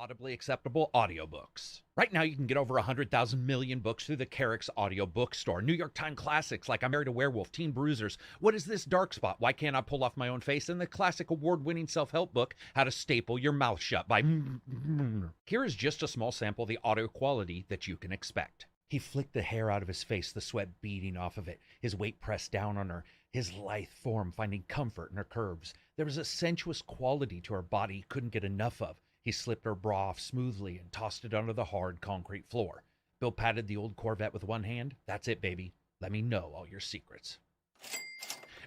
audibly acceptable audiobooks. Right now, you can get over 100,000 million books through the Karak's audio bookstore. New York Times classics like I Married a Werewolf, Teen Bruisers, What Is This Dark Spot, Why Can't I Pull Off My Own Face, and the classic award-winning self-help book, How to Staple Your Mouth Shut by Here is just a small sample of the audio quality that you can expect. He flicked the hair out of his face, the sweat beading off of it, his weight pressed down on her, his lithe form finding comfort in her curves. There was a sensuous quality to her body he couldn't get enough of. He slipped her bra off smoothly and tossed it onto the hard concrete floor. Bill patted the old Corvette with one hand. That's it, baby. Let me know all your secrets.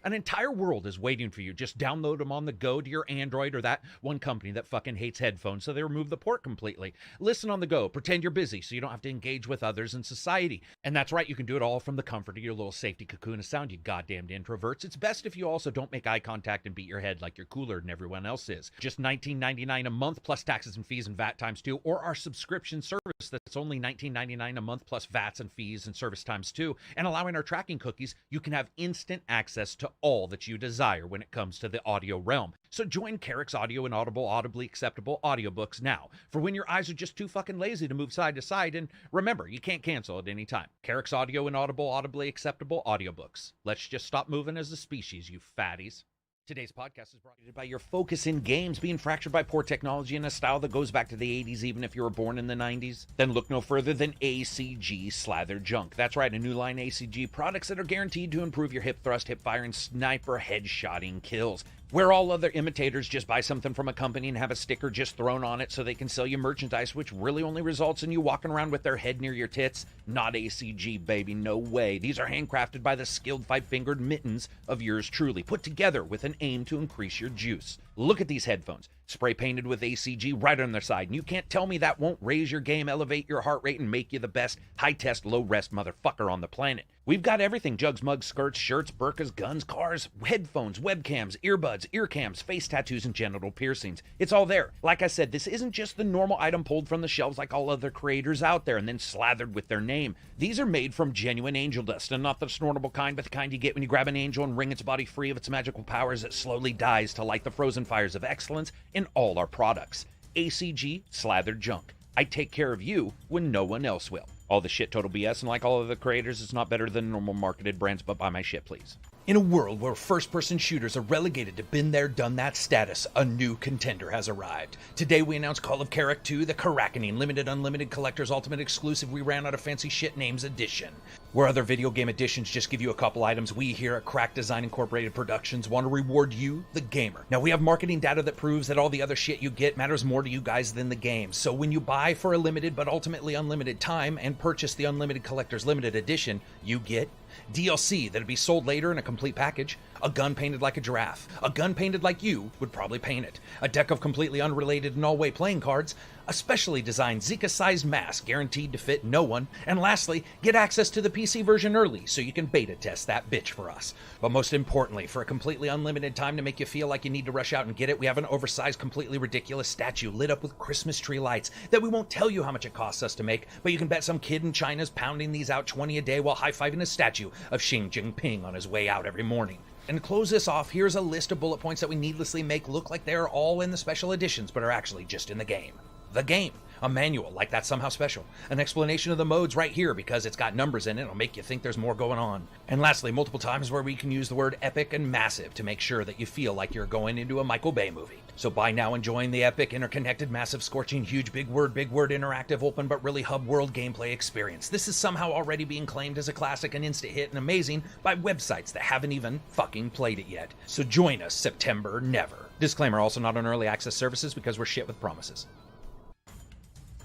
An entire world is waiting for you. Just download them on the go to your Android or that one company that fucking hates headphones, so they remove the port completely. Listen on the go. Pretend you're busy so you don't have to engage with others in society. And that's right, you can do it all from the comfort of your little safety cocoon of sound, you goddamned introverts. It's best if you also don't make eye contact and beat your head like you're cooler than everyone else is. Just $19.99 a month plus taxes and fees and VAT times 2, or our subscription service that's only $19.99 a month plus VATs and fees and service times 2. And allowing our tracking cookies, you can have instant access to all that you desire when it comes to the audio realm. So join Karak's audio and audibly acceptable audiobooks now, for when your eyes are just too fucking lazy to move side to side. And remember, you can't cancel at any time. Karak's audio and audibly acceptable audiobooks. Let's just stop moving as a species, you fatties. Today's podcast is brought to you by your focus in games being fractured by poor technology and a style that goes back to the 80s even if you were born in the 90s. Then look no further than ACG Slathered Junk. That's right, a new line ACG products that are guaranteed to improve your hip thrust, hip fire, and sniper headshotting kills. Where all other imitators just buy something from a company and have a sticker just thrown on it so they can sell you merchandise, which really only results in you walking around with their head near your tits. Not ACG, baby, no way. These are handcrafted by the skilled five-fingered mittens of yours truly, put together with an aim to increase your juice. Look at these headphones, spray painted with ACG right on their side, and you can't tell me that won't raise your game, elevate your heart rate, and make you the best high-test, low-rest motherfucker on the planet. We've got everything: jugs, mugs, skirts, shirts, burkas, guns, cars, headphones, webcams, earbuds, ear cams, face tattoos, and genital piercings. It's all there. Like I said, this isn't just the normal item pulled from the shelves like all other creators out there and then slathered with their name. These are made from genuine angel dust, and not the snortable kind, but the kind you get when you grab an angel and wring its body free of its magical powers that slowly dies to light the frozen fires of excellence in all our products. ACG Slathered Junk. I take care of you when no one else will. All the shit total BS, and like all other creators, it's not better than normal marketed brands, but buy my shit, please. In a world where first-person shooters are relegated to been there, done that status, a new contender has arrived. Today we announced Call of Karak 2, the Karakening Limited Unlimited Collector's Ultimate Exclusive We Ran Out of Fancy Shit Names Edition. Where other video game editions just give you a couple items, we here at Crack Design Incorporated Productions want to reward you, the gamer. Now we have marketing data that proves that all the other shit you get matters more to you guys than the game. So when you buy for a limited but ultimately unlimited time and purchase the Unlimited Collector's Limited Edition, you get DLC that'd be sold later in a complete package, a gun painted like a giraffe, a gun painted like you would probably paint it, a deck of completely unrelated Norway playing cards, a specially designed Zika-sized mask guaranteed to fit no one, and lastly, get access to the PC version early so you can beta test that bitch for us. But most importantly, for a completely unlimited time to make you feel like you need to rush out and get it, we have an oversized, completely ridiculous statue lit up with Christmas tree lights that we won't tell you how much it costs us to make, but you can bet some kid in China's pounding these out 20 a day while high-fiving a statue of Xi Jinping on his way out every morning. And to close this off, here's a list of bullet points that we needlessly make look like they're all in the special editions, but are actually just in the game. The game. A manual, like that's somehow special. An explanation of the modes right here because it's got numbers in it. It'll make you think there's more going on. And lastly, multiple times where we can use the word epic and massive to make sure that you feel like you're going into a Michael Bay movie. So buy now and join the epic, interconnected, massive, scorching, huge, big word, interactive, open, but really hub world gameplay experience. This is somehow already being claimed as a classic, an instant hit, and amazing by websites that haven't even fucking played it yet. So join us September never. Disclaimer, also not on early access services because we're shit with promises.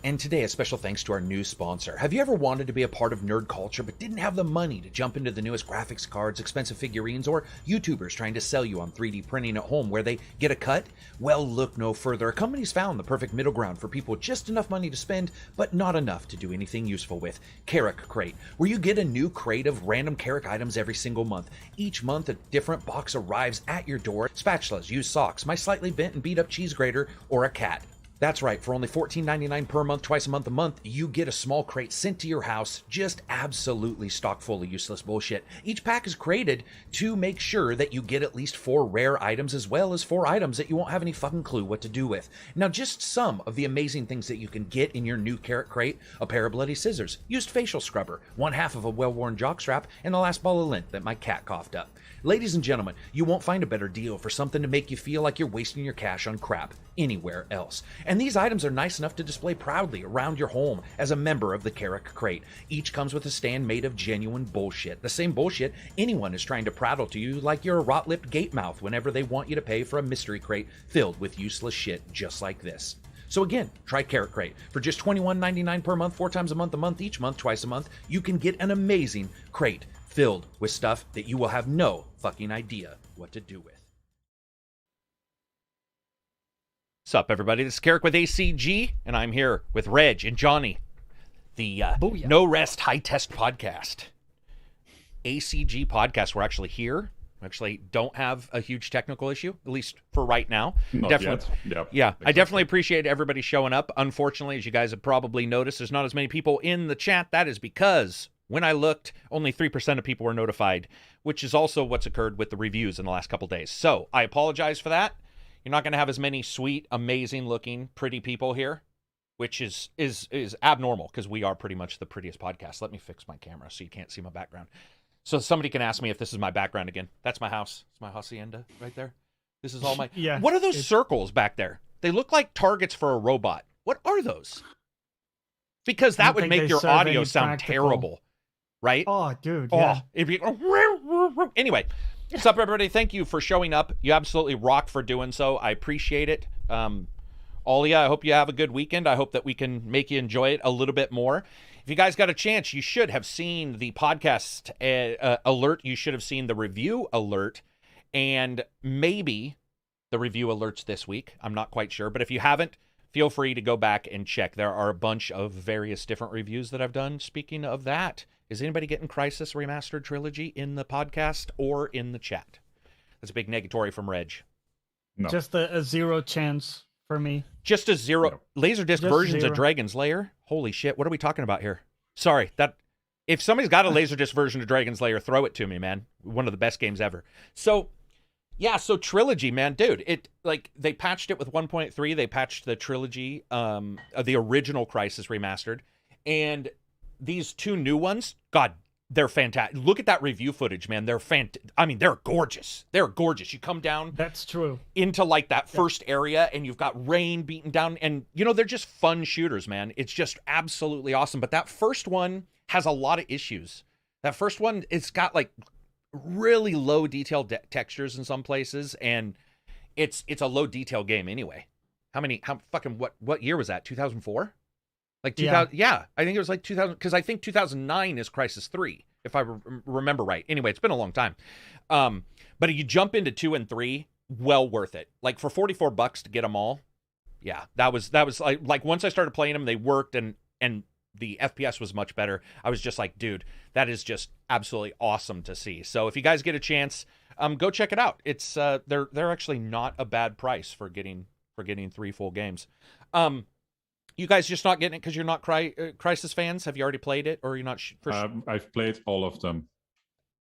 And today, a special thanks to our new sponsor. Have you ever wanted to be a part of nerd culture but didn't have the money to jump into the newest graphics cards, expensive figurines, or YouTubers trying to sell you on 3D printing at home where they get a cut? Well, look no further. A company's found the perfect middle ground for people with just enough money to spend, but not enough to do anything useful with. Karak Crate, where you get a new crate of random Karak items every single month. Each month, a different box arrives at your door. Spatulas, used socks, my slightly bent and beat up cheese grater, or a cat. That's right, for only $14.99 per month, twice a month, you get a small crate sent to your house, just absolutely stock full of useless bullshit. Each pack is created to make sure that you get at least 4 rare items, as well as 4 items that you won't have any fucking clue what to do with. Now, just some of the amazing things that you can get in your new Karak crate: a pair of bloody scissors, used facial scrubber, 1/2 of a well-worn jockstrap, and the last ball of lint that my cat coughed up. Ladies and gentlemen, you won't find a better deal for something to make you feel like you're wasting your cash on crap anywhere else. And these items are nice enough to display proudly around your home as a member of the Karak crate. Each comes with a stand made of genuine bullshit. The same bullshit anyone is trying to prattle to you like you're a rot-lipped gate mouth whenever they want you to pay for a mystery crate filled with useless shit just like this. So again, try Karak Crate. For just $21.99 per month, 4 times a month, each month, twice a month, you can get an amazing crate filled with stuff that you will have no fucking idea what to do with. Sup, everybody? This is Karak with ACG, and I'm here with Reg and Johnny, the No Rest High Test podcast. ACG podcast. We're actually here. We actually don't have a huge technical issue, at least for right now. Not definitely, yet. Yep, yeah, exactly. I definitely appreciate everybody showing up. Unfortunately, as you guys have probably noticed, there's not as many people in the chat. That is because when I looked, only 3% of people were notified, which is also what's occurred with the reviews in the last couple days. So I apologize for that. You're not going to have as many sweet, amazing-looking, pretty people here, which is abnormal because we are pretty much the prettiest podcast. Let me fix my camera so you can't see my background. So somebody can ask me if this is my background again. That's my house. It's my hacienda right there. This is all my... Yeah. What are those circles back there? They look like targets for a robot. What are those? Because that would make your audio sound terrible, right? Oh, dude. Yeah. It'd be... Anyway, what's up, everybody? Thank you for showing up. You absolutely rock for doing so. I appreciate it. All of you, I hope you have a good weekend. I hope that we can make you enjoy it a little bit more. If you guys got a chance, you should have seen the podcast alert. You should have seen the review alert, and maybe the review alerts this week. I'm not quite sure, but if you haven't, feel free to go back and check. There are a bunch of various different reviews that I've done. Speaking of that, is anybody getting Crysis Remastered Trilogy in the podcast or in the chat? That's a big negatory from Reg. No. Just a 0 chance for me. Just a 0. No. Laserdisc Just versions 0. of Dragon's Lair? Holy shit, what are we talking about here? Sorry, that if somebody's got a Laserdisc version of Dragon's Lair, throw it to me, man. One of the best games ever. So, yeah, so Trilogy, man, dude, it like they patched it with 1.3. They patched the Trilogy, of the original Crysis Remastered, and these 2 new ones, God, they're fantastic. Look at that review footage, man. They're I mean, they're gorgeous. They're gorgeous. You come down That's true. into like that first area and you've got rain beating down, and you know, they're just fun shooters, man. It's just absolutely awesome. But that first one has a lot of issues. That first one, it's got like really low detail textures in some places, and it's a low detail game anyway. What year was that? 2004? Like 2000, yeah, I think it was like 2000, because I think 2009 is Crysis 3, if I remember right. Anyway, it's been a long time. But you jump into 2 and 3, well worth it. Like for $44 to get them all, yeah, that was like once I started playing them, they worked, and the FPS was much better. I was just like, dude, that is just absolutely awesome to see. So if you guys get a chance, go check it out. It's they're actually not a bad price for getting 3 full games. You guys just not getting it because you're not Crysis fans? Have you already played it, or are you not? I've played all of them,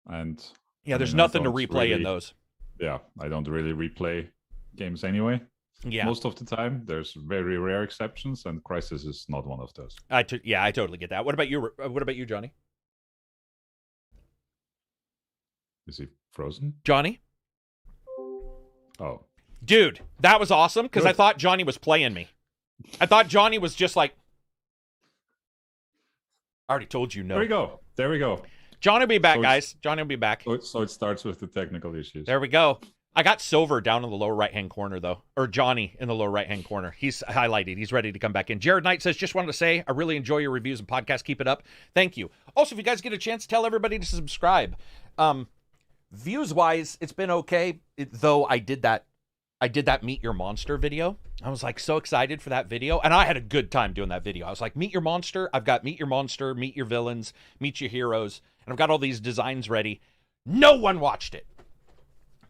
and yeah, there's nothing to replay in those. Yeah, I don't really replay games anyway. Yeah, most of the time. There's very rare exceptions, and Crysis is not one of those. I totally get that. What about you? What about you, Johnny? Is he frozen? Johnny? Oh, dude, that was awesome because Good. I thought Johnny was playing me. I thought Johnny was just like, I already told you no. There we go. Johnny will be back, guys. Johnny will be back. So it starts with the technical issues. There we go. I got Silver down in the lower right-hand corner, though. Or Johnny in the lower right-hand corner. He's highlighted. He's ready to come back in. Jared Knight says, just wanted to say, I really enjoy your reviews and podcasts. Keep it up. Thank you. Also, if you guys get a chance, tell everybody to subscribe. Views-wise, it's been okay, though I did that Meet Your Monster video. I was like so excited for that video, and I had a good time doing that video. I was like, Meet Your Monster. I've got Meet Your Monster, Meet Your Villains, Meet Your Heroes, and I've got all these designs ready. No one watched it.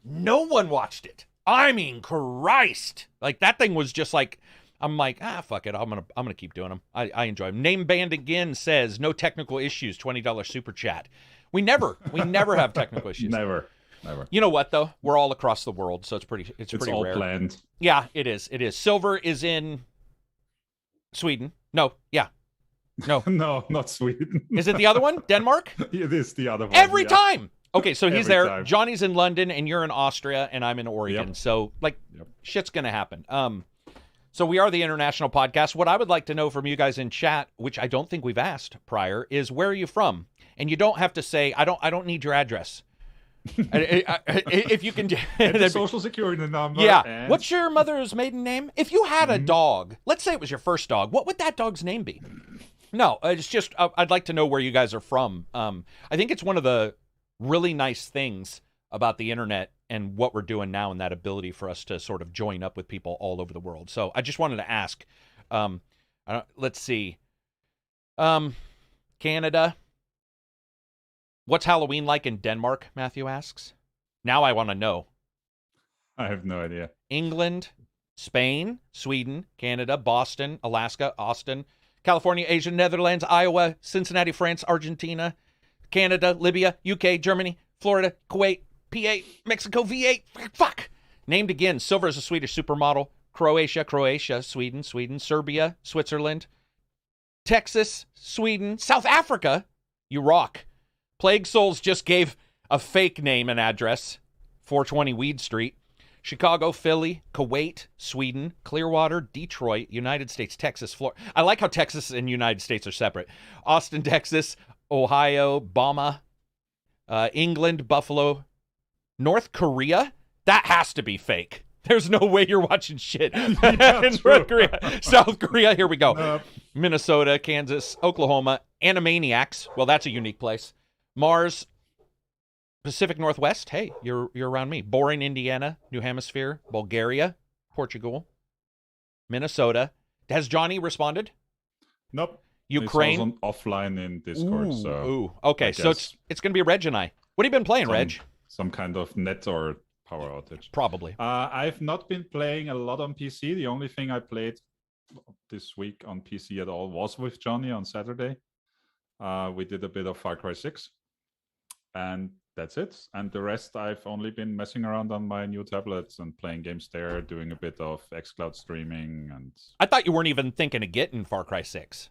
No one watched it. I mean, Christ. Like, that thing was just like, I'm like, fuck it. I'm gonna keep doing them. I enjoy them. Name Band Again says no technical issues. $20 super chat. We never have technical issues. Never. You know what though? We're all across the world, so it's pretty all rare. planned. Yeah, it is. Silver is in Sweden. No, yeah. No. No, not Sweden. Is it the other one? Denmark? It is the other one. Every time. Okay, so he's Every there. time. Johnny's in London, and you're in Austria, and I'm in Oregon. Yep. So, shit's going to happen. So we are the international podcast. What I would like to know from you guys in chat, which I don't think we've asked prior, is where are you from? And you don't have to say, I don't need your address. If you can... the social security number. Yeah. And... What's your mother's maiden name? If you had a dog, let's say it was your first dog, what would that dog's name be? No, it's just, I'd like to know where you guys are from. I think it's one of the really nice things about the internet and what we're doing now and that ability for us to sort of join up with people all over the world. So I just wanted to ask, let's see. Canada. What's Halloween like in Denmark, Matthew asks. Now I want to know. I have no idea. England, Spain, Sweden, Canada, Boston, Alaska, Austin, California, Asia, Netherlands, Iowa, Cincinnati, France, Argentina, Canada, Libya, UK, Germany, Florida, Kuwait, PA, Mexico, V8. Fuck. Named again. Silver is a Swedish supermodel. Croatia, Sweden, Serbia, Switzerland, Texas, Sweden, South Africa. You rock. Plague Souls just gave a fake name and address. 420 Weed Street. Chicago, Philly, Kuwait, Sweden, Clearwater, Detroit, United States, Texas, Florida. I like how Texas and United States are separate. Austin, Texas, Ohio, Bama, England, Buffalo, North Korea. That has to be fake. There's no way you're watching shit in North Korea. South Korea, here we go. Nope. Minnesota, Kansas, Oklahoma, Animaniacs. Well, that's a unique place. Mars, Pacific Northwest. Hey, you're around me. Boring, Indiana, New Hampshire, Bulgaria, Portugal, Minnesota. Has Johnny responded? Nope. Ukraine. He's offline in Discord. Okay, so it's going to be Reg and I. What have you been playing, Reg? Some kind of net or power outage. Probably. I've not been playing a lot on PC. The only thing I played this week on PC at all was with Johnny on Saturday. We did a bit of Far Cry 6. And that's it. And the rest, I've only been messing around on my new tablets and playing games there, doing a bit of xCloud streaming. And I thought you weren't even thinking of getting Far Cry 6.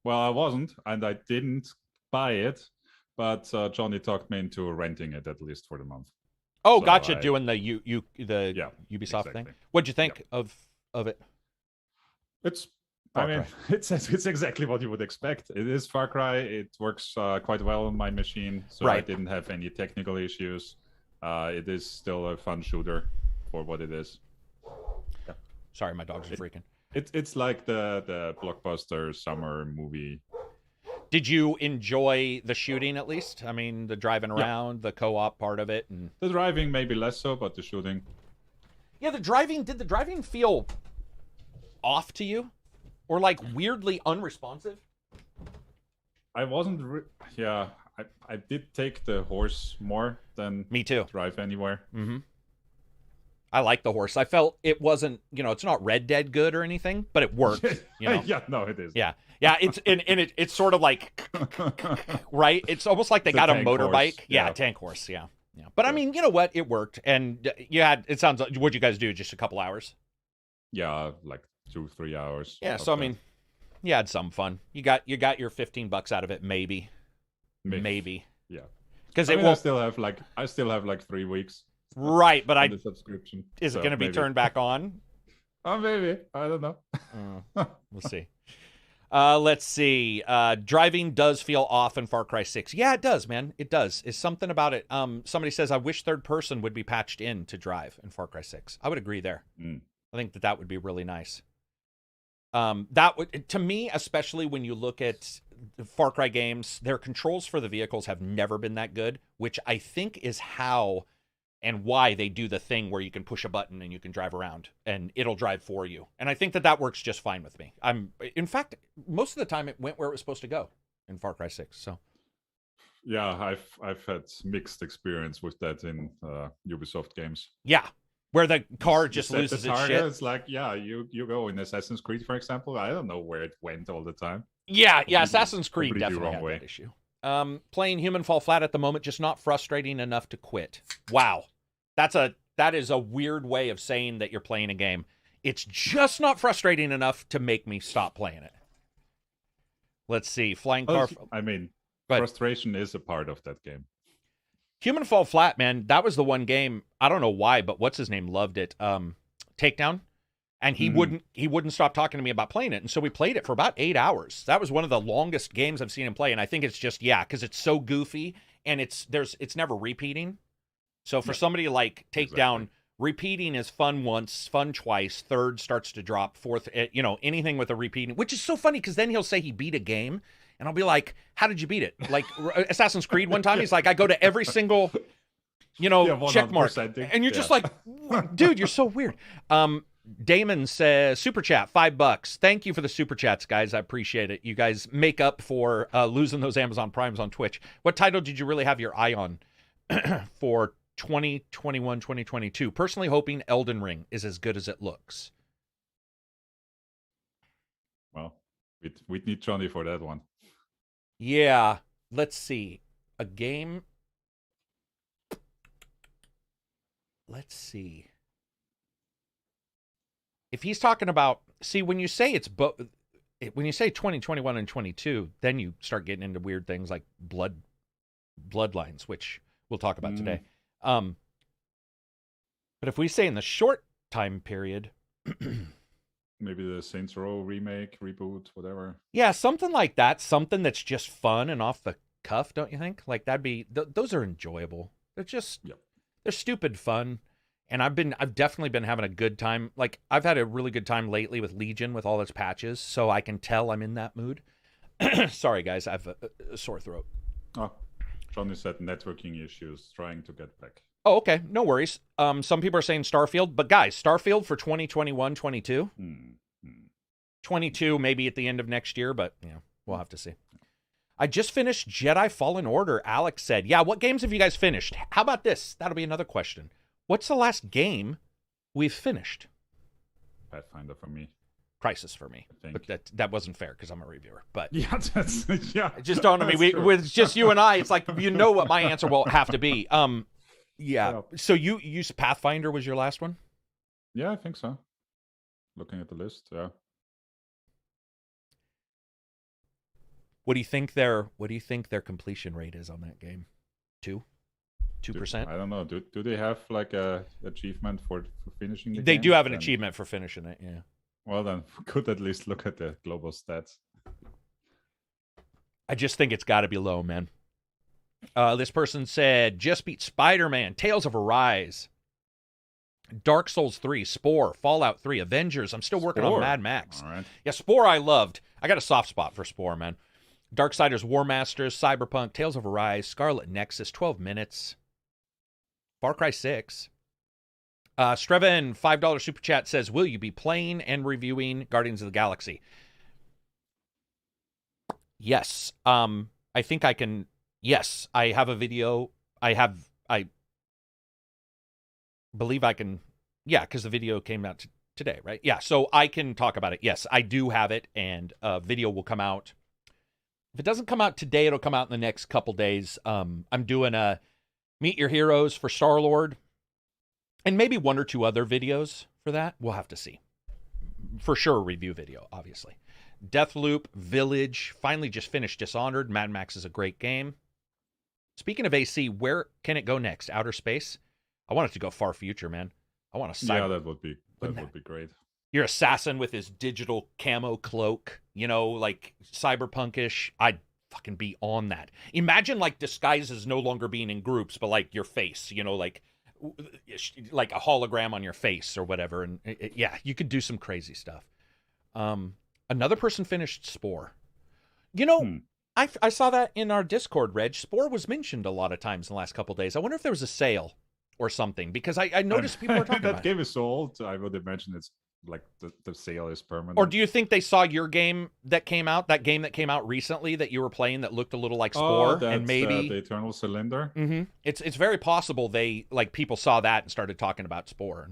Well, I wasn't, and I didn't buy it, but Johnny talked me into renting it at least for the month. Oh, so gotcha. Doing the Ubisoft exactly. thing. What'd you think of it? It's it's exactly what you would expect. It is Far Cry. It works quite well on my machine, so I didn't have any technical issues. It is still a fun shooter for what it is. Yeah. Sorry, my dogs are freaking. It's like the blockbuster summer movie. Did you enjoy the shooting at least? I mean, the driving around, the co-op part of it, and the driving maybe less so, but the shooting. Yeah, Did the driving feel off to you? Or like weirdly unresponsive? I wasn't. I did take the horse more than me too. Drive anywhere. Mm-hmm. I like the horse. I felt it wasn't. It's not Red Dead good or anything, but it worked. Yeah, no, it is. Yeah. It's it's sort of like right. It's almost like they got a motorbike. Horse. Yeah, tank horse. Yeah. But I mean, you know what? It worked, and you had. It sounds like what'd you guys do? Just a couple hours. Yeah, like 2-3 hours. Yeah, so I mean, you had some fun. You got your $15 out of it, maybe. Yeah, because I still have like 3 weeks. Right, but the subscription. Is it going to be turned back on? Oh, maybe. I don't know. We'll see. Let's see. Driving does feel off in Far Cry 6. Yeah, it does, man. It does. It's something about it. Somebody says, I wish third person would be patched in to drive in Far Cry 6. I would agree there. I think that would be really nice. That would, to me, especially when you look at Far Cry games, their controls for the vehicles have never been that good, which I think is how and why they do the thing where you can push a button and you can drive around and it'll drive for you. And I think that works just fine with me. In fact, most of the time it went where it was supposed to go in Far Cry 6. So yeah, I've had mixed experience with that in Ubisoft games. Yeah. Where the car You just set the loses its target, shit. It's like, yeah, you go in Assassin's Creed, for example. I don't know where it went all the time. Yeah, Completely- Assassin's Creed completely definitely wrong had way. that issue. Playing Human Fall Flat at the moment, just not frustrating enough to quit. Wow. That is a weird way of saying that you're playing a game. It's just not frustrating enough to make me stop playing it. Let's see. Flying Well, Car. I mean, Go ahead. frustration is a part of that game. Human Fall Flat, man, that was the one game. I don't know why, but what's his name loved it. Takedown, and he wouldn't stop talking to me about playing it, and so we played it for about 8 hours. That was one of the longest games I've seen him play, and I think it's just because it's so goofy and it's never repeating. So for somebody like Takedown, repeating is fun once, fun twice, third starts to drop, fourth, anything with a repeating, which is so funny because then he'll say he beat a game. And I'll be like, how did you beat it? Like Assassin's Creed one time, he's like, I go to every single, check mark. And you're just like, dude, you're so weird. Damon says, super chat, $5. Thank you for the super chats, guys. I appreciate it. You guys make up for losing those Amazon Primes on Twitch. What title did you really have your eye on for 2021, 2022? Personally hoping Elden Ring is as good as it looks. Well, we'd need Johnny for that one. Yeah, let's see. A game. Let's see. If he's talking about, when you say it's when you say 2021 and 22, then you start getting into weird things like bloodlines, which we'll talk about today. But if we say in the short time period, maybe the Saints Row remake, reboot, whatever. Yeah, something like that. Something that's just fun and off the cuff, don't you think? Like that'd be those are enjoyable. They're just they're stupid fun. And I've definitely been having a good time. Like I've had a really good time lately with Legion with all its patches, so I can tell I'm in that mood. Sorry guys, I have a sore throat. Oh, Johnny said networking issues, trying to get back. Oh, okay. No worries. Some people are saying Starfield, but guys, Starfield for 2021, 22. 22 maybe at the end of next year, but we'll have to see. I just finished Jedi Fallen Order, Alex said. Yeah, what games have you guys finished? How about this? That'll be another question. What's the last game we've finished? Pathfinder for me. Crysis for me. But that wasn't fair because I'm a reviewer. But yeah, that's it just dawned on me with just you and I, it's like what my answer will have to be. Yeah. So you used Pathfinder was your last one? Yeah, I think so. Looking at the list, yeah. What do you think their completion rate is on that game? 2%? I don't know. Do they have like a achievement for finishing the game? They do have an achievement for finishing it, yeah. Well then, we could at least look at the global stats. I just think it's got to be low, man. This person said, just beat Spider-Man, Tales of Arise, Dark Souls 3, Spore, Fallout 3, Avengers. I'm still working on Mad Max. All right. Yeah, Spore I loved. I got a soft spot for Spore, man. Darksiders, War Masters, Cyberpunk, Tales of Arise, Scarlet Nexus, 12 minutes. Far Cry 6. Streven, $5 super chat says, will you be playing and reviewing Guardians of the Galaxy? Yes. I think I can. Yes, I have a video. I believe I can. Yeah, because the video came out today, right? Yeah, so I can talk about it. Yes, I do have it, and video will come out. If it doesn't come out today, it'll come out in the next couple days. I'm doing a Meet Your Heroes for Star-Lord, and maybe one or two other videos for that. We'll have to see. For sure, a review video, obviously. Deathloop, Village, finally just finished Dishonored. Mad Max is a great game. Speaking of AC, where can it go next? Outer space? I want it to go far future, man. I want to. Yeah, that would be great. Your assassin with his digital camo cloak, like cyberpunkish. I'd fucking be on that. Imagine like disguises no longer being in groups, but like your face, like a hologram on your face or whatever. And yeah, you could do some crazy stuff. Another person finished Spore. I saw that in our Discord, Reg. Spore was mentioned a lot of times in the last couple of days. I wonder if there was a sale or something, because I noticed people were talking about that game is so old. I would imagine it's like the sale is permanent. Or do you think they saw your game that came out, recently that you were playing that looked a little like Spore, that's, and maybe the Eternal Cylinder? Mm-hmm. It's very possible they people saw that and started talking about Spore.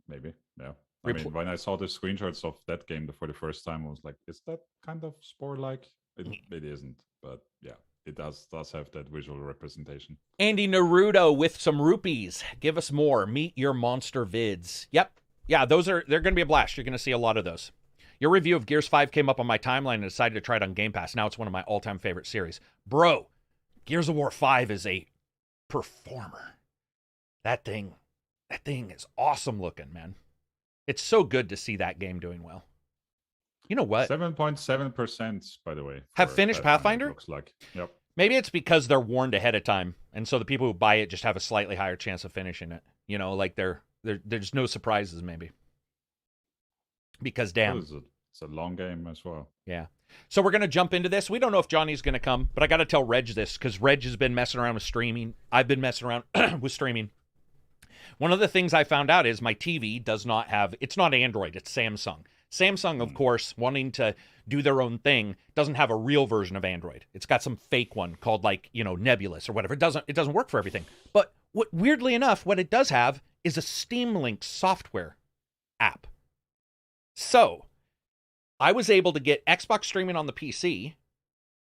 Maybe, yeah. I mean, when I saw the screenshots of that game for the first time, I was like, is that kind of Spore-like? It isn't, but yeah, it does have that visual representation. Andy Naruto with some rupees. Give us more. Meet your monster vids. Yep. Yeah, they're going to be a blast. You're going to see a lot of those. Your review of Gears 5 came up on my timeline and decided to try it on Game Pass. Now it's one of my all-time favorite series. Bro, Gears of War 5 is a performer. That thing is awesome looking, man. It's so good to see that game doing well. You know what? 7.7%, by the way. Have finished Pathfinder? Looks like. Yep. Maybe it's because they're warned ahead of time, and so the people who buy it just have a slightly higher chance of finishing it. You know, like there's no surprises, maybe. Because damn. It's a long game as well. Yeah. So we're going to jump into this. We don't know if Johnny's going to come, but I got to tell Reg this because Reg has been messing around with streaming. I've been messing around with streaming. One of the things I found out is my TV does not have, it's not Android, it's Samsung. Samsung, of course, wanting to do their own thing, doesn't have a real version of Android. It's got some fake one called Nebulous or whatever. It doesn't work for everything. But weirdly enough, what it does have is a Steam Link software app. So I was able to get Xbox streaming on the PC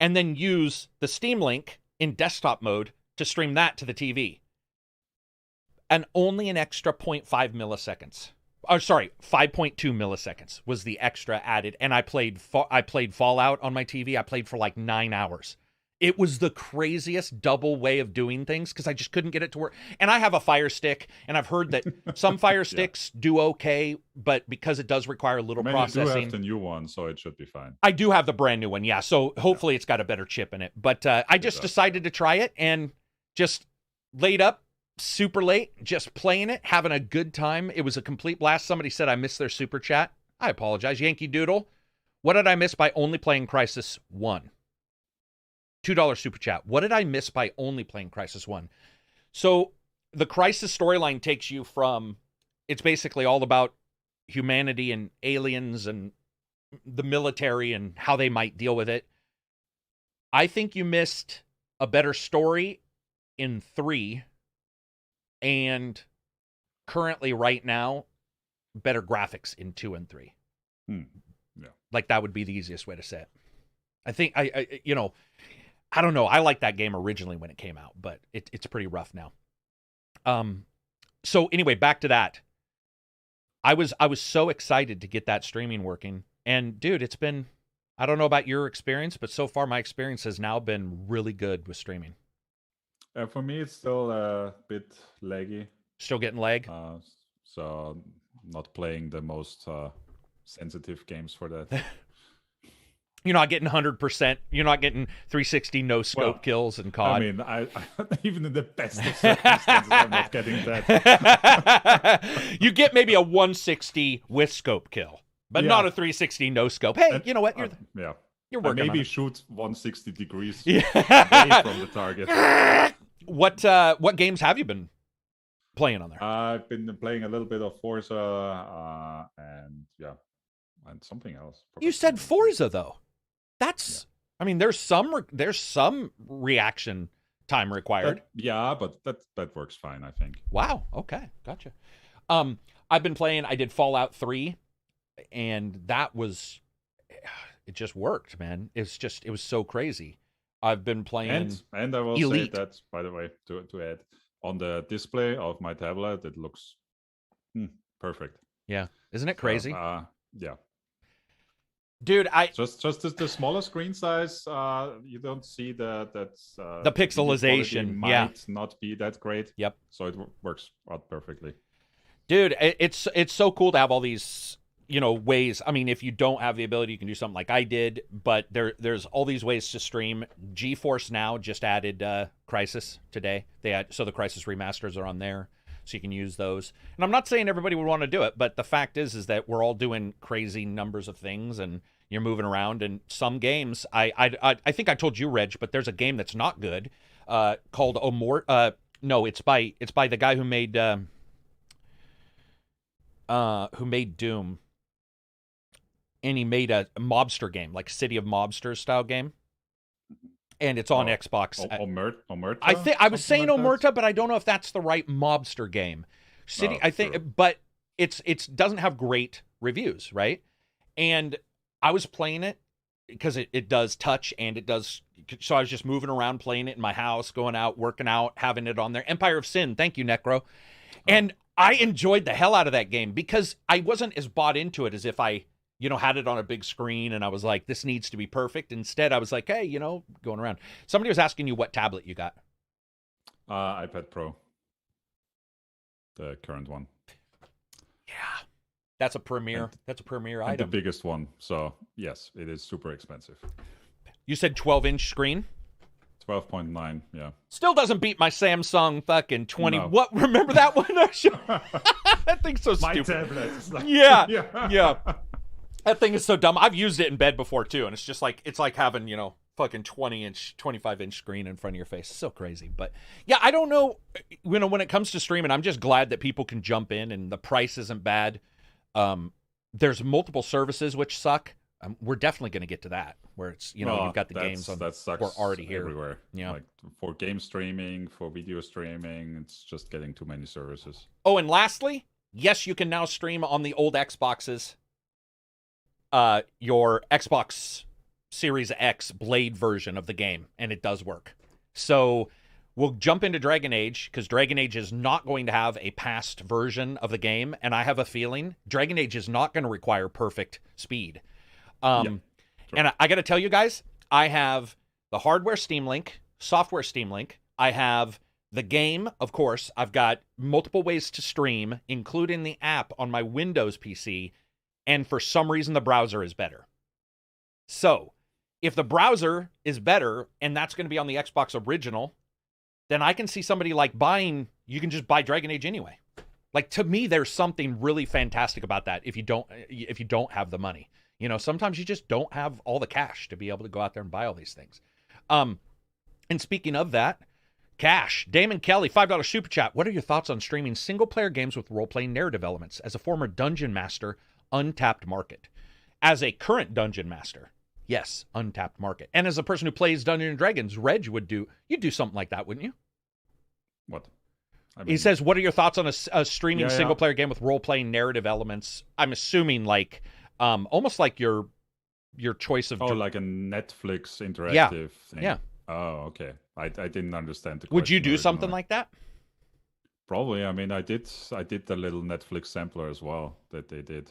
and then use the Steam Link in desktop mode to stream that to the TV. And only an extra 0.5 milliseconds. Oh, sorry, 5.2 milliseconds was the extra added. And I played Fallout on my TV. I played for like 9 hours. It was the craziest double way of doing things because I just couldn't get it to work. And I have a Fire Stick, and I've heard that some Fire Sticks do okay, but because it does require a little processing. You do have the new one, so it should be fine. I do have the brand new one, yeah. So hopefully it's got a better chip in it. But I just decided to try it and just laid up super late, just playing it, having a good time. It was a complete blast. Somebody said I missed their super chat. I apologize. Yankee Doodle. What did I miss by only playing Crysis 1? $2 super chat. What did I miss by only playing Crysis 1? So the Crysis storyline takes you from, it's basically all about humanity and aliens and the military and how they might deal with it. I think you missed a better story in 3, and currently right now, better graphics in 2 and 3. Yeah. Like that would be the easiest way to say it. I think I don't know. I liked that game originally when it came out, but it's pretty rough now. So anyway, back to that. I was so excited to get that streaming working. And dude, it's been, I don't know about your experience, but so far my experience has now been really good with streaming. For me, it's still a bit laggy. Still getting lag? So not playing the most sensitive games for that. You're not getting 100%. You're not getting 360 no scope kills in COD. I mean, I even in the best of circumstances, I'm not getting that. You get maybe a 160 with scope kill, but not a 360 no scope. Hey, you know what? You're working. Maybe shoot 160 degrees away from the target. What games have you been playing on there? I've been playing a little bit of Forza and something else. You said Forza though. That's, I mean, there's some reaction time required. But that works fine, I think. Wow. Okay. Gotcha. I've been playing, I did Fallout 3, and it just worked, man. It was so crazy. I've been playing and I will Elite. say that, by the way, to add, on the display of my tablet, it looks perfect. Yeah. Isn't it crazy? Yeah. Dude, just the smaller screen size, you don't see the pixelization might not be that great. Yep. So it works out perfectly. Dude, it's so cool to have all these, ways. I mean, if you don't have the ability, you can do something like I did, but there's all these ways to stream. GeForce Now just added Crysis today. So the Crysis remasters are on there. So you can use those. And I'm not saying everybody would want to do it, but the fact is that we're all doing crazy numbers of things and you're moving around. And some games, I think I told you, Reg, but there's a game that's not good called No, it's by the guy who made who made Doom, and he made a mobster game, like City of Mobsters style game, and it's on Xbox. Omerta? I was saying Something like Omerta, but I don't know if that's the right mobster game. City, I think, sure. but it's doesn't have great reviews, right? And I was playing it because it does touch and it does. So I was just moving around, playing it in my house, going out, working out, having it on there. Empire of Sin, thank you, Necro. And I enjoyed the hell out of that game because I wasn't as bought into it as if I, had it on a big screen and I was like, this needs to be perfect. Instead, I was like, hey, going around. Somebody was asking you what tablet you got. iPad Pro. The current one. Yeah. That's a premier And item. the biggest one. So, yes, it is super expensive. You said 12-inch screen? 12.9, yeah. Still doesn't beat my Samsung fucking 20. No. What? Remember that one? That thing's so My stupid. tablet is like... Yeah. That thing is so dumb. I've used it in bed before too, and it's just like having, fucking 20-inch, 25-inch screen in front of your face. It's so crazy. But yeah, I don't know. When it comes to streaming, I'm just glad that people can jump in and the price isn't bad. There's multiple services which suck. We're definitely going to get to that, where it's you've got the games on that sucks we're already here everywhere. Yeah, like for game streaming, for video streaming, it's just getting too many services. Oh, and lastly, yes, you can now stream on the old Xboxes. Your Xbox Series X Blade version of the game, and it does work. So we'll jump into Dragon Age, because Dragon Age is not going to have a past version of the game, and I have a feeling Dragon Age is not going to require perfect speed. And I got to tell you guys, I have the hardware Steam Link, software Steam Link. I have the game, of course. I've got multiple ways to stream, including the app on my Windows PC, and for some reason the browser is better. So, if the browser is better, and that's going to be on the Xbox original, then I can see somebody like you can just buy Dragon Age anyway. Like, to me, there's something really fantastic about that if you don't have the money. Sometimes you just don't have all the cash to be able to go out there and buy all these things. And speaking of that, cash. Damon Kelly, $5 super chat. What are your thoughts on streaming single-player games with role-playing narrative elements? As a former dungeon master, untapped market. As a current dungeon master, yes, untapped market. And as a person who plays Dungeons and Dragons, Reg you'd do something like that, wouldn't you? What? He says, what are your thoughts on a streaming single-player game with role-playing narrative elements? I'm assuming like... almost like your choice of... like a Netflix interactive thing. Yeah. Oh, okay. I didn't understand the question. Would you do originally. something like that? Probably. I mean, I did the little Netflix sampler as well that they did.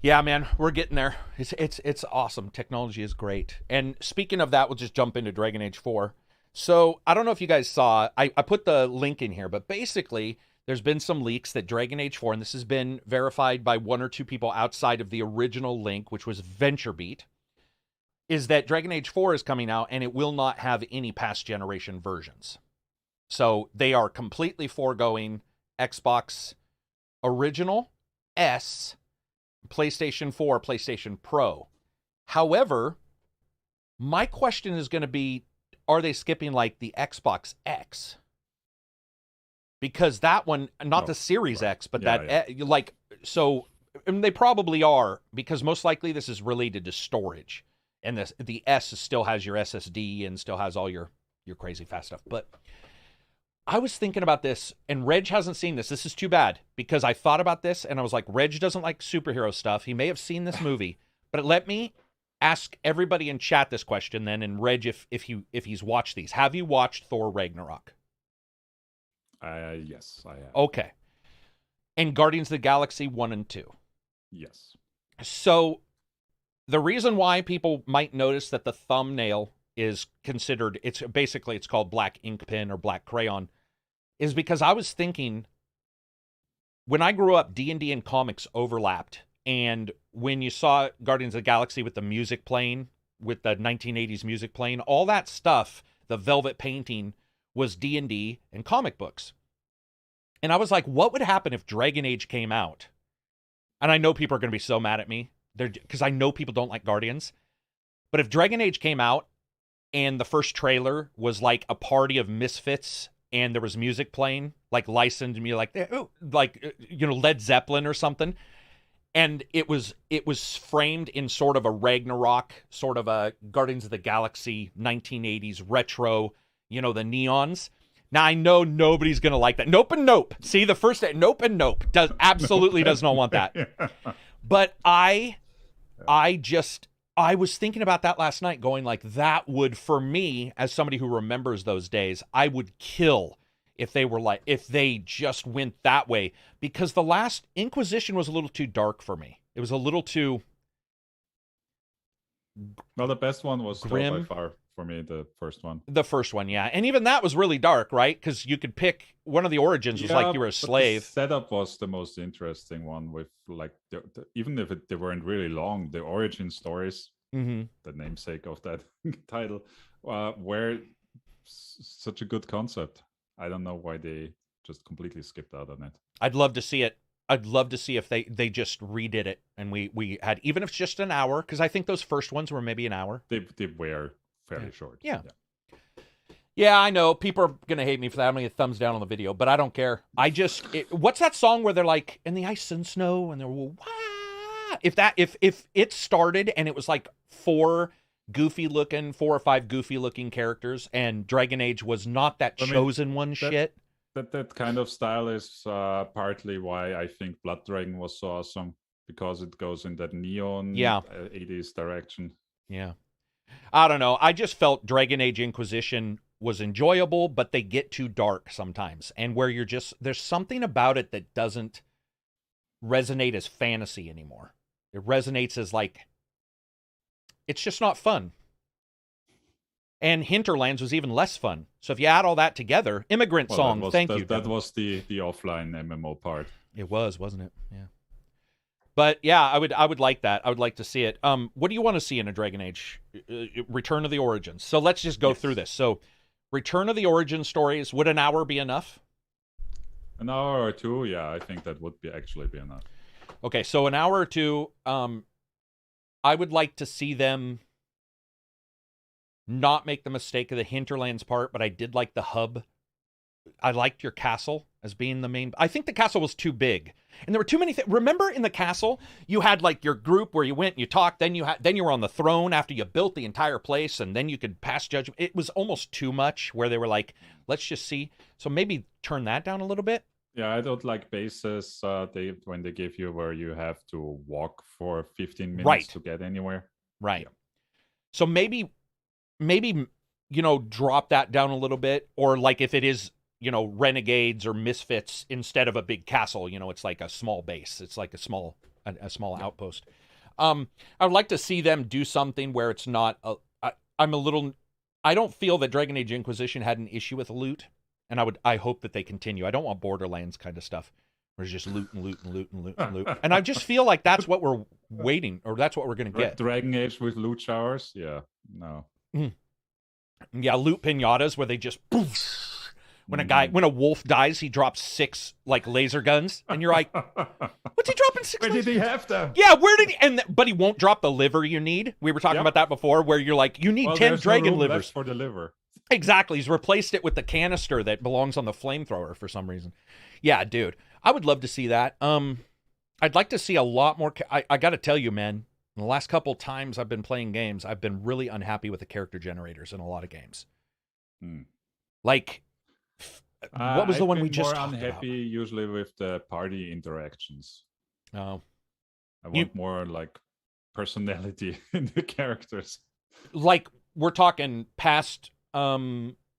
Yeah, man, we're getting there. It's awesome. Technology is great. And speaking of that, we'll just jump into Dragon Age 4. So I don't know if you guys saw, I put the link in here, but basically... There's been some leaks that Dragon Age 4, and this has been verified by one or two people outside of the original link, which was VentureBeat, is that Dragon Age 4 is coming out, and it will not have any past generation versions. So they are completely foregoing Xbox Original, S, PlayStation 4, PlayStation Pro. However, my question is going to be, are they skipping like the Xbox X? Because that one, not the Series X, but so and they probably are, because most likely this is related to storage. And the S still has your SSD and still has all your crazy fast stuff. But I was thinking about this, and Reg hasn't seen this. This is too bad, because I thought about this, and I was like, Reg doesn't like superhero stuff. He may have seen this movie. But let me ask everybody in chat this question then, and Reg, if he's watched these. Have you watched Thor Ragnarok? Yes, I have. Okay. And Guardians of the Galaxy 1 and 2? Yes. So, the reason why people might notice that the thumbnail is considered, it's called black ink pen or black crayon, is because I was thinking, when I grew up, D&D and comics overlapped, and when you saw Guardians of the Galaxy with the music playing, with the 1980s music playing, all that stuff, the velvet painting, was D&D and comic books. And I was like, what would happen if Dragon Age came out? And I know people are going to be so mad at me, because I know people don't like Guardians. But if Dragon Age came out and the first trailer was like a party of misfits and there was music playing, like licensed music, like Led Zeppelin or something. And it was framed in sort of a Ragnarok, sort of a Guardians of the Galaxy 1980s retro, the neons. Now, I know nobody's going to like that. Nope and nope. See, the first nope and nope absolutely does not want that. But I was thinking about that last night, going like, that would, for me, as somebody who remembers those days, I would kill if they just went that way, because the last Inquisition was a little too dark for me. It was a little too... Well, the best one was grim. Still by far for me, the first one. The first one, yeah. And even that was really dark, right? Because you could pick, one of the origins was like you were a slave. The setup was the most interesting one, with like, even if they weren't really long, the origin stories, the namesake of that title, were such a good concept. I don't know why they just completely skipped out on it. I'd love to see it. I'd love to see if they just redid it and we had, even if it's just an hour, because I think those first ones were maybe an hour. They were fairly short. Yeah. Yeah, I know. People are going to hate me for that. I'm going to get thumbs down on the video, but I don't care. What's that song where they're like, in the ice and snow, and they're, wah! If it started and it was like 4 or 5 goofy looking characters, and Dragon Age was not that chosen one shit. That kind of style is partly why I think Blood Dragon was so awesome, because it goes in that neon 80s direction. Yeah. I don't know. I just felt Dragon Age Inquisition was enjoyable, but they get too dark sometimes, and where there's something about it that doesn't resonate as fantasy anymore. It resonates as like, it's just not fun. And Hinterlands was even less fun. So if you add all that together, Immigrant Song, thank you. That was the offline MMO part. It was, wasn't it? Yeah. But yeah, I would like that. I would like to see it. What do you want to see in a Dragon Age? Return of the Origins. So let's just go through this. So Return of the Origin stories, would an hour be enough? An hour or two, yeah, I think that would actually be enough. Okay, so an hour or two, I would like to see them not make the mistake of the Hinterlands part, but I did like the hub. I liked your castle as being the main. I think the castle was too big, and there were too many things. Remember, in the castle, you had like your group where you went and you talked. Then you were on the throne after you built the entire place, and then you could pass judgment. It was almost too much, where they were like, "Let's just see." So maybe turn that down a little bit. Yeah, I don't like bases. When they give you where you have to walk for 15 minutes to get anywhere. Right. Yeah. So maybe drop that down a little bit, or like if it is renegades or misfits instead of a big castle, it's like a small base. It's like a small outpost. I would like to see them do something where it's not. I don't feel that Dragon Age Inquisition had an issue with loot. And I hope that they continue. I don't want Borderlands kind of stuff where it's just loot and loot and loot and loot and loot. And I just feel like that's what we're waiting, or that's what we're going to get. Dragon Age with loot showers? Yeah, no. Yeah, loot pinatas where they just poof. When a wolf dies, he drops 6 like laser guns, and you're like, what's he dropping 6? Where did he have them? Yeah, where did he? But he won't drop the liver you need. We were talking about that before, where you're like, you need 10 dragon livers for the liver. Exactly. He's replaced it with the canister that belongs on the flamethrower for some reason. Yeah, dude. I would love to see that. I'd like to see a lot more. I got to tell you, man, in the last couple times I've been playing games, I've been really unhappy with the character generators in a lot of games. Like, what was the one we just talked about? I'm unhappy usually with the party interactions. Oh. I want more, like, personality in the characters. Like, we're talking past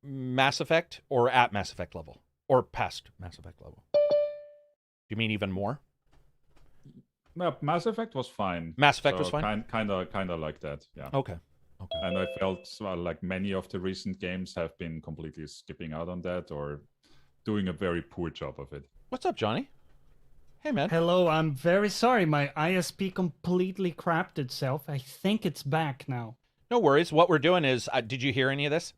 Mass Effect, or at Mass Effect level, or past Mass Effect level? You mean even more? No, Mass Effect was fine. Mass Effect was fine? Kind of like that, yeah. Okay. And I felt like many of the recent games have been completely skipping out on that, or doing a very poor job of it. What's up, Johnny? Hey, man. Hello, I'm very sorry. My ISP completely crapped itself. I think it's back now. No worries. What we're doing is, did you hear any of this?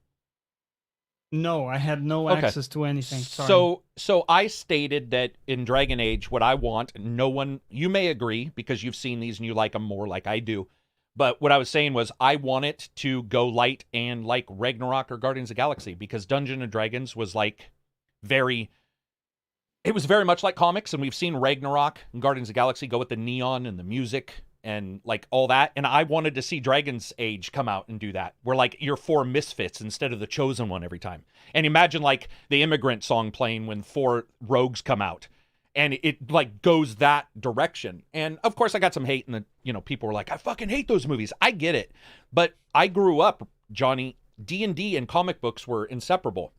No, I had no access to anything. Sorry. So I stated that in Dragon Age, what I want, you may agree because you've seen these and you like them more like I do. But what I was saying was I want it to go light and like Ragnarok or Guardians of the Galaxy, because Dungeons and Dragons was like it was very much like comics, and we've seen Ragnarok and Guardians of the Galaxy go with the neon and the music and like all that. And I wanted to see Dragon's Age come out and do that, where like you're 4 misfits instead of the chosen one every time. And imagine like the Immigrant song playing when 4 rogues come out, and it like goes that direction. And of course I got some hate, and people were like, I fucking hate those movies. I get it. But I grew up, Johnny, D&D and comic books were inseparable.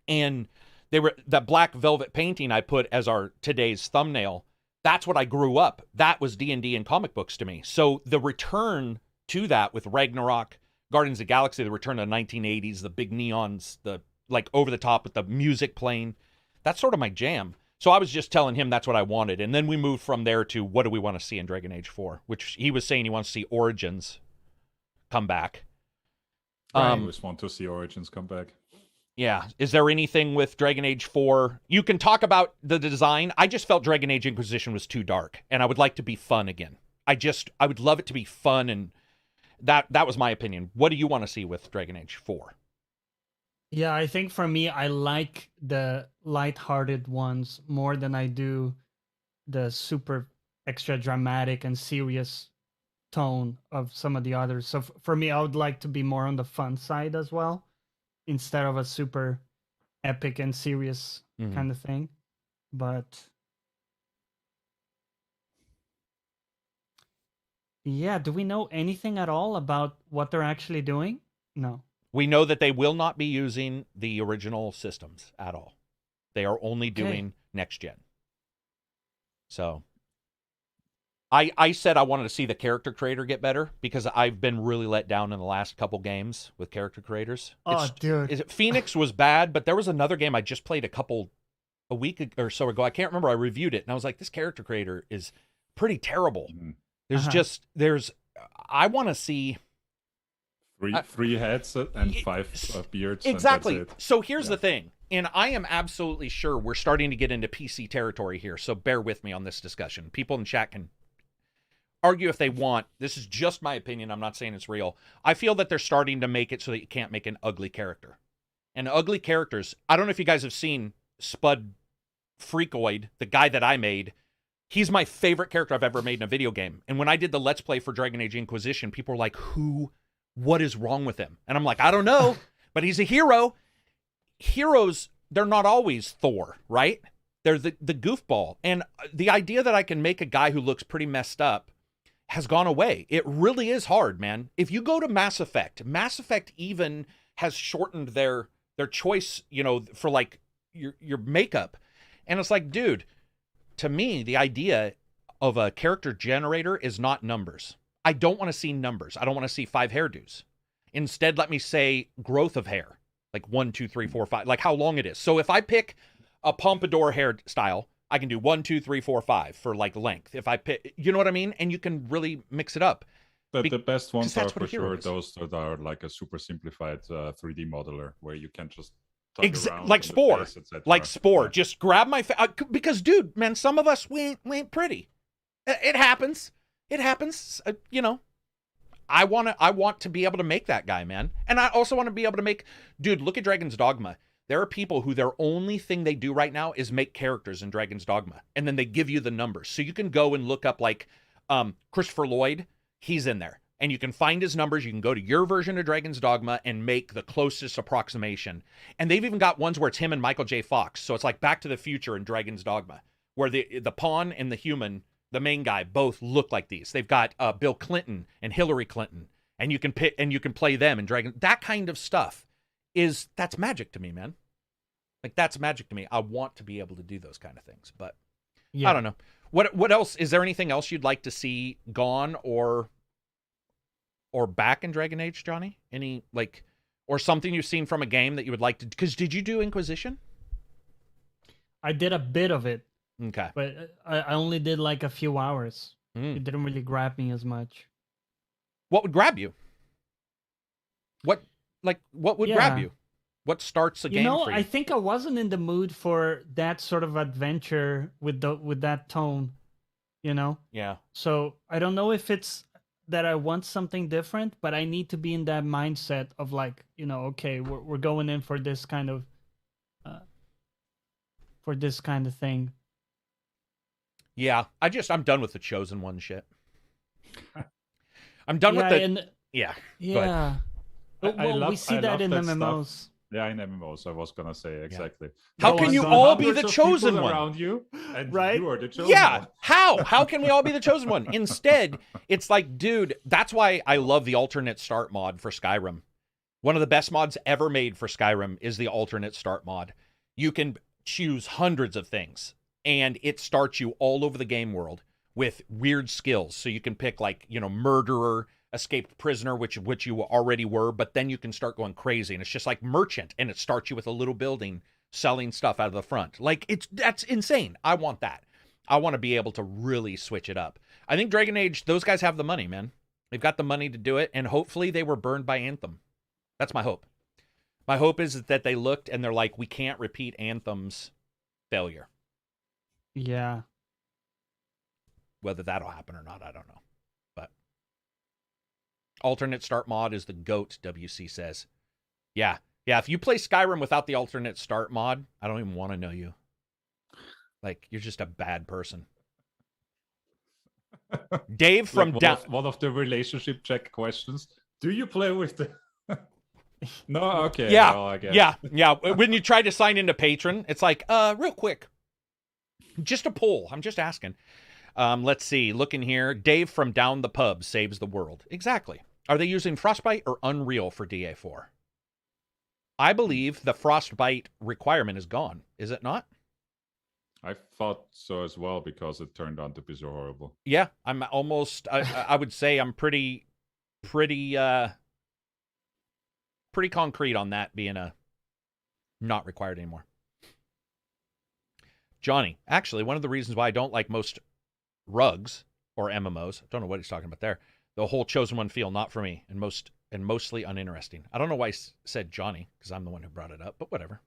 And they were that black velvet painting I put as our today's thumbnail. That's what I grew up. That was D&D and comic books to me. So the return to that with Ragnarok, Guardians of the Galaxy, the return to the 1980s, the big neons, the like over the top with the music playing, that's sort of my jam. So I was just telling him that's what I wanted. And then we moved from there to what do we want to see in Dragon Age 4, which he was saying he wants to see Origins come back. I always want to see Origins come back. Yeah. Is there anything with Dragon Age 4? You can talk about the design. I just felt Dragon Age Inquisition was too dark, and I would like to be fun again. I would love it to be fun, and that was my opinion. What do you want to see with Dragon Age 4? Yeah, I think for me, I like the lighthearted ones more than I do the super extra dramatic and serious tone of some of the others. So for me, I would like to be more on the fun side as well, instead of a super epic and serious kind of thing. But yeah, do we know anything at all about what they're actually doing? No. We know that they will not be using the original systems at all. They are only doing next gen. So I said I wanted to see the character creator get better, because I've been really let down in the last couple games with character creators. Dude. Phoenix was bad, but there was another game I just played a week or so ago. I can't remember. I reviewed it, and I was like, this character creator is pretty terrible. I want to see... Three heads and 5 beards. Exactly. And that's it. So here's the thing, and I am absolutely sure we're starting to get into PC territory here, so bear with me on this discussion. People in chat can argue if they want. This is just my opinion. I'm not saying it's real. I feel that they're starting to make it so that you can't make an ugly character. And ugly characters, I don't know if you guys have seen Spud Freakoid, the guy that I made. He's my favorite character I've ever made in a video game. And when I did the Let's Play for Dragon Age Inquisition, people were like, what is wrong with him? And I'm like, I don't know, but he's a hero. Heroes, they're not always Thor, right? They're the goofball. And the idea that I can make a guy who looks pretty messed up has gone away. It really is hard, man. If you go to Mass Effect even has shortened their choice, for like your makeup. And it's like, dude, to me, the idea of a character generator is not numbers. I don't want to see numbers. I don't want to see 5 hairdos. Instead, let me say growth of hair, like 1, 2, 3, 4, 5, like how long it is. So if I pick a pompadour hairstyle, I can do 1, 2, 3, 4, 5 for like length. If I pick, you know what I mean? And you can really mix it up. But the best ones are that's for what a hero sure is. those that are like a super simplified 3D modeler where you can just tug around like in the Spore, face, etc. like Spore. Yeah. Just grab my because, dude, man, some of us we ain't pretty. It happens. It happens. I want to be able to make that guy, man. And I also want to be able to make, dude, look at Dragon's Dogma. There are people who their only thing they do right now is make characters in Dragon's Dogma. And then they give you the numbers. So you can go and look up like Christopher Lloyd. He's in there. And you can find his numbers. You can go to your version of Dragon's Dogma and make the closest approximation. And they've even got ones where it's him and Michael J. Fox. So it's like Back to the Future in Dragon's Dogma, where the pawn and the human, the main guy, both look like these. They've got Bill Clinton and Hillary Clinton, and you can pick and you can play them in Dragon. That kind of stuff that's magic to me, man. Like, that's magic to me. I want to be able to do those kind of things, but I don't know. What else? Is there anything else you'd like to see gone or back in Dragon Age, Johnny? Any or something you've seen from a game that you would like to? Because did you do Inquisition? I did a bit of it. Okay. But I only did like a few hours. It didn't really grab me as much. What would grab you? What would grab you? What starts a game for you? I think I wasn't in the mood for that sort of adventure with that tone, Yeah. So I don't know if it's that I want something different, but I need to be in that mindset of like, okay, we're going in for this kind of for this kind of thing. Yeah, I'm done with the Chosen One shit. I'm done with the... And, yeah. yeah. We see that in MMOs. Stuff. Yeah, in MMOs, I was gonna say exactly. How can you all be the chosen one around you, and right? you are the chosen one? How can we all be the chosen one? Instead, it's like, dude, that's why I love the alternate start mod for Skyrim. One of the best mods ever made for Skyrim is the alternate start mod. You can choose hundreds of things, and it starts you all over the game world with weird skills. So you can pick, like, murderer, escaped prisoner, which you already were, but then you can start going crazy, and it's just like merchant, and it starts you with a little building selling stuff out of the front. Like, that's insane. I want that. I want to be able to really switch it up. I think Dragon Age, those guys have the money, man. They've got the money to do it, and hopefully they were burned by Anthem. That's my hope. My hope is that they looked and they're like, we can't repeat Anthem's failure. Yeah. Whether that'll happen or not, I don't know. Alternate start mod is the GOAT, WC says. Yeah, if you play Skyrim without the alternate start mod, I don't even want to know you. Like, you're just a bad person. Dave from down... One of the relationship check questions. Do you play with the... No? Okay. Yeah, well, I guess. yeah. When you try to sign into Patron, it's like, real quick. Just a poll. I'm just asking. Let's see. Looking here. Dave from Down the Pub saves the world. Exactly. Are they using Frostbite or Unreal for DA4? I believe the Frostbite requirement is gone. Is it not? I thought so as well, because it turned out to be so horrible. Yeah, I'm almost... I would say I'm pretty concrete on that being not required anymore. Johnny, actually, one of the reasons why I don't like most rugs or MMOs, I don't know what he's talking about there, the whole chosen one feel, not for me, and mostly uninteresting. I don't know why I said Johnny, because I'm the one who brought it up, but whatever.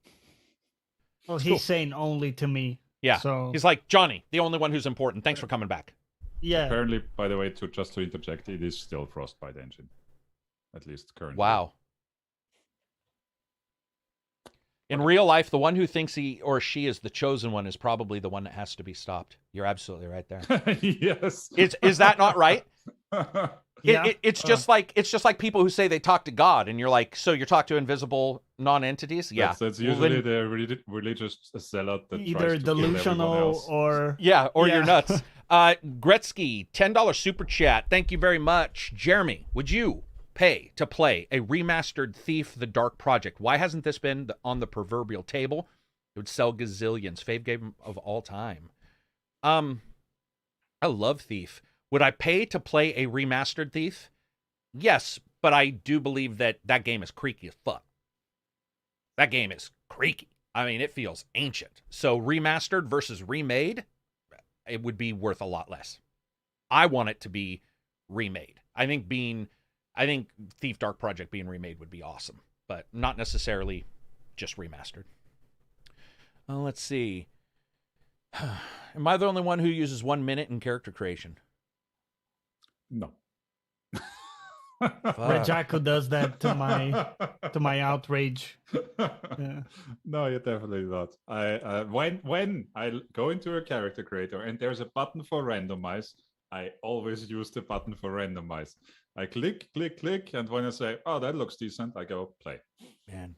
Well, he's saying only to me. Yeah, so he's like, Johnny, the only one who's important. Thanks for coming back. Yeah. Apparently, by the way, just to interject, it is still Frostbite engine, at least currently. Wow. In real life, the one who thinks he or she is the chosen one is probably the one that has to be stopped. You're absolutely right there. Yes. Is that not right? Yeah. It's just like people who say they talk to God, and you're like, so you talk to invisible non-entities? Yeah. That's usually the religious zealot that either tries to delusional or you're nuts. Gretzky, $10 super chat. Thank you very much. Jeremy, would you pay to play a remastered Thief the Dark Project? Why hasn't this been on the proverbial table? It would sell gazillions. Fave game of all time. I love Thief. Would I pay to play a remastered Thief? Yes, but I do believe that game is creaky as fuck. That game is creaky. I mean, it feels ancient. So remastered versus remade, it would be worth a lot less. I want it to be remade. I think Thief Dark Project being remade would be awesome, but not necessarily just remastered. Let's see. Am I the only one who uses 1 minute in character creation? No. Red Jacko does that to my outrage. Yeah. No, you're definitely not. When I go into a character creator and there's a button for randomize, I always use the button for randomize. I click, and when I say, oh, that looks decent, I go play. Man.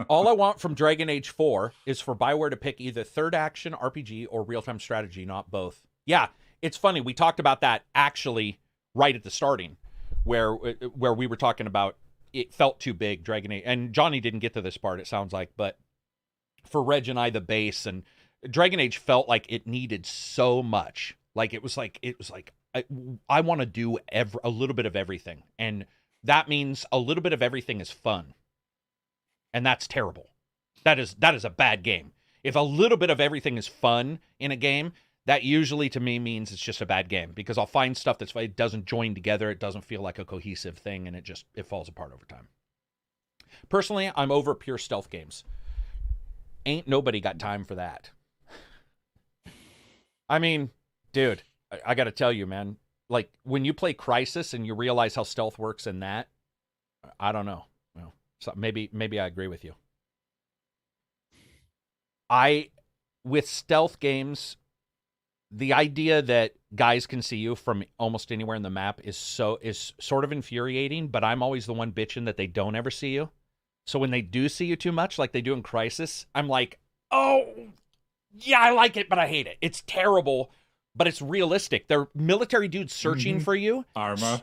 All I want from Dragon Age 4 is for BioWare to pick either third action RPG or real-time strategy, not both. Yeah, it's funny. We talked about that actually right at the starting, where we were talking about it felt too big, Dragon Age. And Johnny didn't get to this part, it sounds like, but for Reg and I, the base, and Dragon Age felt like it needed so much. Like it was like I want to do a little bit of everything, and that means a little bit of everything is fun, and that's terrible. That is a bad game. If a little bit of everything is fun in a game, that usually to me means it's just a bad game, because I'll find stuff it doesn't join together, it doesn't feel like a cohesive thing, and it falls apart over time. Personally, I'm over pure stealth games. Ain't nobody got time for that. I mean, dude, I got to tell you, man, like when you play Crysis and you realize how stealth works in that, I don't know. Well, so maybe I agree with you. with stealth games, the idea that guys can see you from almost anywhere in the map is sort of infuriating, but I'm always the one bitching that they don't ever see you. So when they do see you too much, like they do in Crysis, I'm like, oh, yeah, I like it, but I hate it. It's terrible, but it's realistic. They're military dudes searching for you. Armor.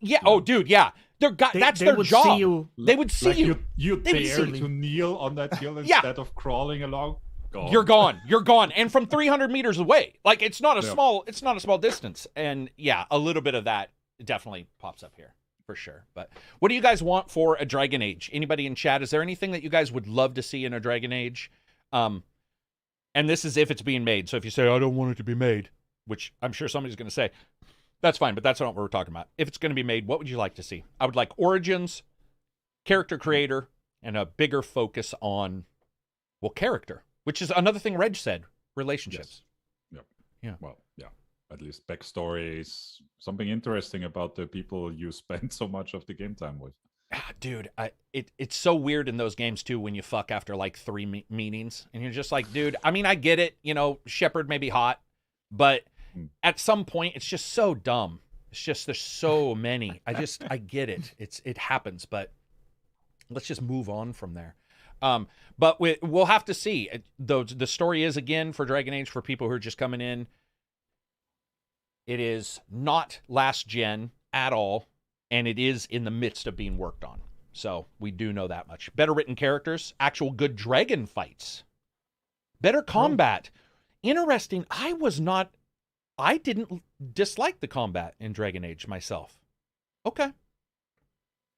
Yeah. Oh, dude. Yeah. That's their would job. See you. They would see like you. You They dare would see to kneel on that hill Yeah. instead of crawling along. Gone. You're gone. You're gone. And from 300 meters away. Like it's not a small distance. And yeah, a little bit of that definitely pops up here for sure. But what do you guys want for a Dragon Age? Anybody in chat? Is there anything that you guys would love to see in a Dragon Age? And this is if it's being made. So if you say, I don't want it to be made, which I'm sure somebody's going to say, that's fine, but that's not what we're talking about. If it's going to be made, what would you like to see? I would like Origins, character creator, and a bigger focus on, well, character. Which is another thing Reg said, relationships. Yes. Yep. Yeah. Well, yeah. At least backstories, something interesting about the people you spend so much of the game time with. Dude, it's so weird in those games, too, when you fuck after, like, 3 meetings. And you're just like, dude, I mean, I get it. You know, Shepard may be hot. But at some point, it's just so dumb. It's just, there's so many. I get it. It happens. But let's just move on from there. But we'll have to see. The story is, again, for Dragon Age, for people who are just coming in, it is not last gen at all, and it is in the midst of being worked on. So we do know that much. Better written characters, actual good dragon fights, better combat. Interesting. I didn't dislike the combat in Dragon Age myself. Okay.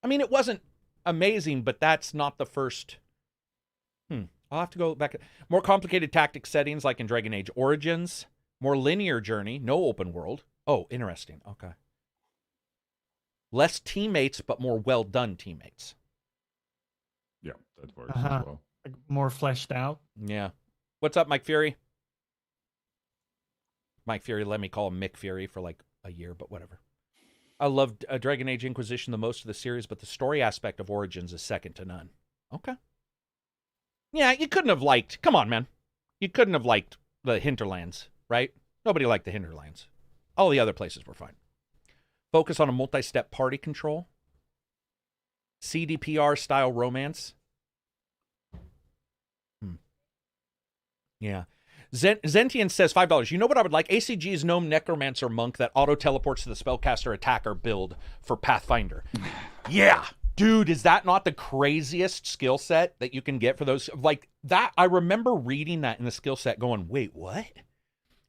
I mean, it wasn't amazing, but that's not the first... I'll have to go back. More complicated tactic settings like in Dragon Age Origins. More linear journey, no open world. Oh, interesting. Okay. Less teammates, but more well-done teammates. Yeah, that works as well. Like more fleshed out. Yeah. What's up, Mike Fury? Mike Fury, let me call him Mick Fury for like a year, but whatever. I loved Dragon Age Inquisition the most of the series, but the story aspect of Origins is second to none. Okay. Yeah, you couldn't have liked... Come on, man. You couldn't have liked the Hinterlands, right? Nobody liked the Hinterlands. All the other places were fine. Focus on a multi-step party control. CDPR-style romance. Yeah. Zentian says $5. You know what I would like? ACG's Gnome Necromancer Monk that auto-teleports to the Spellcaster Attacker build for Pathfinder. Yeah. Dude, is that not the craziest skill set that you can get for those? Like, that, I remember reading that in the skill set going, wait, what?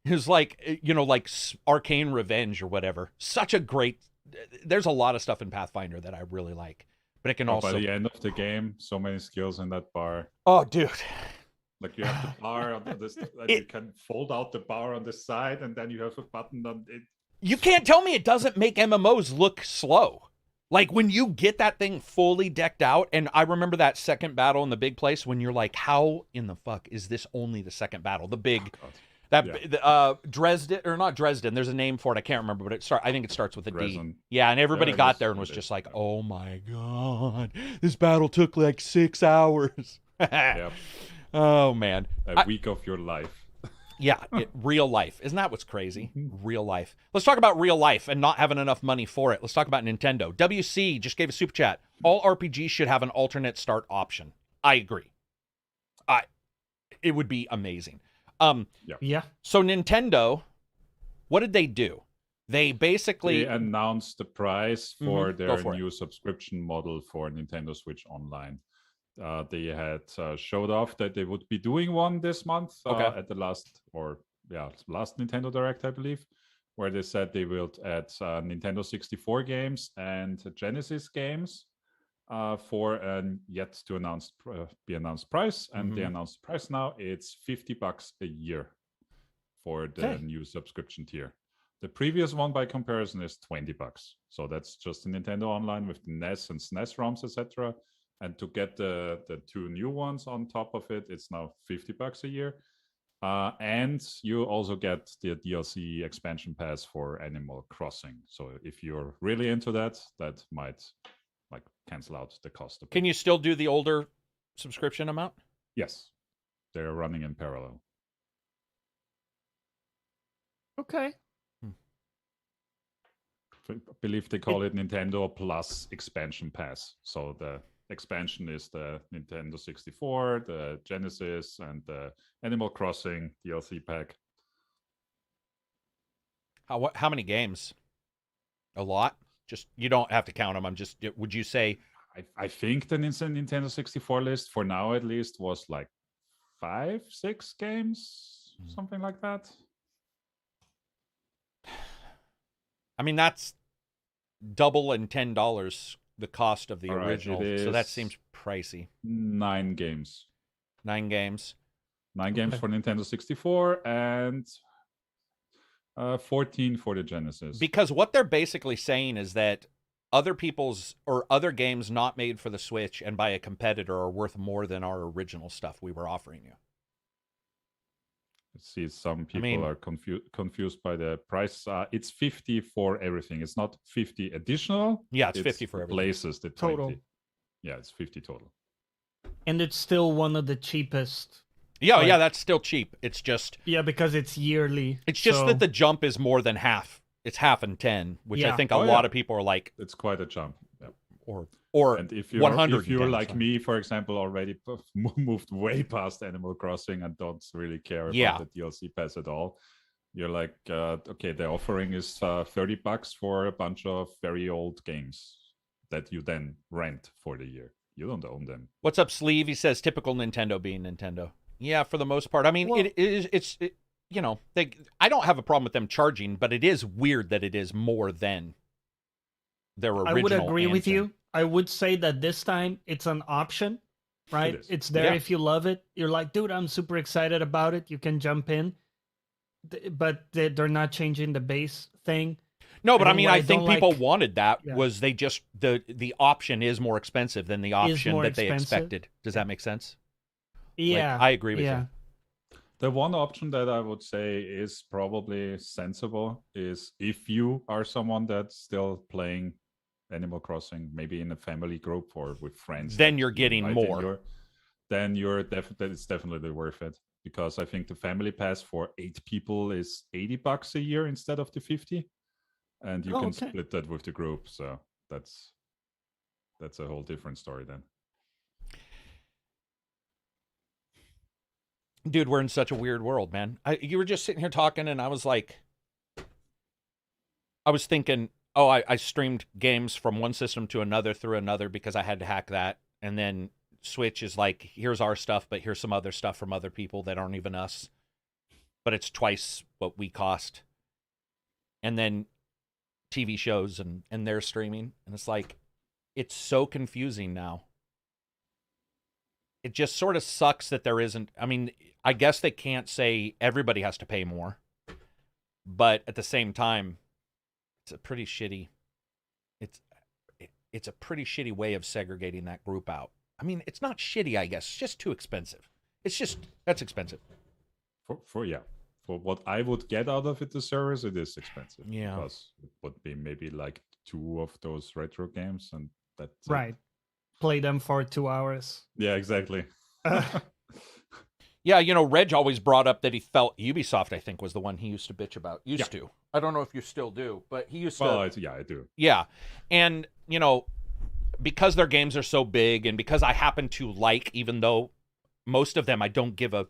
It was like, you know, like Arcane Revenge or whatever. Such a great, there's a lot of stuff in Pathfinder that I really like. But it can also... By the end of the game, so many skills in that bar. Oh, dude. Like you have the bar on this, and you can fold out the bar on the side, and then you have a button on it. You can't tell me it doesn't make MMOs look slow. Like, when you get that thing fully decked out, and I remember that second battle in the big place when you're like, how in the fuck is this only the second battle? The big, Dresden, or not Dresden, there's a name for it, I can't remember, but I think it starts with a Dresden. D. Yeah, and everybody got there and was just like, oh my God, this battle took like 6 hours. Yep. Oh, man. A week of your life. Yeah, real life. Isn't that what's crazy? Real life. Let's talk about real life and not having enough money for it. Let's talk about Nintendo. WC just gave a super chat. All RPGs should have an alternate start option. I agree. It would be amazing. Yeah. So Nintendo, what did they do? They basically... They announced the price for their for new subscription model for Nintendo Switch Online. They had showed off that they would be doing one this month at the last Nintendo Direct, I believe, where they said they will add Nintendo 64 games and Genesis games for an yet to be announced price. And they announced the price now. It's $50 a year for the new subscription tier. The previous one, by comparison, is $20. So that's just the Nintendo Online with the NES and SNES ROMs, etc. And to get the two new ones on top of it, it's now $50 a year. And you also get the DLC expansion pass for Animal Crossing. So if you're really into that, that might like cancel out the cost of it. Can you still do the older subscription amount? Yes. they're running in parallel. Okay. I believe they call it Nintendo Plus Expansion Pass. So the expansion is the Nintendo 64, the Genesis, and the Animal Crossing DLC pack. How many games? A lot? Just, you don't have to count them. I'm just, would you say? I think the Nintendo 64 list, for now at least, was like 5-6 games, something like that. I mean, that's double and $10 the cost of the All right, original. So that seems pricey. 9 games. 9 games. 9 games for Nintendo 64 and 14 for the Genesis. Because what they're basically saying is that other people's or other games not made for the Switch and by a competitor are worth more than our original stuff we were offering you. See, some people are confused by the price. It's 50 for everything. It's not 50 additional. Yeah, it's 50 for everything. Places the 20. Total. Yeah, it's 50 total. And it's still one of the cheapest. Yeah, yeah, that's still cheap. It's just because it's yearly. It's just that the jump is more than half. It's half and 10, which I think a lot of people are like. It's quite a jump. Yeah. Or and if you're 100, if you're like me, for example, already moved way past Animal Crossing and don't really care about the DLC pass at all, you're like, okay, the offering is $30 for a bunch of very old games that you then rent for the year. You don't own them. What's up, Sleeve? He says typical Nintendo being Nintendo. Yeah, for the most part. I mean, it's you know, I don't have a problem with them charging, but it is weird that it is more than their original. I would agree with you. I would say that this time it's an option, right? It's there if you love it. You're like, dude, I'm super excited about it. You can jump in. But they're not changing the base thing. No, but I mean, I think people wanted that. Was they just the option is more expensive than the option that they expected. Does that make sense? Yeah, I agree with you. The one option that I would say is probably sensible is if you are someone that's still playing Animal Crossing, maybe in a family group or with friends, then you're getting more. Then it's definitely worth it, because I think the family pass for 8 people is $80 a year instead of the 50, and you can split that with the group. So that's a whole different story then. Dude, we're in such a weird world, man. You were just sitting here talking, and I was like, I was thinking, oh, I streamed games from one system to another through another because I had to hack that. And then Switch is like, here's our stuff, but here's some other stuff from other people that aren't even us. But it's twice what we cost. And then TV shows and they're streaming. And it's like, it's so confusing now. It just sort of sucks that there isn't. I mean, I guess they can't say everybody has to pay more. But at the same time, it's a pretty shitty. It's a pretty shitty way of segregating that group out. I mean, it's not shitty, I guess. It's just too expensive. That's expensive. For what I would get out of it, the service, it is expensive. Yeah. Because it would be maybe like 2 of those retro games, and that's right. Play them for 2 hours. Yeah, exactly. Yeah, you know, Reg always brought up that he felt Ubisoft, I think, was the one he used to bitch about. To. I don't know if you still do, but he used to. Well, yeah, I do. Yeah. And, you know, because their games are so big and because I happen to like, even though most of them I don't give a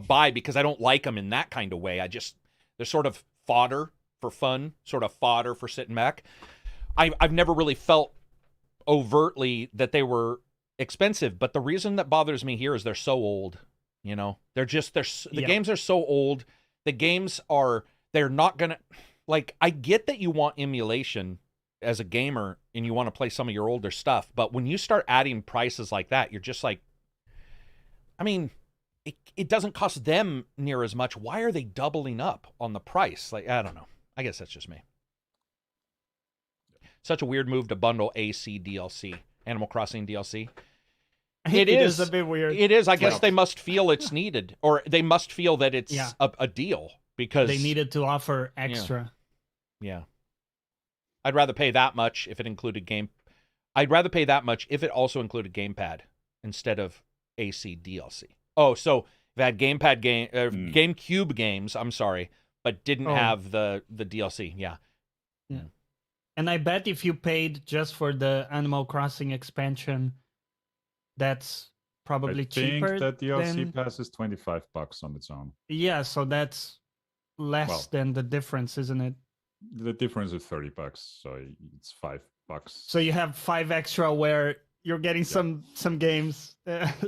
buy because I don't like them in that kind of way. They're sort of fodder for fun, sort of fodder for sitting back. I've never really felt overtly that they were expensive, but the reason that bothers me here is they're so old. You know, the games are so old. The games they're not gonna, like, I get that you want emulation as a gamer and you want to play some of your older stuff, but when you start adding prices like that, you're just like, I mean, it doesn't cost them near as much. Why are they doubling up on the price? Like, I don't know. I guess that's just me. Such a weird move to bundle AC DLC, Animal Crossing DLC. It is a bit weird. It is. I guess they must feel it's needed, or they must feel that it's a deal because they needed to offer extra. Yeah. I'd rather pay that much if it included I'd rather pay that much if it also included gamepad instead of AC DLC. Oh, so they had GameCube games, I'm sorry, but didn't have the DLC. Yeah. And I bet if you paid just for the Animal Crossing expansion, that's probably cheaper. I think that DLC than... pass is $25 on its own. Yeah, so that's less than the difference, isn't it? The difference is $30, so it's $5. So you have 5 extra where you're getting some games,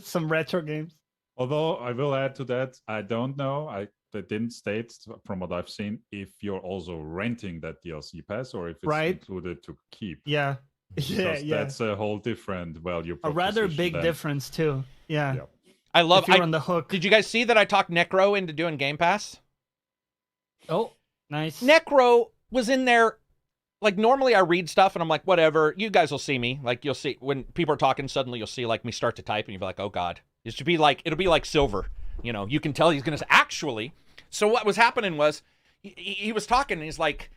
some retro games. Although I will add to that, I don't know. They didn't state from what I've seen if you're also renting that DLC pass or if it's included to keep. Yeah. Because that's a whole different value proposition. A rather big difference too. Yeah. I love if you're on the hook. Did you guys see that I talked Necro into doing Game Pass? Oh, nice. Necro was in there. Like, normally I read stuff and I'm like, whatever, you guys will see me. Like, you'll see when people are talking, suddenly you'll see like me start to type and you'll be like, oh God. It'll be like Silver. You know, you can tell he's going to actually. So what was happening was he was talking and he's like,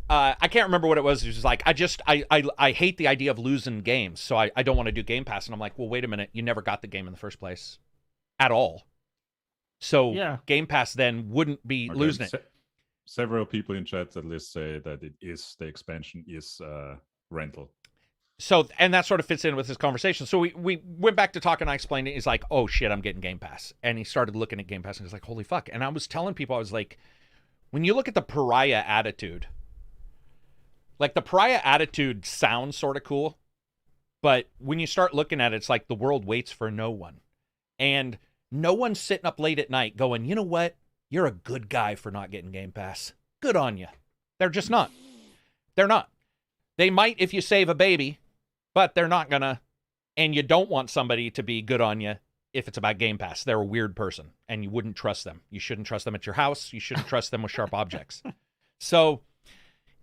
I can't remember what it was. He was like, I hate the idea of losing games. So I don't want to do Game Pass. And I'm like, well, wait a minute. You never got the game in the first place at all. So Game Pass then wouldn't be losing it. Several people in chat at least say that the expansion is rental. So, and that sort of fits in with this conversation. So we went back to talk and I explained it. He's like, oh shit, I'm getting Game Pass. And he started looking at Game Pass and he's like, holy fuck. And I was telling people, I was like, when you look at the pariah attitude, like the pariah attitude sounds sort of cool, but when you start looking at it, it's like the world waits for no one. And no one's sitting up late at night going, you know what? You're a good guy for not getting Game Pass. Good on you. They're just not. They're not. They might if you save a baby, but they're not gonna. And you don't want somebody to be good on you if it's about Game Pass. They're a weird person, and you wouldn't trust them. You shouldn't trust them at your house. You shouldn't trust them with sharp objects. So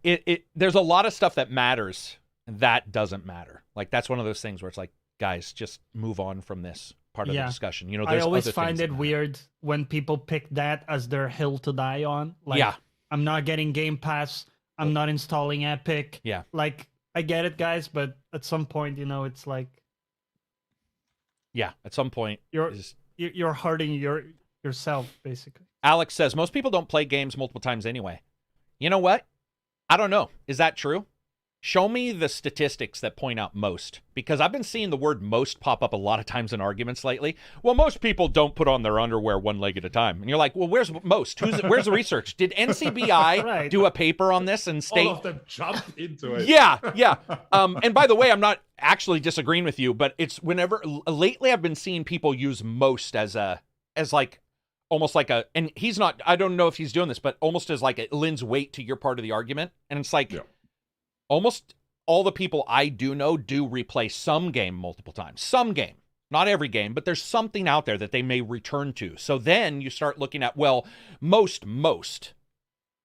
there's a lot of stuff that matters that doesn't matter. Like, that's one of those things where it's like, guys, just move on from this part of the discussion. You know, I always find it weird when people pick that as their hill to die on. Like, I'm not getting Game Pass. I'm not installing Epic. Yeah. Like, I get it, guys, but at some point, you know, it's like... Yeah, at some point... You're hurting yourself, basically. Alex says, most people don't play games multiple times anyway. You know what? I don't know. Is that true? Show me the statistics that point out most, because I've been seeing the word most pop up a lot of times in arguments lately. Well, most people don't put on their underwear one leg at a time. And you're like, well, where's most? Where's the research? Did NCBI do a paper on this and state... All of them jump into it. Yeah. And by the way, I'm not actually disagreeing with you, but it's lately I've been seeing people use most as like, almost like a, and he's not, I don't know if he's doing this, but almost as like it lends weight to your part of the argument. And it's like... Yeah. Almost all the people I do know do replay some game multiple times. Some game. Not every game, but there's something out there that they may return to. So then you start looking at, well, most.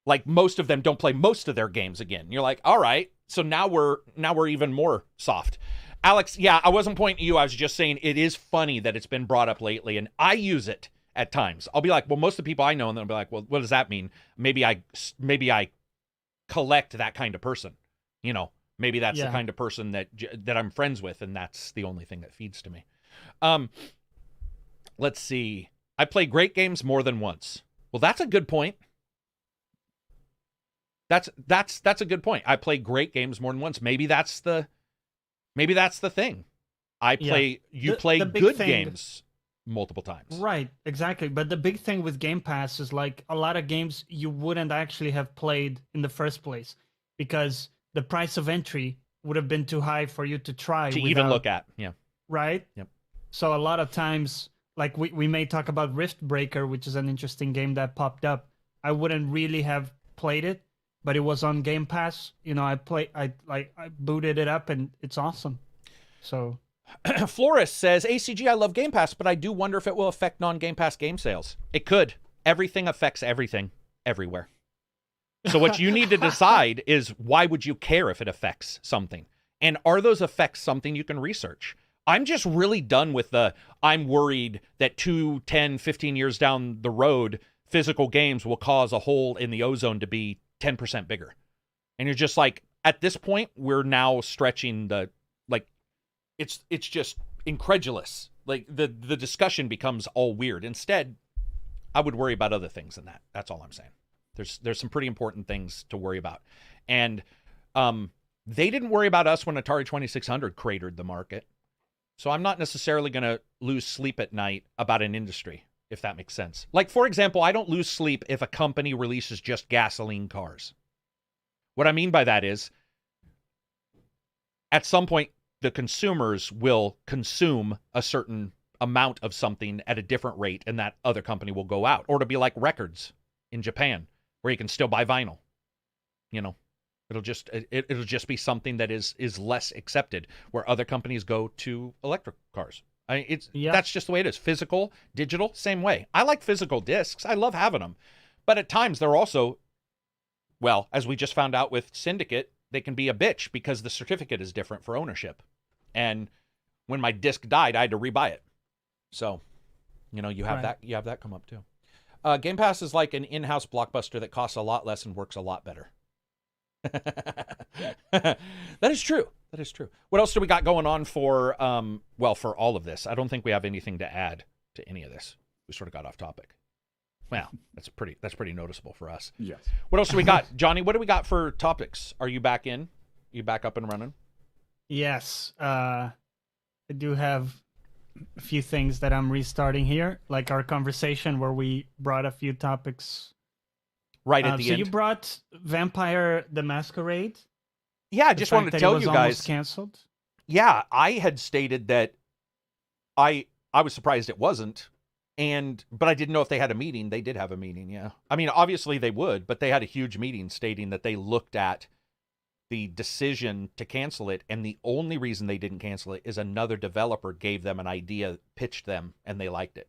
Like, most of them don't play most of their games again. And you're like, all right, so now we're even more soft. Alex, yeah, I wasn't pointing at you. I was just saying it is funny that it's been brought up lately, and I use it at times. I'll be like, well, most of the people I know, and they'll be like, well, what does that mean? Maybe I collect that kind of person. You know, maybe that's the kind of person that I'm friends with, and that's the only thing that feeds to me. Let's see. I play great games more than once. Well, that's a good point. That's a good point. I play great games more than once. Maybe that's the thing. You play good games multiple times. Right, exactly. But the big thing with Game Pass is like a lot of games you wouldn't actually have played in the first place because the price of entry would have been too high for you to try. To even look at, yeah. Right? Yep. So a lot of times, like we may talk about Rift Breaker, which is an interesting game that popped up. I wouldn't really have played it, but it was on Game Pass. You know, I booted it up and it's awesome. So Flores says, ACG, I love Game Pass, but I do wonder if it will affect non-Game Pass game sales. It could. Everything affects everything, everywhere. So what you need to decide is, why would you care if it affects something? And are those effects something you can research? I'm just really done with I'm worried that 2, 10, 15 years down the road, physical games will cause a hole in the ozone to be 10% bigger. And you're just like, at this point, we're now stretching it's just incredulous. Like the discussion becomes all weird. Instead, I would worry about other things than that. That's all I'm saying. There's some pretty important things to worry about. And they didn't worry about us when Atari 2600 cratered the market. So I'm not necessarily going to lose sleep at night about an industry, if that makes sense. Like, for example, I don't lose sleep if a company releases just gasoline cars. What I mean by that is, at some point, the consumers will consume a certain amount of something at a different rate, and that other company will go out. Or it'll be like records in Japan, where you can still buy vinyl. You know, it'll just be something that is less accepted, where other companies go to electric cars. That's just the way it is. Physical, digital, same way. I like physical discs. I love having them. But at times they're also, well, as we just found out with Syndicate, they can be a bitch because the certificate is different for ownership. And when my disc died, I had to rebuy it. So, you know, you have that come up too. Game Pass is like an in-house Blockbuster that costs a lot less and works a lot better. That is true. That is true. What else do we got going on for for all of this? I don't think we have anything to add to any of this. We sort of got off topic. Well, that's pretty noticeable for us. Yes. What else do we got? Johnny, what do we got for topics? Are you back in? You back up and running? Yes. I do have a few things that I'm restarting here, like our conversation where we brought a few topics right at the end. So you brought Vampire the Masquerade? Yeah, I just wanted to tell you guys. Canceled. Yeah, I had stated that I was surprised it wasn't, but I didn't know if they had a meeting. They did have a meeting, yeah. I mean, obviously they would, but they had a huge meeting stating that they looked at the decision to cancel it, and the only reason they didn't cancel it is another developer gave them an idea, pitched them, and they liked it.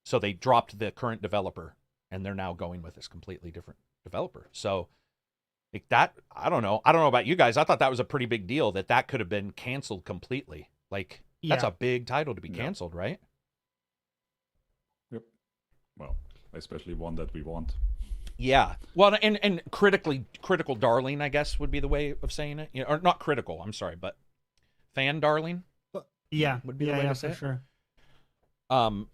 So they dropped the current developer, and they're now going with this completely different developer. So like that, I don't know about you guys. I thought that was a pretty big deal that could have been canceled completely. Like, that's a big title to be canceled, right? Yep. Well, especially one that we want. Yeah. Well, and critical darling, I guess, would be the way of saying it. You know, or not critical, I'm sorry, but fan darling? Yeah. Would be the way to say for it. Sure.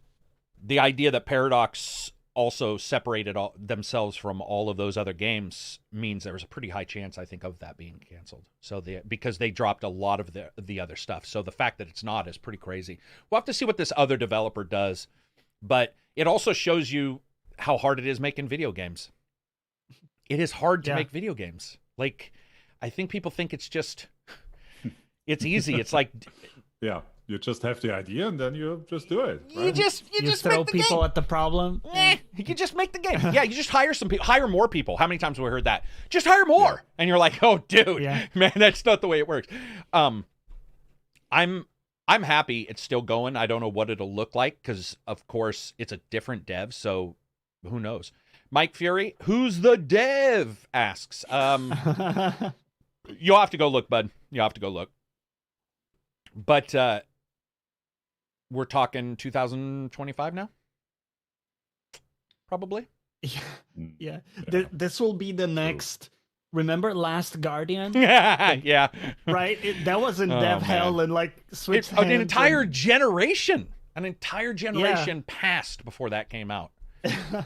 The idea that Paradox also separated themselves from all of those other games means there was a pretty high chance, I think, of that being canceled. So because they dropped a lot of the other stuff. So the fact that it's not is pretty crazy. We'll have to see what this other developer does, but it also shows you how hard it is making video games. It is hard to make video games. Like, I think people think it's just, it's easy. It's like, yeah, you just have the idea and then you just do it. Right? You just throw make the people game. At the problem. You can just make the game. Yeah, you just hire some people, hire more people. How many times have we heard that? Just hire more. Yeah. And you're like, oh, dude, man, that's not the way it works. I'm happy it's still going. I don't know what it'll look like because, of course, it's a different dev, so who knows? Mike Fury, who's the dev? Asks. You'll have to go look, bud. You'll have to go look. But we're talking 2025 now? Probably. Yeah. This will be the next. Remember Last Guardian? Yeah. Right? That was in dev hell and like switched an entire generation. An entire generation passed before that came out.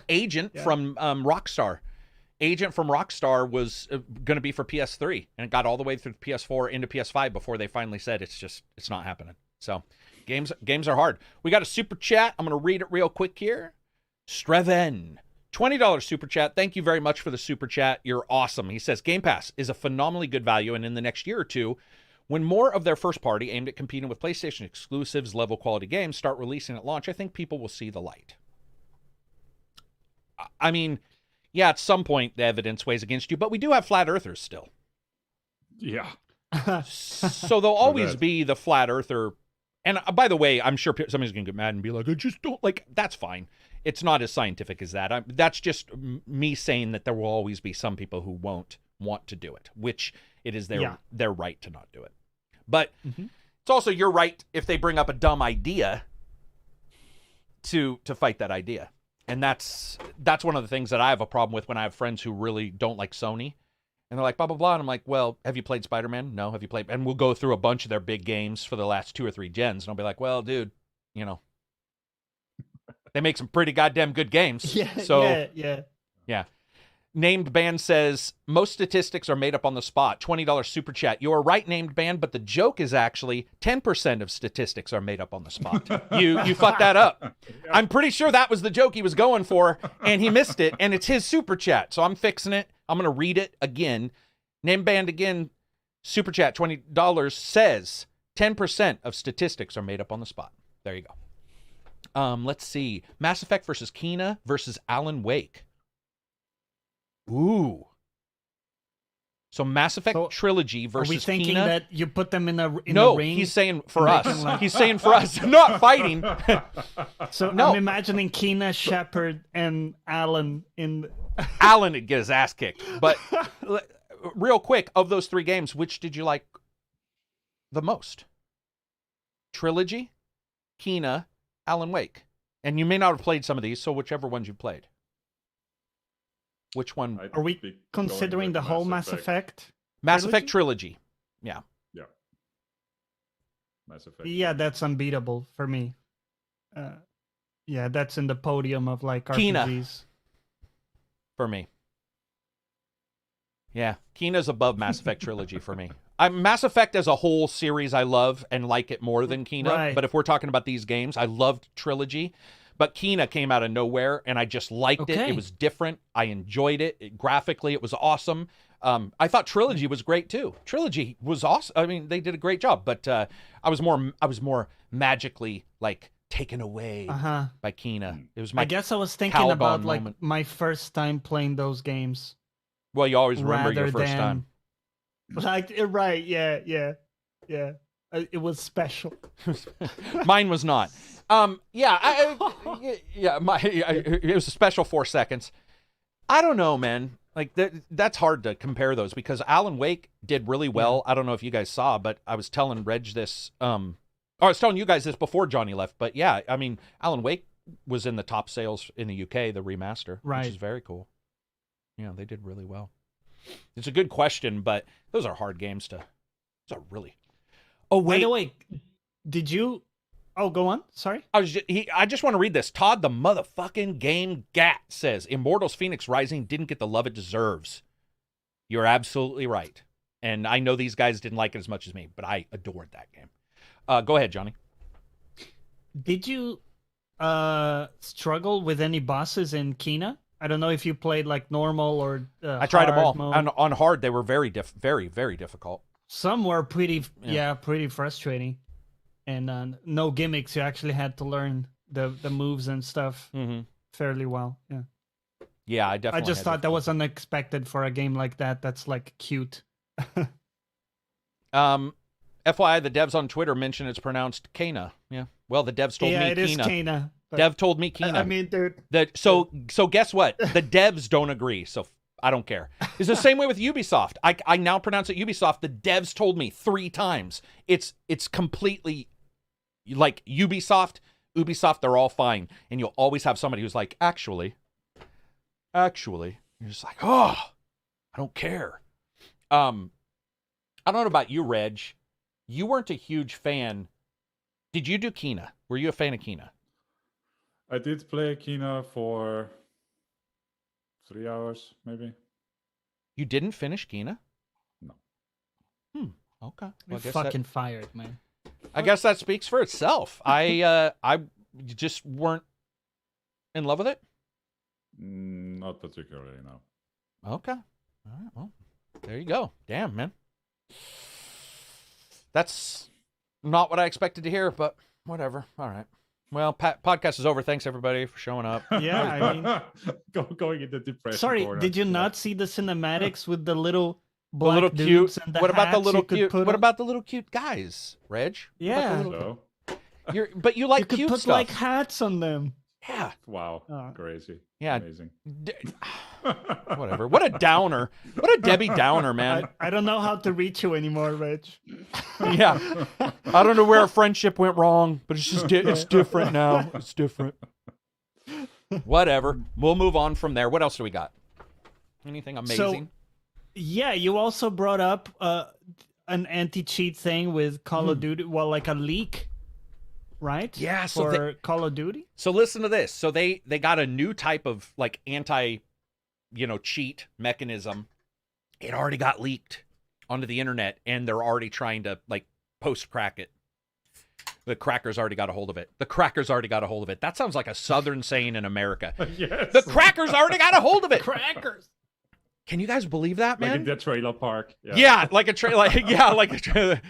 Agent from Rockstar. Agent from Rockstar was going to be for PS3, and it got all the way through PS4 into PS5 before they finally said it's not happening. So games are hard. We got a super chat. I'm going to read it real quick here. Streven, $20 super chat. Thank you very much for the super chat. You're awesome. He says, Game Pass is a phenomenally good value, and in the next year or two, when more of their first party aimed at competing with PlayStation exclusives, level quality games start releasing at launch, I think people will see the light. I mean, yeah, at some point the evidence weighs against you, but we do have flat earthers still. Yeah. So there'll always be the flat earther. And by the way, I'm sure somebody's going to get mad and be like, I just don't like, that's fine. It's not as scientific as that. That's just me saying that there will always be some people who won't want to do it, which it is their right to not do it. But it's also your right if they bring up a dumb idea to fight that idea. And that's one of the things that I have a problem with when I have friends who really don't like Sony. And they're like, blah, blah, blah. And I'm like, well, have you played Spider-Man? No. Have you played? And we'll go through a bunch of their big games for the last 2 or 3 gens. And I'll be like, well, dude, you know, they make some pretty goddamn good games. Yeah, So yeah. Named Band says, most statistics are made up on the spot. $20 super chat. You are right, Named Band, but the joke is actually 10% of statistics are made up on the spot. You fucked that up. I'm pretty sure that was the joke he was going for, and he missed it, and it's his super chat. So I'm fixing it. I'm going to read it again. Named Band again, super chat, $20 says 10% of statistics are made up on the spot. There you go. Let's see. Mass Effect versus Kena versus Alan Wake. Ooh. So Mass Effect Trilogy versus Kena. Are we thinking that you put them in a ring? No, he's saying for us. He's saying for us, not fighting. So no. I'm imagining Kena, Shepard, and Alan in... Alan would get his ass kicked. But real quick, of those 3 games, which did you like the most? Trilogy, Kena, Alan Wake. And you may not have played some of these, so whichever ones you played. Which one? Are we considering the whole Mass Effect? Mass Effect Trilogy. Yeah. Yeah. Mass Effect. Yeah, that's unbeatable for me. Yeah, that's in the podium of like Kena. RPGs. For me. Yeah, Kena's above Mass Effect Trilogy for me. Mass Effect as a whole series I love and like it more than Kena. Right. But if we're talking about these games, I loved Trilogy. But Kena came out of nowhere, and I just liked it. It was different. I enjoyed it. Graphically, it was awesome. I thought Trilogy was great too. Trilogy was awesome. I mean, they did a great job. But I was more magically like taken away by Kena. It was my. I guess I was thinking about like my first time playing those games. Well, you always remember your first time. Like right, yeah. It was special. Mine was not. It was a special 4 seconds. I don't know, man. Like that's hard to compare those because Alan Wake did really well. I don't know if you guys saw, but I was telling Reg this. I was telling you guys this before Johnny left. But yeah, I mean, Alan Wake was in the top sales in the UK, the remaster, which is very cool. Yeah, they did really well. It's a good question, but those are hard games to. Those are really. Oh wait. By the way, did you? Oh, go on. Sorry. I just want to read this. Todd the motherfucking Game Gat says, Immortals Phoenix Rising didn't get the love it deserves. You're absolutely right. And I know these guys didn't like it as much as me, but I adored that game. Go ahead, Johnny. Did you struggle with any bosses in Kena? I don't know if you played like normal or I tried them all. On hard, they were very, very difficult. Some were pretty frustrating. And no gimmicks. You actually had to learn the moves and stuff fairly well. Yeah. Yeah, I definitely. I just thought that was unexpected for a game like that. That's like cute. FYI, the devs on Twitter mention it's pronounced Kena. Yeah. Well, the devs told me Kena. Yeah, it is Kena. Dev told me Kena. I mean, dude. So guess what? The devs don't agree. So I don't care. It's the same way with Ubisoft. I now pronounce it Ubisoft. The devs told me 3 times. It's completely. Like Ubisoft, they're all fine. And you'll always have somebody who's like, actually. You're just like, oh, I don't care. I don't know about you, Reg. You weren't a huge fan. Did you do Kena? Were you a fan of Kena? I did play Kena for 3 hours, maybe. You didn't finish Kena? No. Okay. You're fucking fired, man. I guess that speaks for itself. I just weren't in love with it. Not particularly, no. Okay. All right. Well, there you go. Damn, man. That's not what I expected to hear, but whatever. All right. Well, podcast is over. Thanks everybody for showing up. Yeah, I mean, going into depression. Sorry, corner. Did you not see the cinematics with the little? The little cute. What about the little cute? What about the little cute guys, Reg? Yeah. But you like you could cute put stuff. like hats on them. Yeah. Wow. Crazy. Yeah. Amazing. Whatever. What a downer. What a Debbie Downer, man. I don't know how to reach you anymore, Reg. Yeah. I don't know where our friendship went wrong, but it's just it's different now. It's different. Whatever. We'll move on from there. What else do we got? Anything amazing? Yeah, you also brought up an anti-cheat thing with Call of Duty. Well, like a leak right? Yeah, so for Call of Duty. So listen to this. So they got a new type of like anti, cheat mechanism. It already got leaked onto the internet, and they're already trying to like post crack it. The crackers already got a hold of it. The crackers already got a hold of it. That sounds like a Southern saying in America. Yes. The crackers already got a hold of it. Crackers. Can you guys believe that, man? Like in the trailer park. Yeah, like a trailer. Like a trailer.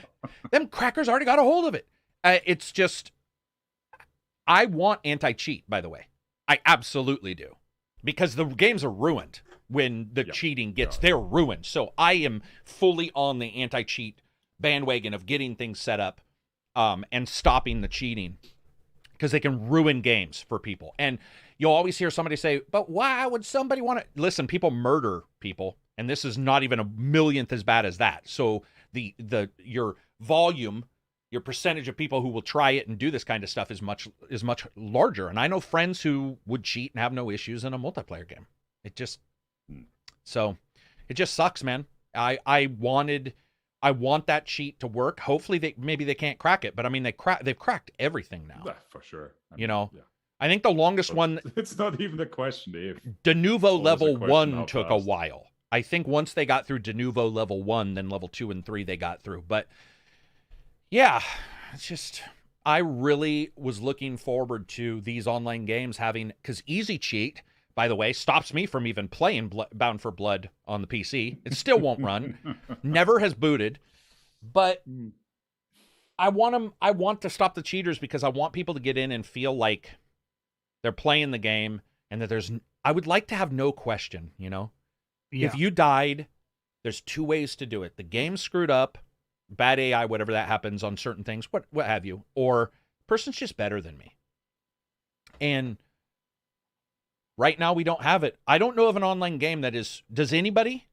Them crackers already got a hold of it. It's just, I want anti-cheat, by the way. I absolutely do. Because the games are ruined when the cheating gets, they're ruined. So I am fully on the anti-cheat bandwagon of getting things set up and stopping the cheating. Because they can ruin games for people. And you'll always hear somebody say, but why would somebody want to... Listen, people murder people. And this is not even a millionth as bad as that. So your volume... Your percentage of people who will try it and do this kind of stuff is much larger. And I know friends who would cheat and have no issues in a multiplayer game. It just sucks, man. I want that cheat to work. Hopefully maybe they can't crack it, but I mean they've cracked everything now. Yeah, for sure. I think the longest one. It's not even a question if. De Nouveau level 1 took a while. I think once they got through De Nouveau level 1, then level 2 and 3 they got through, but. Yeah, it's just, I really was looking forward to these online games having, because Easy Cheat, by the way, stops me from even playing Bound for Blood on the PC. It still won't run. Never has booted. But I want to stop the cheaters because I want people to get in and feel like they're playing the game and that I would like to have no question, Yeah. If you died, there's 2 ways to do it. The game's screwed up. Bad AI, whatever that happens on certain things, what have you, or person's just better than me. And right now we don't have it. I don't know of an online game that is. Does anybody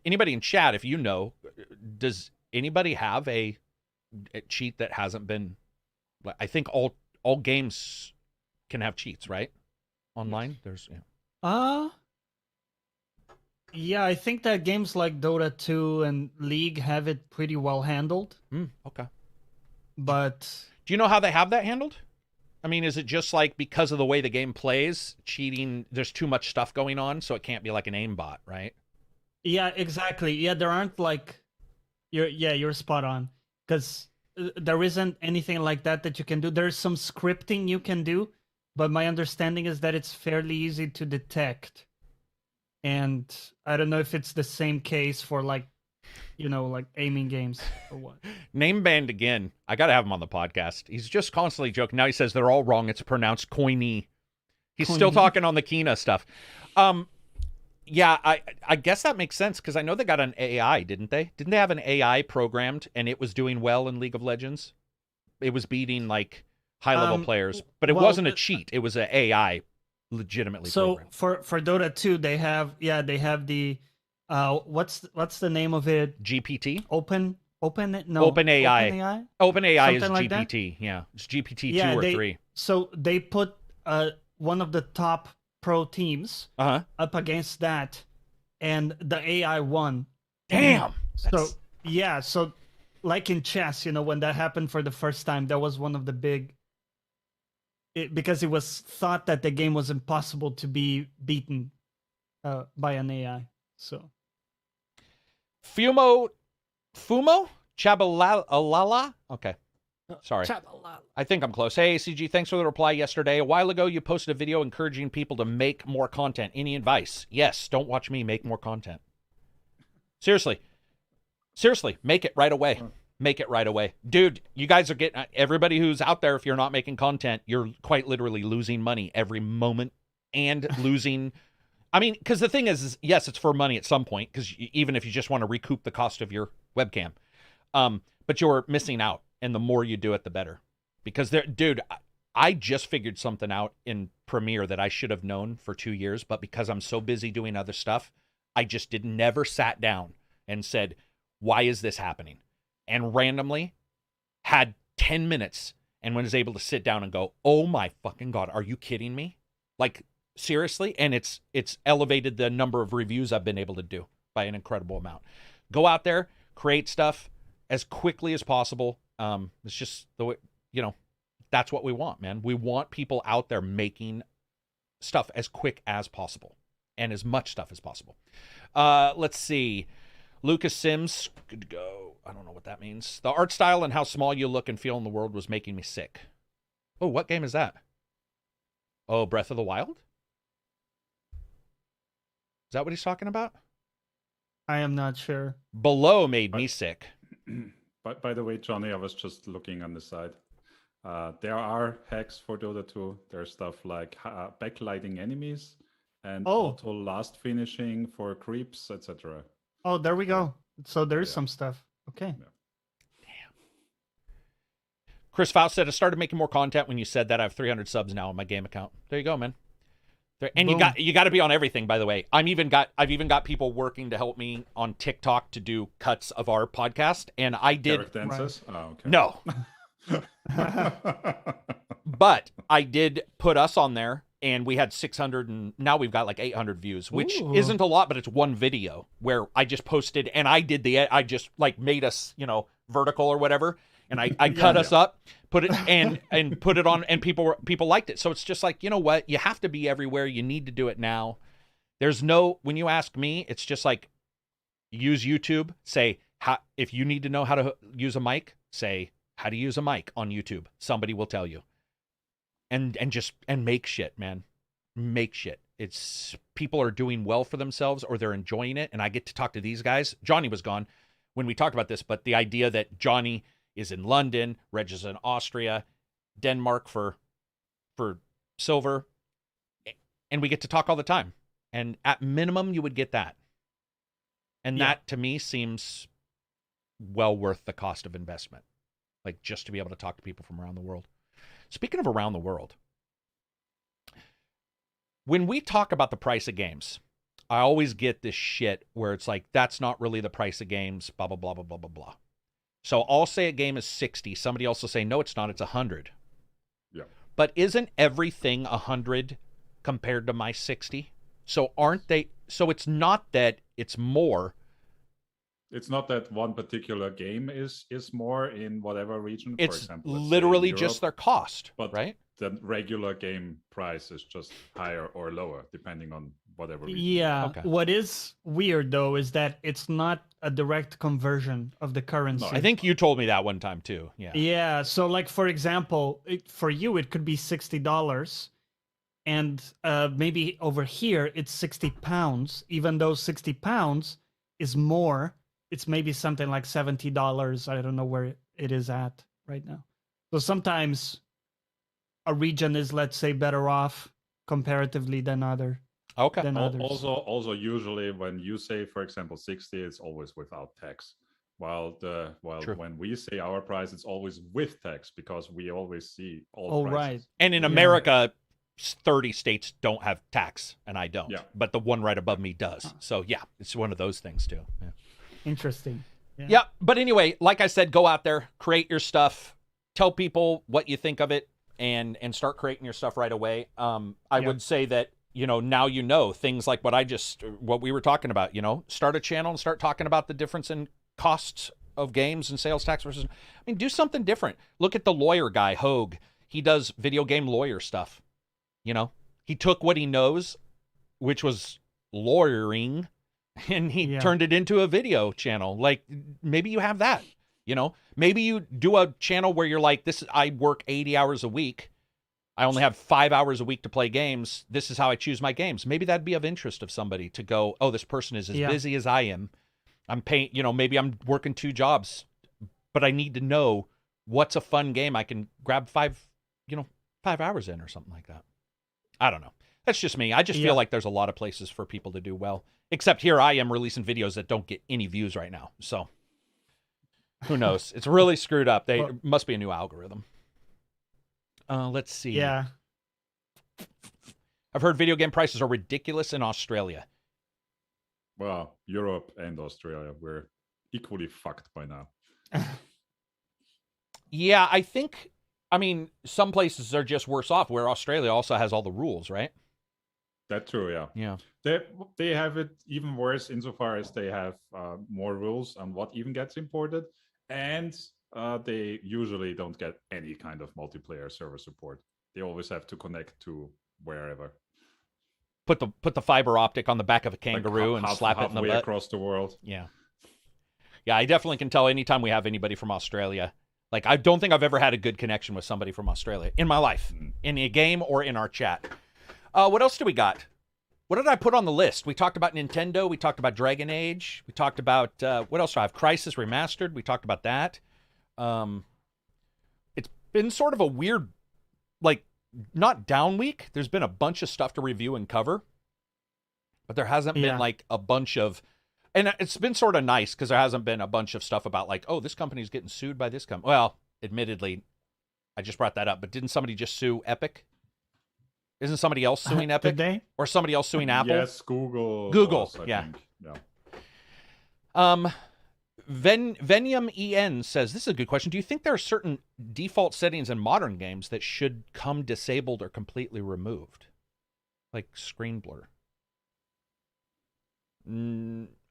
in chat, if you know, does anybody have a cheat that hasn't been? I think all games can have cheats, right? Online, there's Yeah, I think that games like Dota 2 and League have it pretty well handled. Okay. But do you know how they have that handled? I mean, is it just like because of the way the game plays, cheating, there's too much stuff going on, so it can't be like an aimbot, right? Yeah, exactly. Yeah, there aren't like... You're spot on. Because there isn't anything like that you can do. There's some scripting you can do, but my understanding is that it's fairly easy to detect. And I don't know if it's the same case for like aiming games or what. Name banned again. I got to have him on the podcast. He's just constantly joking. Now he says they're all wrong. It's pronounced coiny. He's still talking on the Kina stuff. Yeah, I guess that makes sense because I know they got an AI, didn't they? Didn't they have an AI programmed and it was doing well in League of Legends? It was beating like high-level players, but it wasn't a cheat. It was an AI legitimately programmed. For Dota 2, they have the what's the name of it? GPT? OpenAI. OpenAI is like GPT. That? Yeah, it's GPT 2 or 3. So they put one of the top pro teams up against that, and the AI won. Damn. So like in chess, when that happened for the first time, that was one of the big. Because it was thought that the game was impossible to be beaten by an AI. So, Fumo Chabalala. Okay, sorry. I think I'm close. Hey, CG, thanks for the reply yesterday. A while ago, you posted a video encouraging people to make more content. Any advice? Yes. Don't watch me make more content. Seriously, make it right away. Make it right away. Dude, you guys are getting... Everybody who's out there, if you're not making content, you're quite literally losing money every moment and losing... I mean, because the thing is, yes, it's for money at some point, because even if you just want to recoup the cost of your webcam. But you're missing out, and the more you do it, the better. Because, dude, I just figured something out in Premiere that I should have known for 2 years, but because I'm so busy doing other stuff, I just never sat down and said, why is this happening? And randomly had 10 minutes and was able to sit down and go, oh my fucking God, are you kidding me? Like, seriously? And it's elevated the number of reviews I've been able to do by an incredible amount. Go out there, create stuff as quickly as possible. It's just the way, That's what we want, man. We want people out there making stuff as quick as possible and as much stuff as possible. Let's see. Lucas Sims, good to go. I don't know what that means. The art style and how small you look and feel in the world was making me sick. Oh, what game is that? Oh, Breath of the Wild? Is that what he's talking about? I am not sure. Below made me sick. But by the way, Johnny, I was just looking on the side. There are hacks for Dota 2. There's stuff like backlighting enemies and auto last finishing for creeps, etc. Oh, there we go. So there's some stuff. Okay. Yeah. Chris Faust said, I started making more content when you said that. I have 300 subs now on my game account. There you go, man. And boom. you got to be on everything, by the way. I've even got people working to help me on TikTok to do cuts of our podcast, and I did. Dances? Right. Oh, okay. No. But I did put us on there, and we had 600, and now we've got like 800 views, which isn't a lot, but it's one video where I just posted, and I just like made us, vertical or whatever. And I cut us up, put it and put it on, and people liked it. So it's just like, you know what? You have to be everywhere. You need to do it now. When you ask me, it's just like, use YouTube. Say, if you need to know how to use a mic, say how to use a mic on YouTube. Somebody will tell you. And make shit, man. Make shit. It's people are doing well for themselves or they're enjoying it. And I get to talk to these guys. Johnny was gone when we talked about this, but the idea that Johnny is in London, Reg is in Austria, Denmark for silver, and we get to talk all the time. And at minimum, you would get that. And that, to me, seems well worth the cost of investment. Like, just to be able to talk to people from around the world. Speaking of around the world, when we talk about the price of games, I always get this shit where it's like, that's not really the price of games, blah, blah, blah, blah, blah, blah, blah. So I'll say a game is 60. Somebody else will say, no, it's not. It's 100. Yeah. But isn't everything 100 compared to my 60? So aren't they? So it's not that it's more. It's not that one particular game is more in whatever region. It's for example, literally Europe, just their cost, but right? The regular game price is just higher or lower depending on whatever region. Yeah. Okay. What is weird though is that it's not a direct conversion of the currency. No, I think you told me that one time too. Yeah. Yeah. So like, for example, for you, it could be $60 and maybe over here it's 60 pounds, even though 60 pounds is more. It's maybe something like $70. I don't know where it is at right now. So sometimes a region is, let's say, better off comparatively than others. Also, usually when you say, for example, 60, it's always without tax. While when we say our price, it's always with tax because we always see all prices. Right. And in America, 30 states don't have tax, and I don't. Yeah. But the one right above me does. So yeah, it's one of those things too. Yeah. Interesting. Yeah. But anyway, like I said, go out there, create your stuff, tell people what you think of it, and start creating your stuff right away. I would say that, now things like what we were talking about, start a channel and start talking about the difference in costs of games and sales tax versus, do something different. Look at the lawyer guy, Hogue. He does video game lawyer stuff. He took what he knows, which was lawyering, and he turned it into a video channel. Like, maybe you have that, maybe you do a channel where you're like, I work 80 hours a week. I only have 5 hours a week to play games. This is how I choose my games. Maybe that'd be of interest of somebody to go, oh, this person is as busy as I am. I'm paying, maybe I'm working 2 jobs, but I need to know what's a fun game I can grab 5 hours in or something like that. I don't know. That's just me. I just feel like there's a lot of places for people to do well. Except here I am releasing videos that don't get any views right now. So who knows? It's really screwed up. It must be a new algorithm. Let's see. Yeah. I've heard video game prices are ridiculous in Australia. Well, Europe and Australia, we're equally fucked by now. Yeah, I think, some places are just worse off, where Australia also has all the rules, right? That's true, yeah. Yeah. They have it even worse insofar as they have more rules on what even gets imported. And They usually don't get any kind of multiplayer server support. They always have to connect to wherever. Put the fiber optic on the back of a Like kangaroo and slap it in the halfway butt. across the world. Yeah. Yeah, I definitely can tell anytime we have anybody from Australia. Like, I don't think I've ever had a good connection with somebody from Australia in my life, in a game or in our chat. What else do we got? What did I put on the list? We talked about Nintendo. We talked about Dragon Age. We talked about, what else do I have? Crysis Remastered. We talked about that. It's been sort of a weird, like, not down week. There's been a bunch of stuff to review and cover. But there hasn't been, like, a bunch of... And it's been sort of nice because there hasn't been a bunch of stuff about, like, oh, this company's getting sued by this company. Well, admittedly, I just brought that up. But didn't somebody just sue Epic? Isn't somebody else suing Epic? Did they? Or somebody else suing Apple? Yes, Google. Google, I yeah. think. Yeah. Venium EN says, this is a good question. Do you think there are certain default settings in modern games that should come disabled or completely removed? Like screen blur.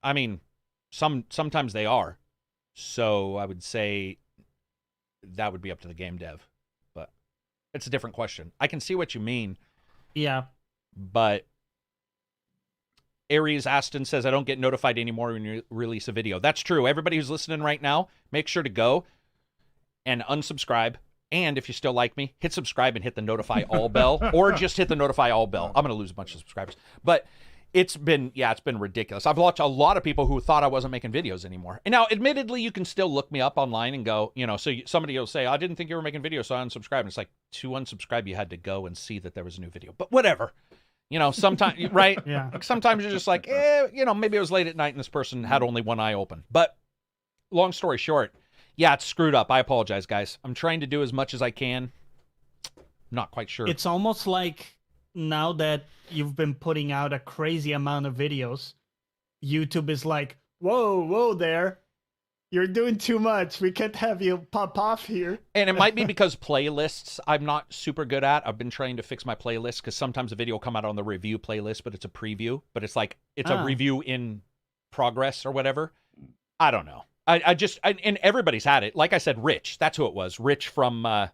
I mean, sometimes they are. So I would say that would be up to the game dev. But it's a different question. I can see what you mean. Yeah. But Aries Aston says, I don't get notified anymore when you release a video. That's true. Everybody who's listening right now, make sure to go and unsubscribe. And if you still like me, hit subscribe and hit the notify all bell. Or just hit the notify all bell. I'm going to lose a bunch of subscribers. But it's been ridiculous. I've watched a lot of people who thought I wasn't making videos anymore. And now, admittedly, you can still look me up online and go, so somebody will say, I didn't think you were making videos, so I unsubscribed. And it's like, to unsubscribe, you had to go and see that there was a new video. But whatever. Sometimes, right? Yeah. Sometimes you're just like, maybe it was late at night and this person had only one eye open. But long story short, yeah, it's screwed up. I apologize, guys. I'm trying to do as much as I can. Not quite sure. It's almost like now that you've been putting out a crazy amount of videos, YouTube is like, whoa there. You're doing too much. We can't have you pop off here. And it might be because playlists I'm not super good at. I've been trying to fix my playlist because sometimes a video will come out on the review playlist, but it's a preview. But it's like, it's a review in progress or whatever. I don't know. And everybody's had it. Like I said, Rich. That's who it was. Rich from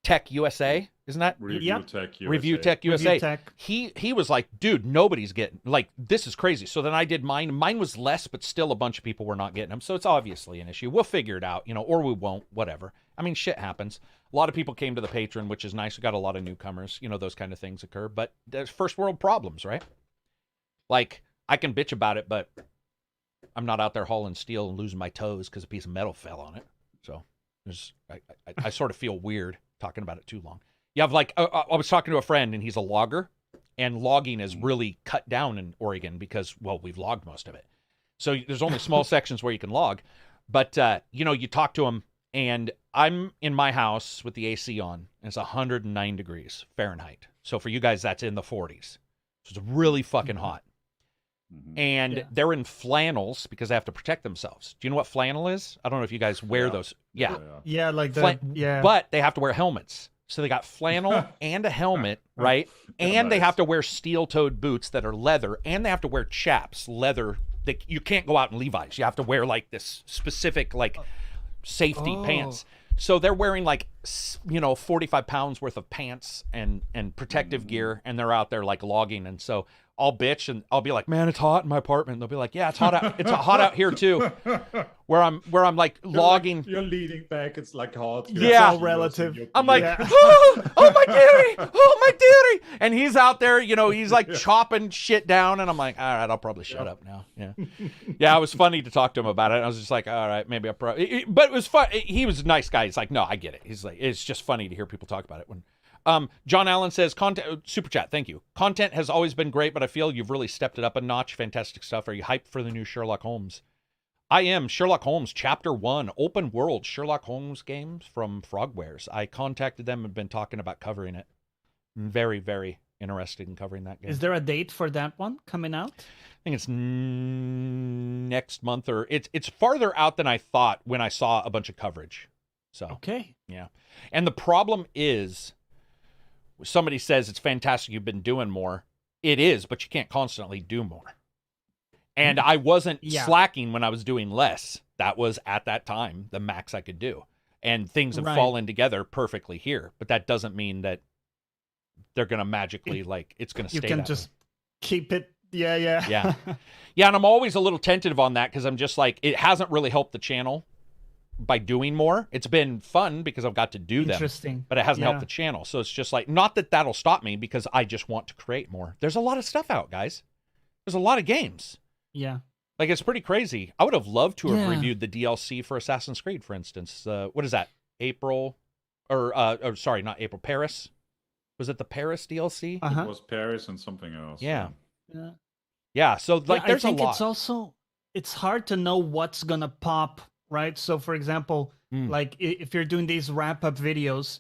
Tech USA. Isn't that? Review Tech USA. Review Tech USA. Review Tech. He was like, dude, nobody's getting, like, this is crazy. So then I did mine. Mine was less, but still a bunch of people were not getting them. So it's obviously an issue. We'll figure it out, or we won't, whatever. I mean, shit happens. A lot of people came to the Patreon, which is nice. We got a lot of newcomers, those kind of things occur. But there's first world problems, right? Like, I can bitch about it, but I'm not out there hauling steel and losing my toes because a piece of metal fell on it. So I sort of feel weird talking about it too long. You have like, I was talking to a friend and he's a logger, and logging is really cut down in Oregon because, well, we've logged most of it. So there's only small sections where you can log. But, you talk to him, and I'm in my house with the AC on, and it's 109 degrees Fahrenheit. So for you guys, that's in the 40s. So it's really fucking hot. And they're in flannels because they have to protect themselves. Do you know what flannel is? I don't know if you guys wear those. Yeah. Yeah, like But they have to wear helmets. So they got flannel and a helmet, right? And they have to wear steel-toed boots that are leather, and they have to wear chaps, leather. You can't go out in Levi's. You have to wear like this specific like safety pants. So they're wearing like 45 pounds worth of pants and protective gear, and they're out there like logging. And so I'll bitch and I'll be like, man, it's hot in my apartment. And they'll be like, yeah, it's hot out. It's hot out here too. Where I'm like logging. You're leaning back. It's like hot. Yeah, all relative. I'm like, oh my dearie, oh my dearie. And he's out there, he's like chopping shit down. And I'm like, all right, I'll probably shut up now. Yeah. Yeah, it was funny to talk to him about it. I was just like, all right, maybe I'll probably. But it was fun. He was a nice guy. He's like, no, I get it. He's like, it's just funny to hear people talk about it. When John Allen says, content, super chat, thank you. Content has always been great, but I feel you've really stepped it up a notch. Fantastic stuff. Are you hyped for the new Sherlock Holmes? I am. Sherlock Holmes, Chapter 1, open world Sherlock Holmes games from Frogwares. I contacted them and been talking about covering it. I'm very, very interested in covering that game. Is there a date for that one coming out? I think it's next month, or it's farther out than I thought when I saw a bunch of coverage. So okay. Yeah. And the problem is, somebody says it's fantastic you've been doing more. It is, but you can't constantly do more. And I wasn't slacking when I was doing less. That was, at that time, the max I could do. and things have Right. fallen together perfectly here. But that doesn't mean that they're gonna magically it's gonna stay. You can that just way. keep it. Yeah. Yeah. Yeah, and I'm always a little tentative on that because I'm just like, it hasn't really helped the channel by doing more. It's been fun because I've got to do them, Interesting. but it hasn't Yeah. helped the channel. So it's just like, not that that'll stop me because I just want to create more. There's a lot of stuff out, guys. There's a lot of games. Yeah. Like, it's pretty crazy. I would have loved to have Yeah. reviewed the DLC for Assassin's Creed, for instance. What is that? April, or sorry, not April, Paris. Was it the Paris DLC? It Uh-huh. was Paris and something else. Yeah. Yeah. Yeah, so like, Yeah, there's I think a lot. it's also it's hard to know what's gonna pop, right? So, for example, like if you're doing these wrap-up videos,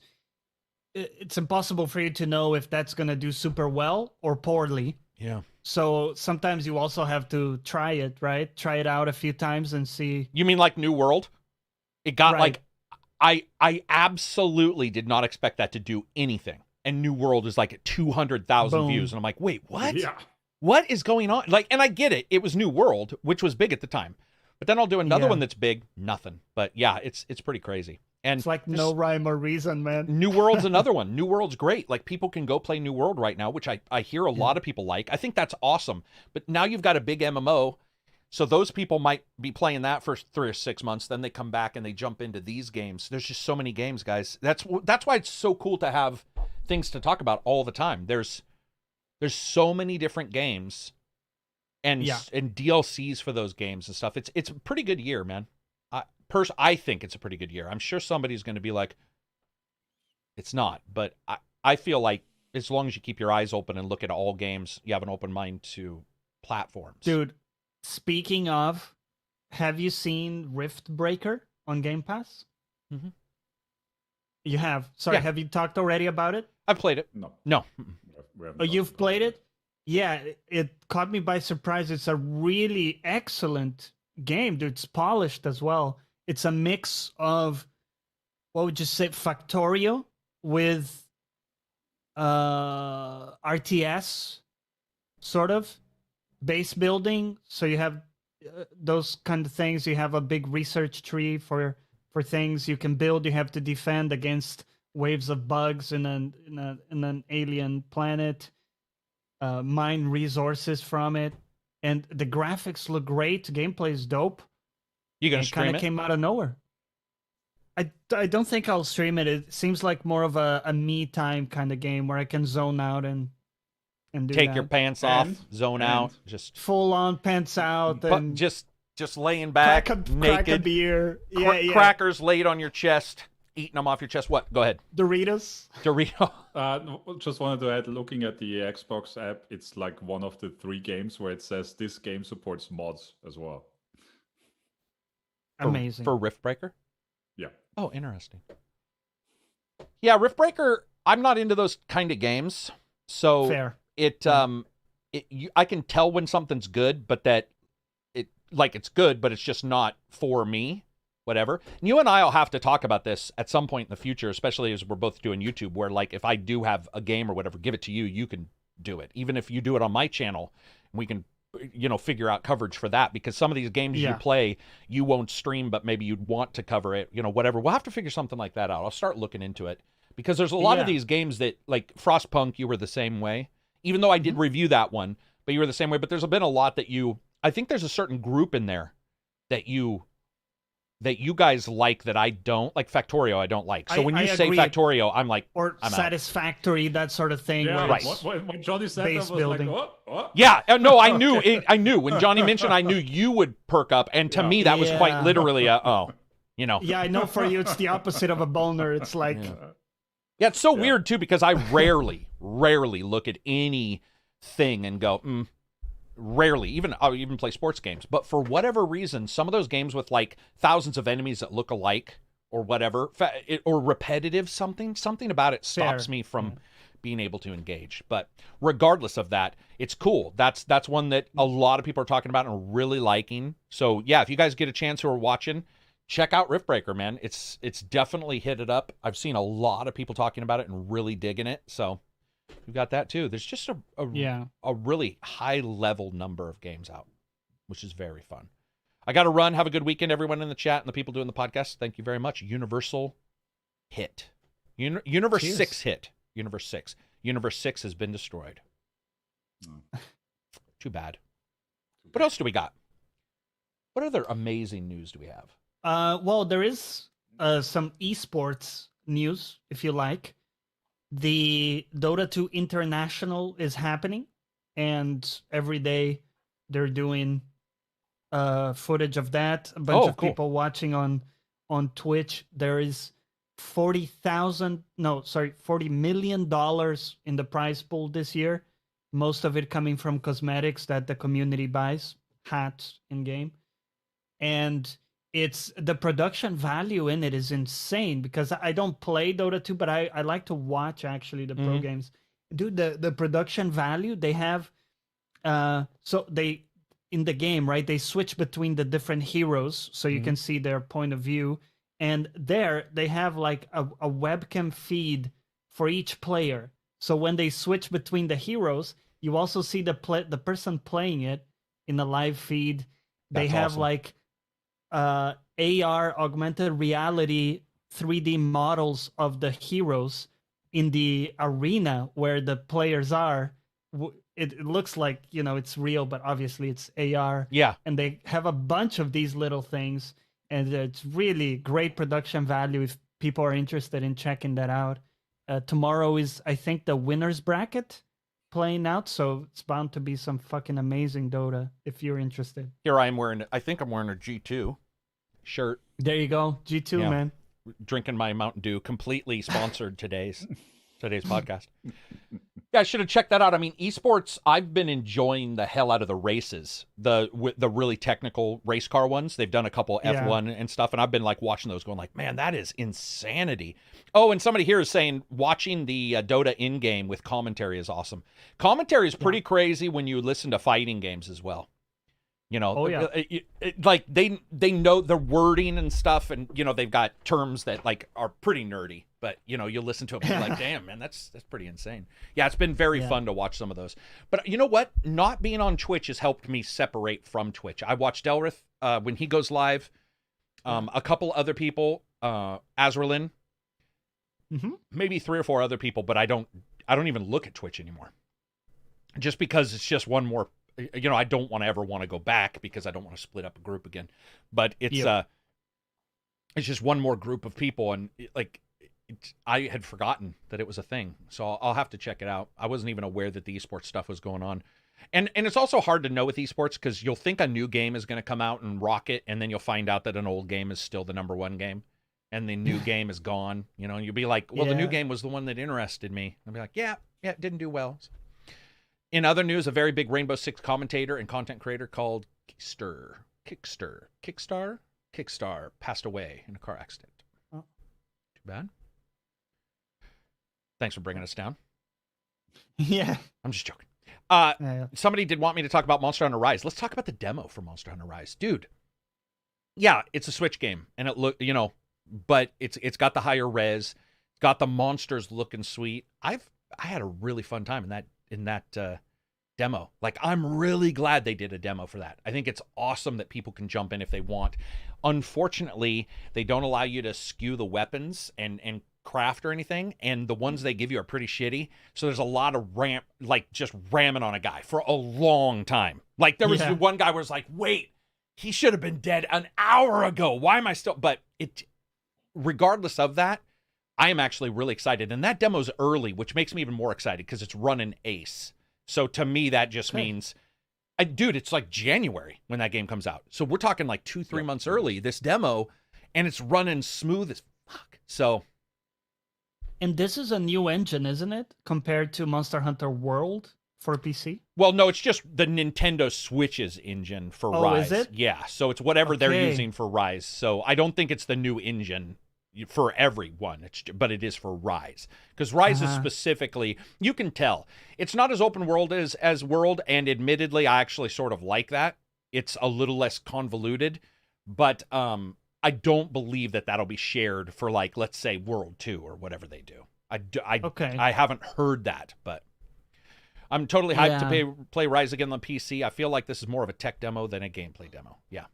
it's impossible for you to know if that's gonna do super well or poorly. Yeah. So sometimes you also have to try it, right? Try it out a few times and see. You mean like New World? It got Right. like, I absolutely did not expect that to do anything. And New World is like at 200,000 Boom. views. And I'm like, wait, what? Yeah. What is going on? Like, and I get it. It was New World, which was big at the time. But then I'll do another Yeah. one that's big, nothing. But yeah, it's pretty crazy. And It's like this- no rhyme or reason, man. New World's another one. New World's great. Like, people can go play New World right now, which I hear a lot of people like. I think that's awesome. But now you've got a big MMO. So those people might be playing that for 3 or 6 months. Then they come back and they jump into these games. There's just so many games, guys. That's why it's so cool to have things to talk about all the time. There's so many different games and Yeah. and DLCs for those games and stuff. It's a pretty good year, man. I think it's a pretty good year. I'm sure somebody's going to be like, it's not, but I feel like as long as you keep your eyes open and look at all games, you have an open mind to platforms. Dude, speaking of, have you seen Rift Breaker on Game Pass? Mhm. You have. Sorry, Yeah. have you talked already about it? I've played it. No. No. we haven't Oh, talked you've about played it? Yeah, it caught me by surprise. It's a really excellent game, dude. It's polished as well. It's a mix of, what would you say, Factorio with RTS, sort of, base building. So you have those kind of things. You have a big research tree for things you can build. You have to defend against waves of bugs in an alien planet. Mine resources from it, and the graphics look great. Gameplay is dope. You gonna It stream kind it? of came out of nowhere. I don't think I'll stream it. It seems like more of a me time kind of game where I can zone out and do Take that. your pants And- off, zone and- out, just full on pants out but and just laying back, crack a naked, beer. Yeah. crackers laid on your chest, eating them off your chest. What? Go ahead. Doritos. Dorito. No, just wanted to add, looking at the Xbox app, it's like one of the 3 games where it says this game supports mods as well. Amazing. For Rift Breaker? Yeah. Oh, interesting. Yeah, Rift Breaker, I'm not into those kind of games. So Fair. I can tell when something's good, but that it's good, but it's just not for me. Whatever. And you and I'll have to talk about this at some point in the future, especially as we're both doing YouTube, where like if I do have a game or whatever, give it to you, you can do it. Even if you do it on my channel, we can figure out coverage for that, because some of these games you Yeah. play, you won't stream, but maybe you'd want to cover it, whatever. We'll have to figure something like that out. I'll start looking into it, because there's a lot of Yeah. these games that, like Frostpunk, you were the same way, even though I did review that one, but you were the same way. But there's been a lot that I think there's a certain group in there that you guys like that I don't, like Factorio I don't like. So when you I say agree. Factorio, I'm like, Or I'm out. Satisfactory, that sort of thing. Yeah, where Right. it's- when Johnny said Base that, I was building. like, oh. Yeah, no, I knew it. I knew when Johnny mentioned, I knew you would perk up, and to Yeah. me that was quite Yeah. literally Yeah, I know for you it's the opposite of a boner. It's like, Yeah, it's so weird too, because I rarely look at anything and go, rarely. I'll even play sports games, but for whatever reason, some of those games with like thousands of enemies that look alike or whatever, or repetitive, something about it stops Fair. me from being able to engage. But regardless of that, it's cool. That's one that a lot of people are talking about and really liking. So yeah, if you guys get a chance who are watching, check out Rift Breaker, man. It's definitely hit it up. I've seen a lot of people talking about it and really digging it. So we've got that too. There's just a really high level number of games out, which is very fun. I got to run. Have a good weekend, everyone in the chat and the people doing the podcast. Thank you very much. Universal hit. Universe Cheers. 6 hit. Universe 6. Universe 6 has been destroyed. Too bad. What else do we got? What other amazing news do we have? Well, there is some esports news, if you like. The Dota 2 International is happening, and every day they're doing footage of that. A bunch of cool. people watching on Twitch. There is $40 million in the prize pool this year. Most of it coming from cosmetics that the community buys, hats in game. And it's the production value in it is insane, because I don't play Dota 2, but I like to watch actually the pro games. Dude, the production value they have, so they in the game, right? They switch between the different heroes so you can see their point of view. And there they have like a webcam feed for each player. So when they switch between the heroes, you also see the person playing it in the live feed. They That's have awesome. like AR, augmented reality, 3D models of the heroes in the arena where the players are. It looks like, you know, it's real, but obviously it's AR. Yeah. And they have a bunch of these little things, and it's really great production value if people are interested in checking that out. Tomorrow is, I think, the winner's bracket playing out, so it's bound to be some fucking amazing Dota if you're interested. Here I am wearing, I think I'm wearing a G2 shirt. There you go. G2, Yeah. man. Drinking my Mountain Dew, completely sponsored today's podcast. Yeah, I should have checked that out. I mean, esports, I've been enjoying the hell out of the races, the really technical race car ones. They've done a couple F1 and stuff, and I've been like watching those going like, man, that is insanity. Oh, and somebody here is saying watching the Dota in-game with commentary is awesome. Commentary is pretty crazy when you listen to fighting games as well. You know, like they know the wording and stuff, and you know they've got terms that like are pretty nerdy. But you know, you listen to them and you're like, damn, man, that's pretty insane. Yeah, it's been very fun to watch some of those. But you know what? Not being on Twitch has helped me separate from Twitch. I watch Delrith when he goes live. A couple other people, Azraelin, maybe 3 or 4 other people, but I don't even look at Twitch anymore. Just because it's just one more. You know, I don't ever want to go back because I don't want to split up a group again. But it's just one more group of people, and I had forgotten that it was a thing. So I'll have to check it out. I wasn't even aware that the esports stuff was going on. And it's also hard to know with esports because you'll think a new game is going to come out and rock it, and then you'll find out that an old game is still the #1 game, and the new game is gone. You know, and you'll be like, well, the new game was the one that interested me. I'll be like, yeah, it didn't do well. In other news, a very big Rainbow Six commentator and content creator called Kickstar passed away in a car accident. Oh. Too bad. Thanks for bringing us down. Yeah. I'm just joking. Somebody did want me to talk about Monster Hunter Rise. Let's talk about the demo for Monster Hunter Rise. Dude. Yeah, it's a Switch game, and it look, you know, but it's got the higher res, it's got the monsters looking sweet. I had a really fun time in that demo. Like, I'm really glad they did a demo for that. I think it's awesome that people can jump in if they want. Unfortunately, they don't allow you to skew the weapons and craft or anything, and the ones they give you are pretty shitty. So there's a lot of just ramming on a guy for a long time. Like, there was one guy where it's like, wait, he should have been dead an hour ago. Why am I still? But regardless of that, I am actually really excited. And that demo's early, which makes me even more excited because it's running ace. So to me, that just means, dude, it's like January when that game comes out. So we're talking like 2-3 months early, this demo, and it's running smooth as fuck. So. And this is a new engine, isn't it? Compared to Monster Hunter World for PC? Well, no, it's just the Nintendo Switch's engine for Rise. Is it? Yeah, so it's whatever they're using for Rise. So I don't think it's the new engine for everyone, but it is for Rise. Because Rise is specifically, you can tell, it's not as open world as World, and admittedly, I actually sort of like that. It's a little less convoluted, but I don't believe that that'll be shared for, like, let's say World 2 or whatever they do. I haven't heard that, but I'm totally hyped to play Rise again on PC. I feel like this is more of a tech demo than a gameplay demo. Yeah.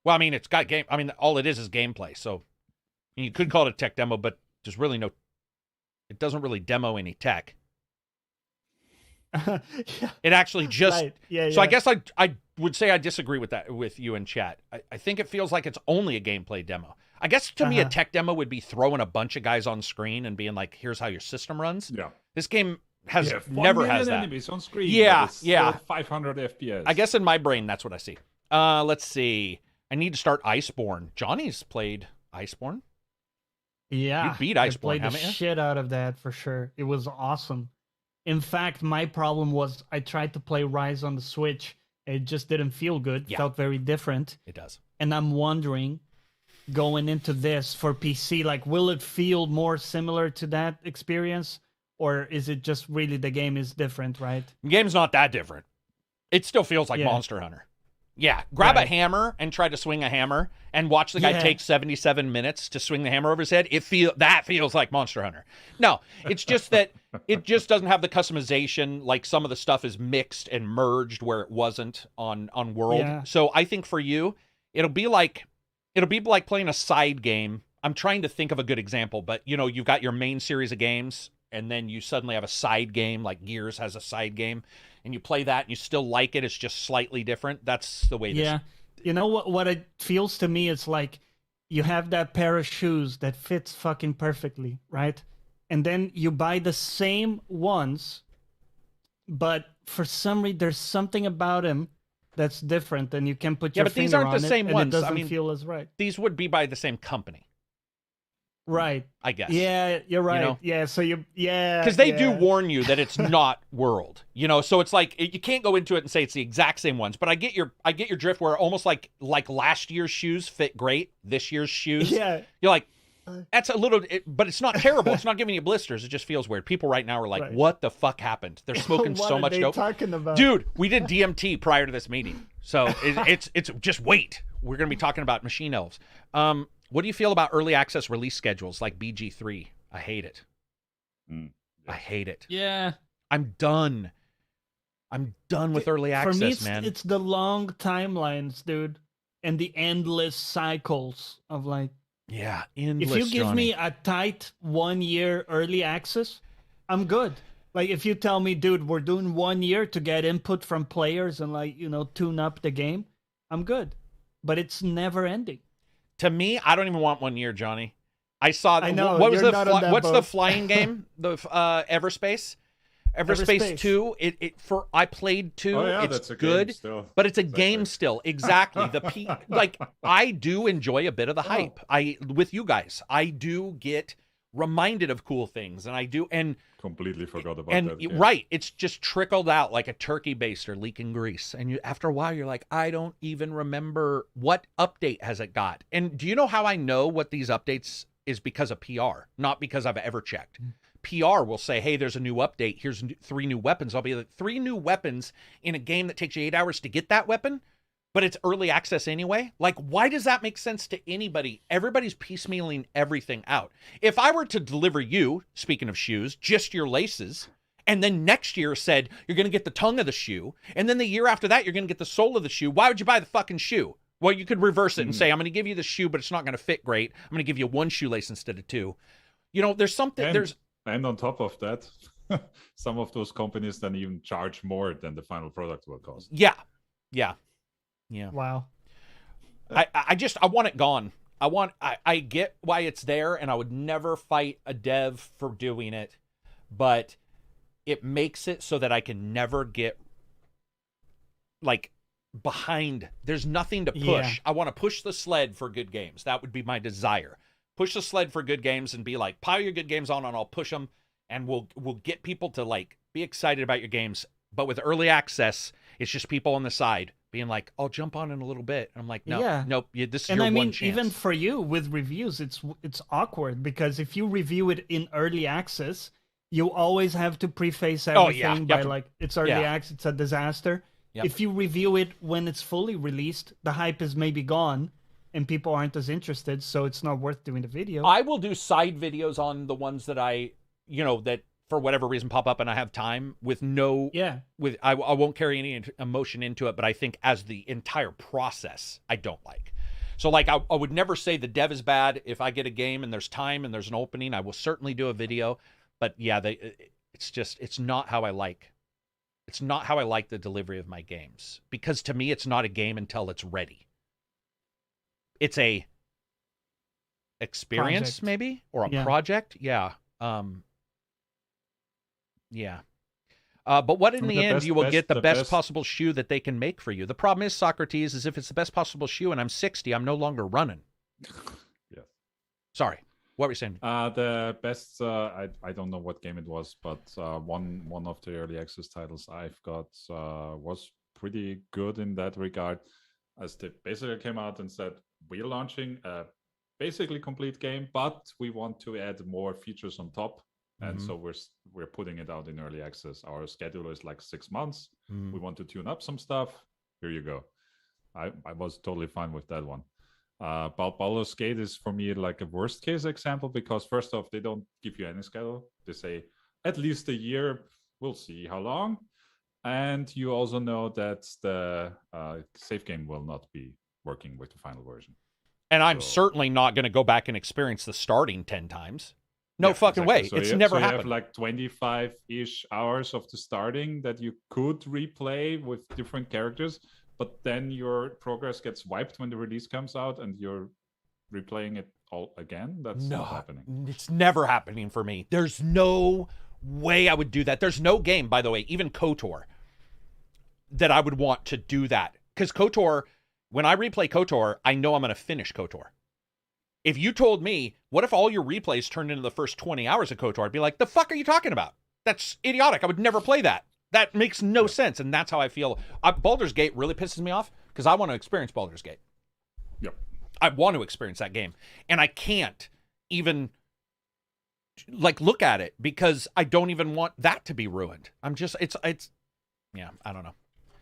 Well, I mean, it's got game. I mean, all it is gameplay. So you could call it a tech demo, but there's really no. It doesn't really demo any tech. Yeah. It actually just. Right. Yeah, So I yeah. guess I would say I disagree with that with you in chat. I think it feels like it's only a gameplay demo. I guess to me a tech demo would be throwing a bunch of guys on screen and being like, "Here's how your system runs." Yeah. This game has Yeah, never 1 million has that. enemies on screen. Yeah, but it's yeah. still 500 FPS. I guess in my brain that's what I see. Let's see. I need to start Iceborne. Johnny's played Iceborne. Yeah, You beat I Iceborne, played the haven't you? shit out of that for sure. It was awesome. In fact, my problem was I tried to play Rise on the Switch. It just didn't feel good. Yeah. Felt very different. It does. And I'm wondering, going into this for PC, like, will it feel more similar to that experience? Or is it just really the game is different, right? The game's not that different. It still feels like Yeah. Monster Hunter. Yeah, grab a Right. hammer and try to swing a hammer and watch the guy Yeah. take 77 minutes to swing the hammer over his head. That feels like Monster Hunter. No, it's just that it just doesn't have the customization. Like some of the stuff is mixed and merged where it wasn't on World. Yeah. So I think for you, it'll be like playing a side game. I'm trying to think of a good example, but you've got your main series of games and then you suddenly have a side game, like Gears has a side game, and you play that and you still like it. It's just slightly different. That's the way. Yeah. You know what it feels to me? It's like you have that pair of shoes that fits fucking perfectly, right? And then you buy the same ones, but for some reason there's something about them that's different, and you can put your but these finger aren't the on it, same and ones. it I doesn't mean, feel as right. These would be by the same company, Right. I guess. Yeah, you're right. know? Yeah, so Because they do yeah. warn you that it's not World, so it's like you can't go into it and say it's the exact same ones. But I get your drift where almost like last year's shoes fit great, this year's shoes. Yeah. You're like, that's a little, but it's not terrible. It's not giving you blisters. It just feels weird. People right now are like, Right. what the fuck happened? They're smoking What so are much they dope. talking about? Dude, we did DMT prior to this meeting. So it's just wait. We're going to be talking about machine elves. What do you feel about early access release schedules like BG3? I hate it. I hate it. Yeah. I'm done. I'm done with early access, For me, it's, man. it's the long timelines, dude, and the endless cycles of like. Yeah, endless. If you give Johnny. me a tight 1 year early access, I'm good. Like if you tell me, dude, we're doing 1 year to get input from players and tune up the game, I'm good. But it's never ending. To me, I don't even want 1 year, Johnny. I saw. I know, What was you're the? not on that What's the boat. flying game? The Everspace. Everspace. 2. I played 2. Oh, yeah, it's that's a good, game still. but it's a Exactly. game still. Exactly. I do enjoy a bit of the hype. With you guys, I do get reminded of cool things, and I do Completely forgot about that. game. right, it's just trickled out like a turkey baster leaking grease, and after a while you're like, I don't even remember what update has it got. And do you know how I know what these updates is? Because of PR, not because I've ever checked. PR will say, hey, there's a new update, here's 3 new weapons. I'll be like, 3 new weapons in a game that takes you 8 hours to get that weapon, but it's early access anyway. Like, why does that make sense to anybody? Everybody's piecemealing everything out. If I were to deliver you, speaking of shoes, just your laces, and then next year said you're going to get the tongue of the shoe, and then the year after that you're going to get the sole of the shoe, why would you buy the fucking shoe? Well, you could reverse it and say, I'm going to give you the shoe, but it's not going to fit great. I'm going to give you 1 shoelace instead of 2. There's something, And on top of that, some of those companies then even charge more than the final product will cost. Yeah. Wow. I want it gone. I get why it's there, and I would never fight a dev for doing it, but it makes it so that I can never get behind. There's nothing to push. Yeah. I want to push the sled for good games. That would be my desire. Push the sled for good games and be like, pile your good games on, and I'll push them, and we'll get people to be excited about your games. But with early access, it's just people on the side being like, I'll jump on in a little bit. And I'm like, no, nope. This is And your I mean, one chance. even for you with reviews, it's awkward because if you review it in early access, you always have to preface everything by it's early access, it's a disaster. Yep. If you review it when it's fully released, the hype is maybe gone and people aren't as interested, so it's not worth doing the video. I will do side videos on the ones that that for whatever reason pop up and I have time with I won't carry any emotion into it, but I think as the entire process, I don't like. So like I would never say the dev is bad. If I get a game and there's time and there's an opening, I will certainly do a video. But yeah, it's not how I like. It's not how I like the delivery of my games, because to me it's not a game until it's ready. It's a experience Project. maybe, or a Yeah. project. Yeah. Yeah. But what in the end, you will get the best possible shoe that they can make for you. The problem is, Socrates, is if it's the best possible shoe and I'm 60, I'm no longer running. Yes. Sorry. What were you saying? The best, I don't know what game it was, but one of the early access titles I've got was pretty good in that regard, as they basically came out and said, we're launching a basically complete game, but we want to add more features on top. And so we're putting it out in early access. Our schedule is like 6 months. We want to tune up some stuff. Here you go. I was totally fine with that one. Baldur's Gate is for me like a worst case example, because first off, they don't give you any schedule. They say at least a year. We'll see how long. And you also know that the save game will not be working with the final version. And I'm certainly not going to go back and experience the starting 10 times. No fucking way. So it's never happened. You have like 25-ish hours of the starting that you could replay with different characters, but then your progress gets wiped when the release comes out and you're replaying it all again. That's not happening. It's never happening for me. There's no way I would do that. There's no game, by the way, even KOTOR, that I would want to do that. Because KOTOR, when I replay KOTOR, I know I'm going to finish KOTOR. If you told me, what if all your replays turned into the first 20 hours of KOTOR, I'd be like, the fuck are you talking about? That's idiotic. I would never play that. That makes no sense. And that's how I feel. Baldur's Gate really pisses me off because I want to experience Baldur's Gate. Yep. I want to experience that game. And I can't even like look at it because I don't even want that to be ruined. I'm just, it's, yeah, I don't know.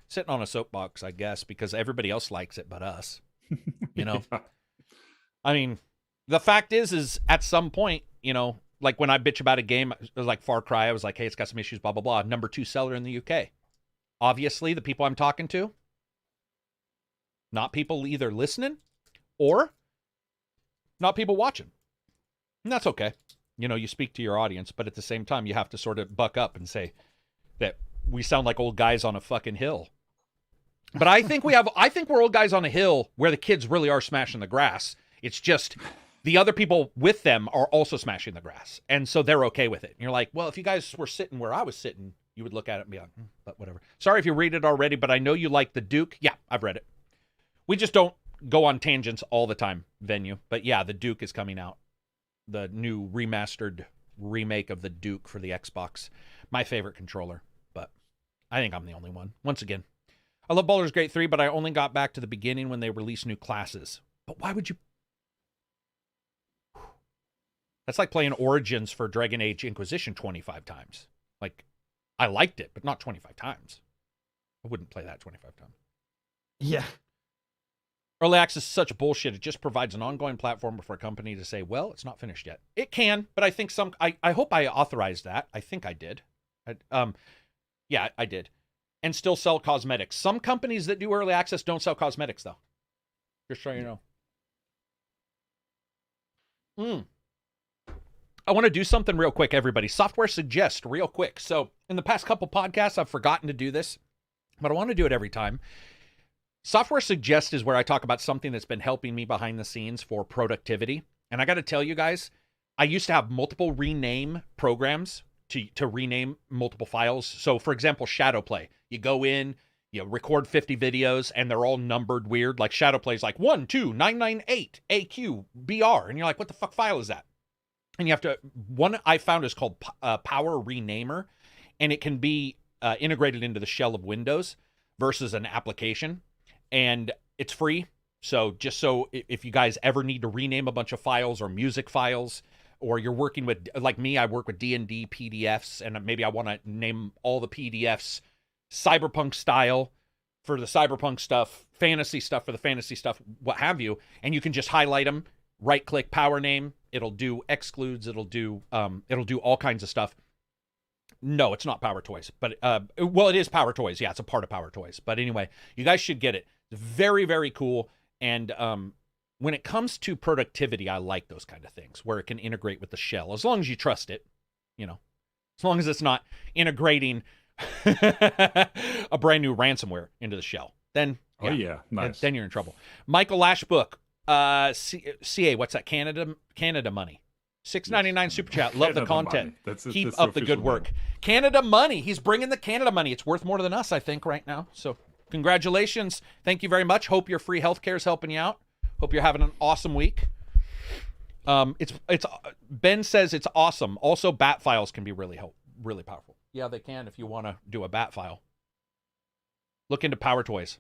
Sitting on a soapbox, I guess, because everybody else likes it but us. You know? Yeah. I mean, the fact is at some point, you know, like when I bitch about a game, it was like Far Cry, I was like, hey, it's got some issues, blah, blah, blah. Number 2 seller in the UK. Obviously, the people I'm talking to, not people either listening or not people watching. And that's okay. You know, you speak to your audience, but at the same time, you have to sort of buck up and say that we sound like old guys on a fucking hill. But I think we're old guys on a hill where the kids really are smashing the grass. It's just the other people with them are also smashing the grass. And so they're okay with it. And you're like, well, if you guys were sitting where I was sitting, you would look at it and be like, but whatever. Sorry if you read it already, but I know you like the Duke. Yeah, I've read it. We just don't go on tangents all the time, Venue. But yeah, the Duke is coming out. The new remastered remake of the Duke for the Xbox. My favorite controller, but I think I'm the only one. Once again, I love Baldur's Gate 3, but I only got back to the beginning when they released new classes. But why would you? That's like playing Origins for Dragon Age Inquisition 25 times. Like, I liked it, but not 25 times. I wouldn't play that 25 times. Yeah. Early access is such bullshit. It just provides an ongoing platform for a company to say, well, it's not finished yet. It can, but I think I hope I authorized that. I think I did. Yeah, I did. And still sell cosmetics. Some companies that do early access don't sell cosmetics, though. Just so you know. I want to do something real quick, everybody. Software suggest real quick. So in the past couple podcasts, I've forgotten to do this, but I want to do it every time. Software suggest is where I talk about something that's been helping me behind the scenes for productivity. And I got to tell you guys, I used to have multiple rename programs to rename multiple files. So for example, Shadowplay, you go in, you record 50 videos and they're all numbered weird. Like Shadowplay is like 12998 AQBR. And you're like, what the fuck file is that? And you have to, one I found is called Power Renamer, and it can be integrated into the shell of Windows versus an application, and it's free. So just so if you guys ever need to rename a bunch of files or music files, or you're working with, like me, I work with D&D PDFs, and maybe I want to name all the PDFs cyberpunk style for the cyberpunk stuff, fantasy stuff for the fantasy stuff, what have you, and you can just highlight them, right-click power name. It'll do excludes. It'll do all kinds of stuff. No, it's not Power Toys, but well, it is Power Toys. Yeah, it's a part of Power Toys. But anyway, you guys should get it. It's very, very cool. And when it comes to productivity, I like those kind of things where it can integrate with the shell, as long as you trust it, as long as it's not integrating a brand new ransomware into the shell. Then, nice. Then you're in trouble. Michael Ashbook, CA, what's that? Canada money. $6.99 super chat. Love the content. Keep up the good work. Canada money. He's bringing the Canada money. It's worth more than us, I think, right now. So congratulations. Thank you very much. Hope your free healthcare is helping you out. Hope you're having an awesome week. It's Ben says it's awesome. Also, bat files can be really powerful. Yeah, they can if you want to do a bat file. Look into Power Toys.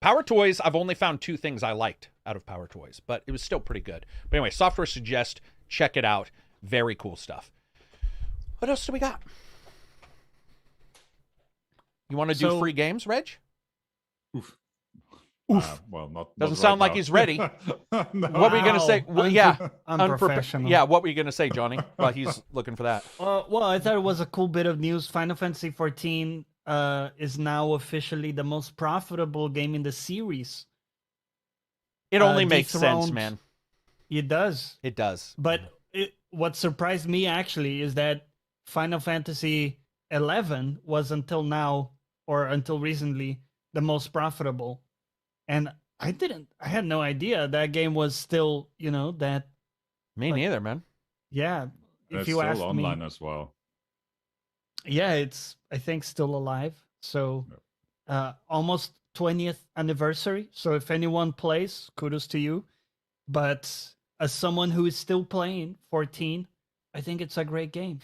Power Toys, I've only found 2 things I liked out of Power Toys, but it was still pretty good. But anyway, Software Suggest, check it out. Very cool stuff. What else do we got? You want to do free games, Reg? Oof. Well, not doesn't right sound like now. he's ready. No. What were you going to say? Well, Unprofessional. Yeah, what were you going to say, Johnny, while he's looking for that? Well, I thought it was a cool bit of news. Final Fantasy 14 is now officially the most profitable game in the series. It only makes sense, dethroned- man. It does. It does. But what surprised me actually is that Final Fantasy 11 was until now, or until recently, the most profitable. And I had no idea that game was still, that. Me neither, man. Yeah. It's If you still ask online me, as well. yeah, it's, I think, still alive. So almost 20th anniversary. So if anyone plays, kudos to you. But as someone who is still playing 14, I think it's a great game.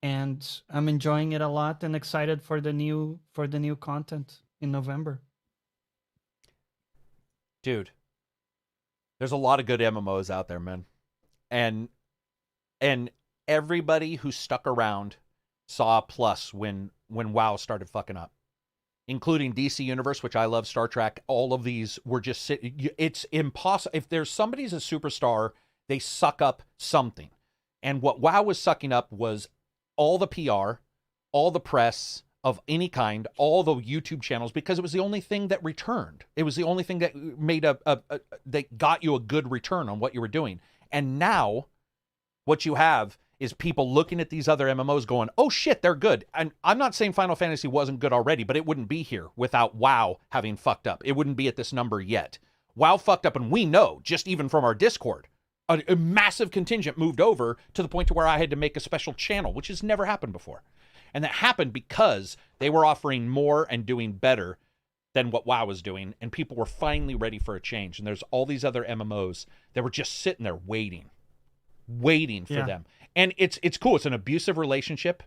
And I'm enjoying it a lot and excited for the new content in November. Dude, there's a lot of good MMOs out there, man. And everybody who stuck around saw a plus when WoW started fucking up, including DC Universe, which I love, Star Trek. All of these were just it's impossible. If there's somebody's a superstar, they suck up something. And what WoW was sucking up was all the PR, all the press of any kind, all the YouTube channels, because it was the only thing that returned. It was the only thing that made that got you a good return on what you were doing. And now what you have is people looking at these other MMOs going, oh shit, they're good. And I'm not saying Final Fantasy wasn't good already, but it wouldn't be here without WoW having fucked up. It wouldn't be at this number yet. WoW fucked up, and we know, just even from our Discord, a massive contingent moved over to the point to where I had to make a special channel, which has never happened before. And that happened because they were offering more and doing better than what WoW was doing, and people were finally ready for a change. And there's all these other MMOs that were just sitting there waiting for them. And it's cool. It's an abusive relationship,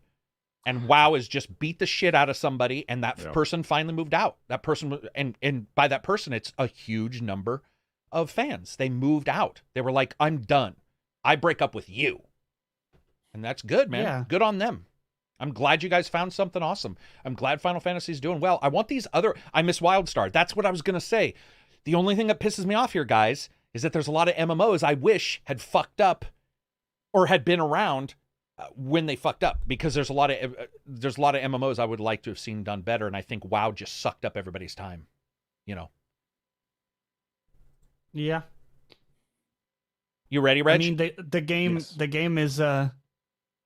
and WoW has just beat the shit out of somebody, and that person finally moved out. That person, and by that person, it's a huge number of fans. They moved out. They were like, I'm done. I break up with you. And that's good, man. Yeah. Good on them. I'm glad you guys found something awesome. I'm glad Final Fantasy's doing well. I want these other... I miss WildStar. That's what I was going to say. The only thing that pisses me off here, guys, is that there's a lot of MMOs I wish had fucked up or had been around when they fucked up, because there's a lot of MMOs I would like to have seen done better, and I think WoW just sucked up everybody's time. Yeah. You ready, Reg? I mean, the game Yes. the game is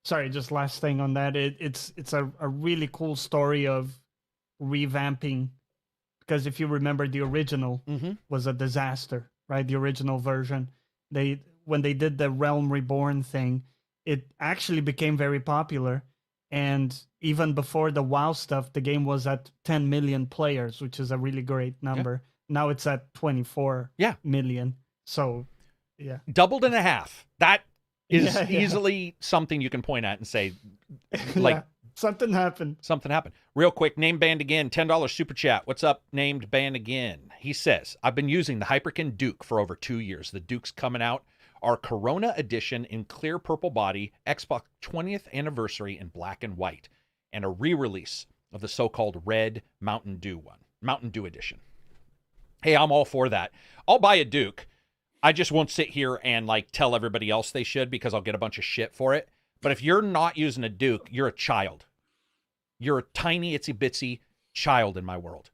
sorry, just last thing on that. It's a really cool story of revamping, because if you remember, the original was a disaster, right? The original version. When they did the Realm Reborn thing, it actually became very popular. And even before the WoW stuff, the game was at 10 million players, which is a really great number. Now it's at 24 million. So, yeah. Doubled and a half. That is easily something you can point at and say, like, something happened. Something happened. Real quick, Named Band Again, $10 super chat. What's up, Named Band Again? He says, I've been using the Hyperkin Duke for over 2 years. The Duke's coming out. Our Corona edition in clear purple body, Xbox 20th anniversary in black and white, and a re-release of the so-called red Mountain Dew edition. Hey, I'm all for that. I'll buy a Duke. I just won't sit here and tell everybody else they should, because I'll get a bunch of shit for it. But if you're not using a Duke, you're a child. You're a tiny itsy bitsy child in my world.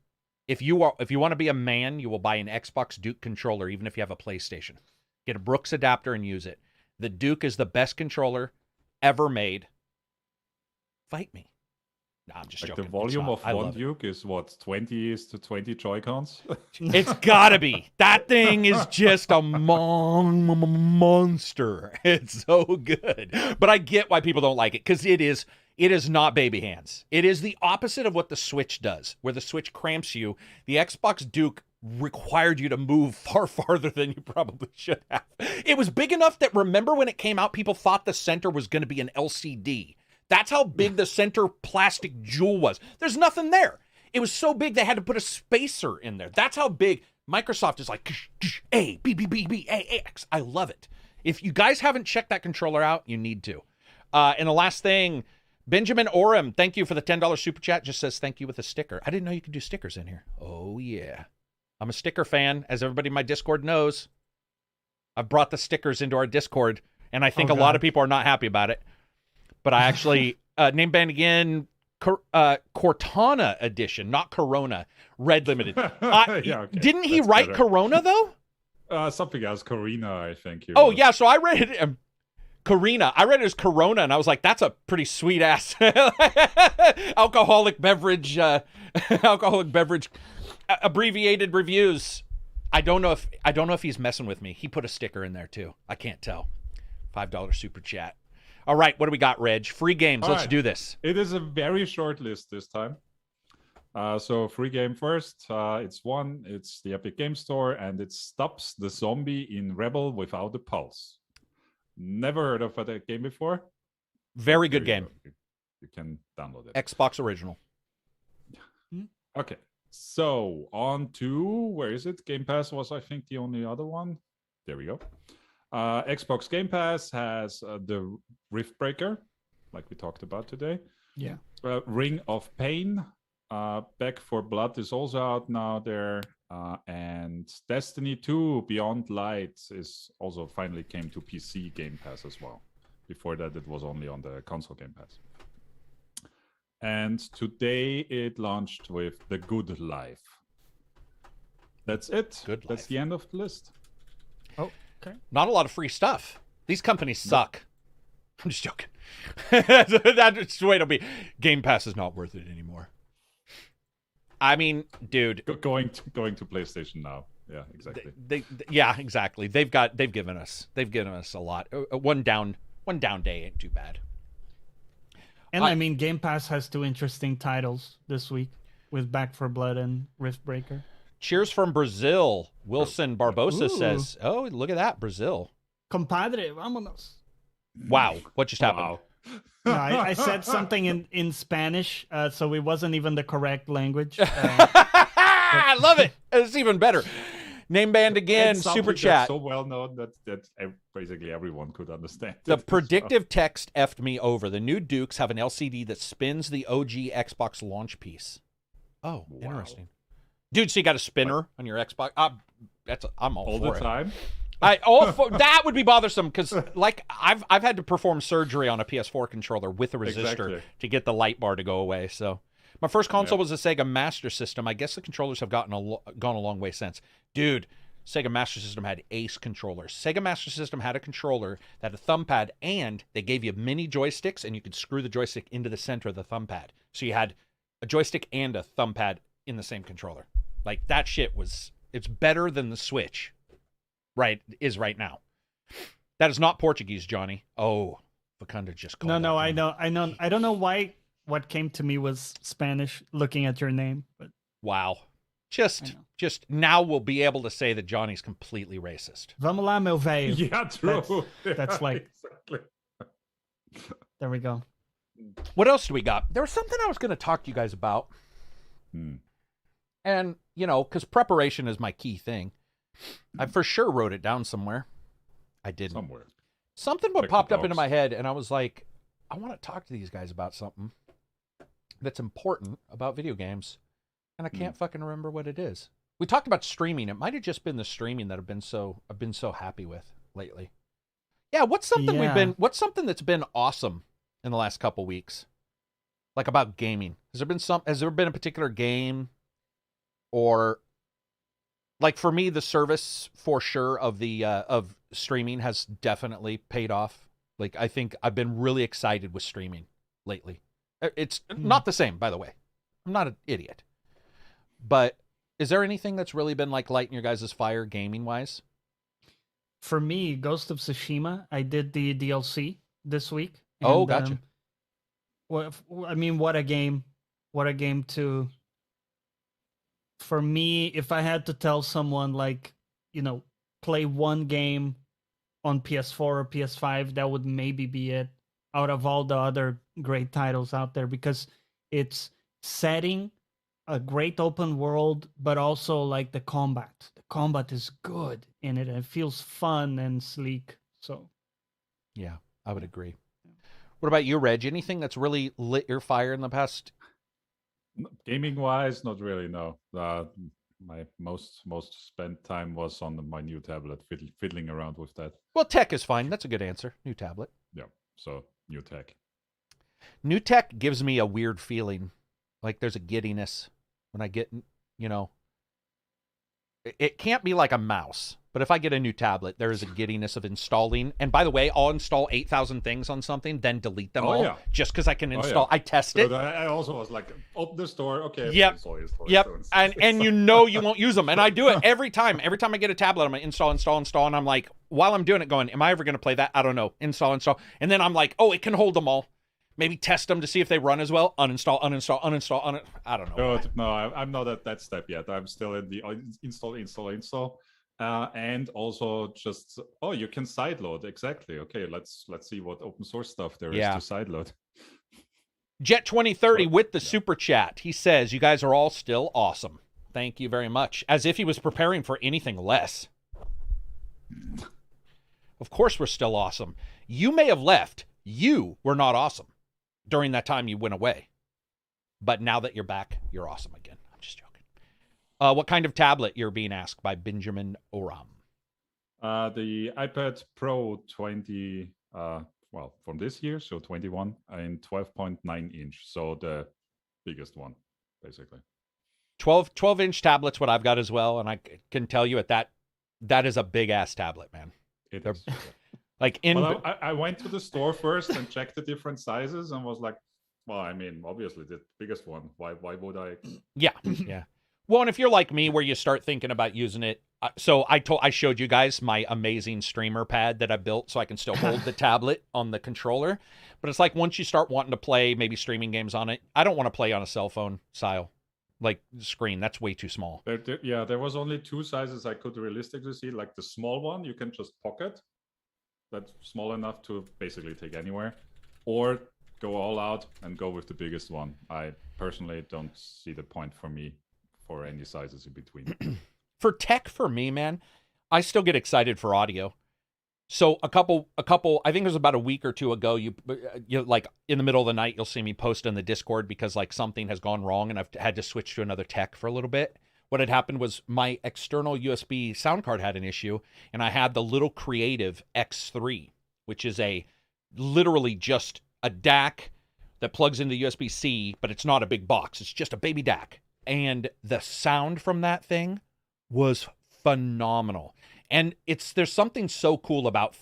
If you want to be a man, you will buy an Xbox Duke controller, even if you have a PlayStation. Get a Brooks adapter and use it. The Duke is the best controller ever made. Fight me. No, I'm just joking. The volume of one Duke is what, 20:20 Joy-Cons? It's gotta be. That thing is just a monster. It's so good. But I get why people don't like it, because it is not baby hands. It is the opposite of what the Switch does, where the Switch cramps you. The Xbox Duke required you to move far farther than you probably should have. It was big enough that, remember when it came out, people thought the center was going to be an LCD. That's how big the center plastic jewel was. There's nothing there. It was so big they had to put a spacer in there. That's how big. Microsoft is like, A, B, B, B, B, A, X. I love it. If you guys haven't checked that controller out, you need to. And the last thing, Benjamin Orem, thank you for the $10 super chat. Just says thank you with a sticker. I didn't know you could do stickers in here. Oh, yeah. I'm a sticker fan, as everybody in my Discord knows. I've brought the stickers into our Discord, and I think a lot of people are not happy about it. But I actually, name band again, Cortana edition, not Corona, Red Limited. Didn't he write better. Corona, though? Something else, Corina, I think. Yeah, so I read it, Corina. I read it as Corona, and I was like, that's a pretty sweet-ass alcoholic beverage abbreviated reviews. I don't know if he's messing with me. He put a sticker in there, too. I can't tell. $5 super chat. All right, what do we got, Reg? Free games. Let's do this. It is a very short list this time. So free game first. It's the Epic Game Store, and it stops the zombie in Rebel without a pulse. Never heard of that game before. Very good game. You can download it. Xbox original. Okay. So on to, where is it? Game Pass was, I think, the only other one. There we go. Xbox Game Pass has the Rift Breaker, like we talked about today. Yeah. Ring of Pain, Back for Blood is also out now there. And Destiny 2 Beyond Light is also finally came to PC Game Pass as well. Before that, it was only on the console Game Pass. And today it launched with The Good Life. That's it. That's the end of the list. Oh, okay. Not a lot of free stuff. These companies suck. I'm just joking. That's the way it'll be. Game Pass is not worth it anymore. I mean, dude. Going to PlayStation now. Yeah, exactly. Exactly. They've given us a lot. One down day ain't too bad. And I mean, Game Pass has 2 interesting titles this week with Back for Blood and Rift Breaker. Cheers from Brazil. Wilson Barbosa says, "Oh, look at that, Brazil. Compadre, vámonos." Wow, what just happened? Wow. No, I said something in Spanish, so it wasn't even the correct language. I love it. It's even better. Name band again, super chat. So well known that basically everyone could understand. The predictive text effed me over. The new Dukes have an LCD that spins the OG Xbox launch piece. Oh, wow. Interesting. Dude, so you got a spinner on your Xbox? I'm all for it. All the time? That would be bothersome, because like I've had to perform surgery on a PS4 controller with a resistor to get the light bar to go away. So my first console was a Sega Master System. I guess the controllers have gone a long way since. Dude, Sega Master System had ace controllers. Sega Master System had a controller that had a thumb pad, and they gave you mini joysticks, and you could screw the joystick into the center of the thumb pad. So you had a joystick and a thumb pad in the same controller. Like, that shit it's better than the Switch is right now. That is not Portuguese, Johnny. Oh, Vakunda just called. No, I know. I don't know why what came to me was Spanish looking at your name, but wow. Just now we'll be able to say that Johnny's completely racist. Vamos lá, meu velho. Yeah, true. That's like exactly. There we go. What else do we got? There was something I was going to talk to you guys about. And, because preparation is my key thing. I for sure wrote it down somewhere. I didn't. Somewhere. Something popped up into my head, and I was like, I want to talk to these guys about something that's important about video games. And I can't fucking remember what it is. We talked about streaming. It might have just been the streaming that I've been so happy with lately. Yeah, what's something that's been awesome in the last couple weeks? Like about gaming. Has there been a particular game or like for me, the service for sure of the of streaming has definitely paid off. Like I think I've been really excited with streaming lately. It's not the same, by the way. I'm not an idiot. But is there anything that's really been like lighting your guys' fire gaming wise? For me, Ghost of Tsushima, I did the DLC this week. Oh, gotcha. What a game! What a game to. For me, if I had to tell someone like, play one game on PS4 or PS5, that would maybe be it. Out of all the other great titles out there, because it's setting a great open world, but also like the combat. The combat is good in it and it feels fun and sleek. So, yeah, I would agree. What about you, Reg? Anything that's really lit your fire in the past? Gaming wise, not really. No, my most spent time was on my new tablet, fiddling around with that. Well, tech is fine. That's a good answer. New tablet. Yeah, so new tech. New tech gives me a weird feeling, like there's a giddiness when I get, it can't be like a mouse, but if I get a new tablet, there is a giddiness of installing. And by the way, I'll install 8,000 things on something, then delete them all just because I can install. I test it. I also was like, open the store. Okay. Yep. And you won't use them. And I do it every time. Every time I get a tablet, I'm going to install. And I'm like, while I'm doing it, going, am I ever going to play that? I don't know. Install. And then I'm like, oh, it can hold them all. Maybe test them to see if they run as well. Uninstall. I don't know. No, I'm not at that step yet. I'm still in the install. And also just, you can sideload. Exactly. Okay, let's see what open source stuff there is to sideload. Jet 2030 with the super chat. He says, you guys are all still awesome. Thank you very much. As if he was preparing for anything less. Of course we're still awesome. You may have left. You were not awesome during that time you went away. But now that you're back, you're awesome again. I'm just joking. What kind of tablet you're being asked by Benjamin Oram? The iPad Pro 20, from this year, so 21, and 12.9 inch. So the biggest one, basically. 12-inch tablet's what I've got as well. And I can tell you that is a big-ass tablet, man. It is. Like I went to the store first and checked the different sizes and was like, well, I mean, obviously the biggest one. Why would I? Yeah. Well, and if you're like me, where you start thinking about using it, so I showed you guys my amazing streamer pad that I built, so I can still hold the tablet on the controller. But it's like once you start wanting to play maybe streaming games on it, I don't want to play on a cell phone style like screen. That's way too small. There was only two sizes I could realistically see. Like the small one, you can just pocket. That's small enough to basically take anywhere, or go all out and go with the biggest one. I personally don't see the point for me for any sizes in between. For tech, for me, man, I still get excited for audio. So a couple, I think it was about a week or two ago, you like in the middle of the night, you'll see me post in the Discord because like something has gone wrong and I've had to switch to another tech for a little bit. What had happened was my external USB sound card had an issue, and I had the little Creative X3, which is literally just a DAC that plugs into USB-C, but it's not a big box. It's just a baby DAC. And the sound from that thing was phenomenal. And there's something so cool about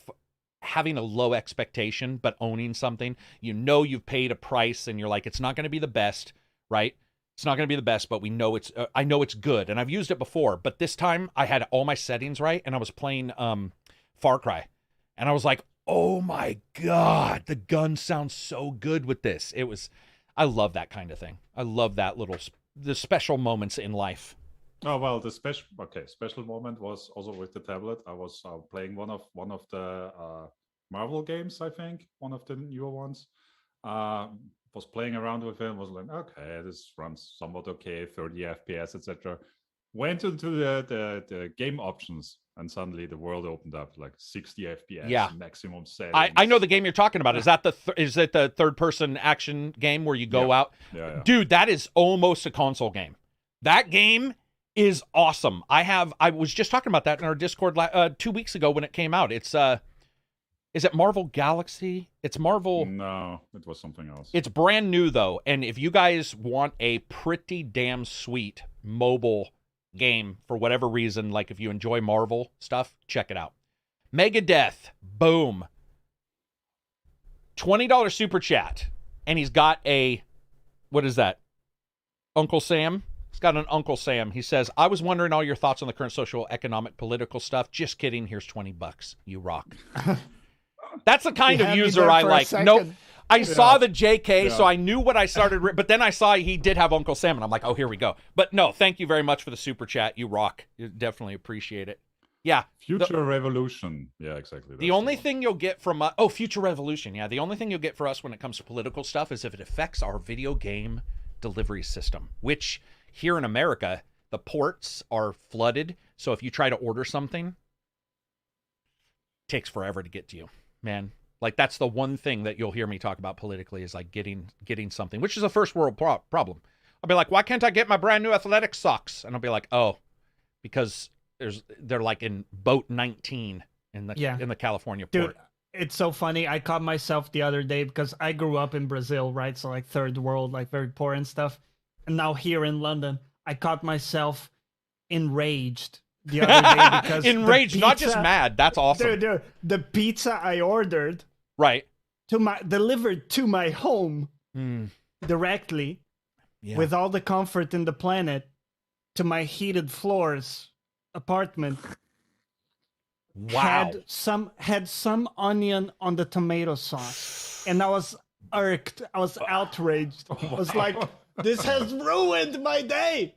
having a low expectation, but owning something. You've paid a price, and you're like, it's not going to be the best, right? It's not going to be the best, but I know it's good. And I've used it before, but this time I had all my settings right, and I was playing Far Cry. And I was like, oh my God, the gun sounds so good with this. I love that kind of thing. I love that the special moments in life. Oh, well, the special moment was also with the tablet. I was playing one of the Marvel games, I think, one of the newer ones. Was playing around with it, was like, okay, this runs somewhat okay, 30 FPS, etc. Went into the game options, and suddenly the world opened up, like 60 FPS, maximum settings. I know the game you're talking about. Is that is it the third-person action game where you go out? Yeah. Dude, that is almost a console game. That game is awesome. I was just talking about that in our Discord 2 weeks ago when it came out. It's Is it Marvel Galaxy? It's Marvel. No, it was something else. It's brand new, though. And if you guys want a pretty damn sweet mobile game for whatever reason, like if you enjoy Marvel stuff, check it out. Megadeth. Boom. $20 super chat. And he's got a, what is that? Uncle Sam? He's got an Uncle Sam. He says, I was wondering all your thoughts on the current social, economic, political stuff. Just kidding. Here's $20. You rock. That's the kind of user I like. Nope. I saw the JK, so I knew what I started. But then I saw he did have Uncle Sam, and I'm like, oh, here we go. But no, thank you very much for the super chat. You rock. You definitely appreciate it. Yeah. Future Revolution. Yeah, exactly. The only thing you'll get from Future Revolution. Yeah, the only thing you'll get for us when it comes to political stuff is if it affects our video game delivery system, which here in America, the ports are flooded. So if you try to order something, it takes forever to get to you, man. Like that's the one thing that you'll hear me talk about politically is like getting something, which is a first world problem. I'll be like, why can't I get my brand new athletic socks? And I'll be like, oh, because they're like in boat 19 in the California port. Dude, it's so funny. I caught myself the other day because I grew up in Brazil, right? So like third world, like very poor and stuff. And now here in London, I caught myself enraged the other day because enraged, not just mad. That's awesome. Dude, the pizza I ordered, right, delivered to my home directly, with all the comfort in the planet, to my heated floors apartment. Wow. Had some onion on the tomato sauce, and I was irked. I was outraged. I was like, this has ruined my day.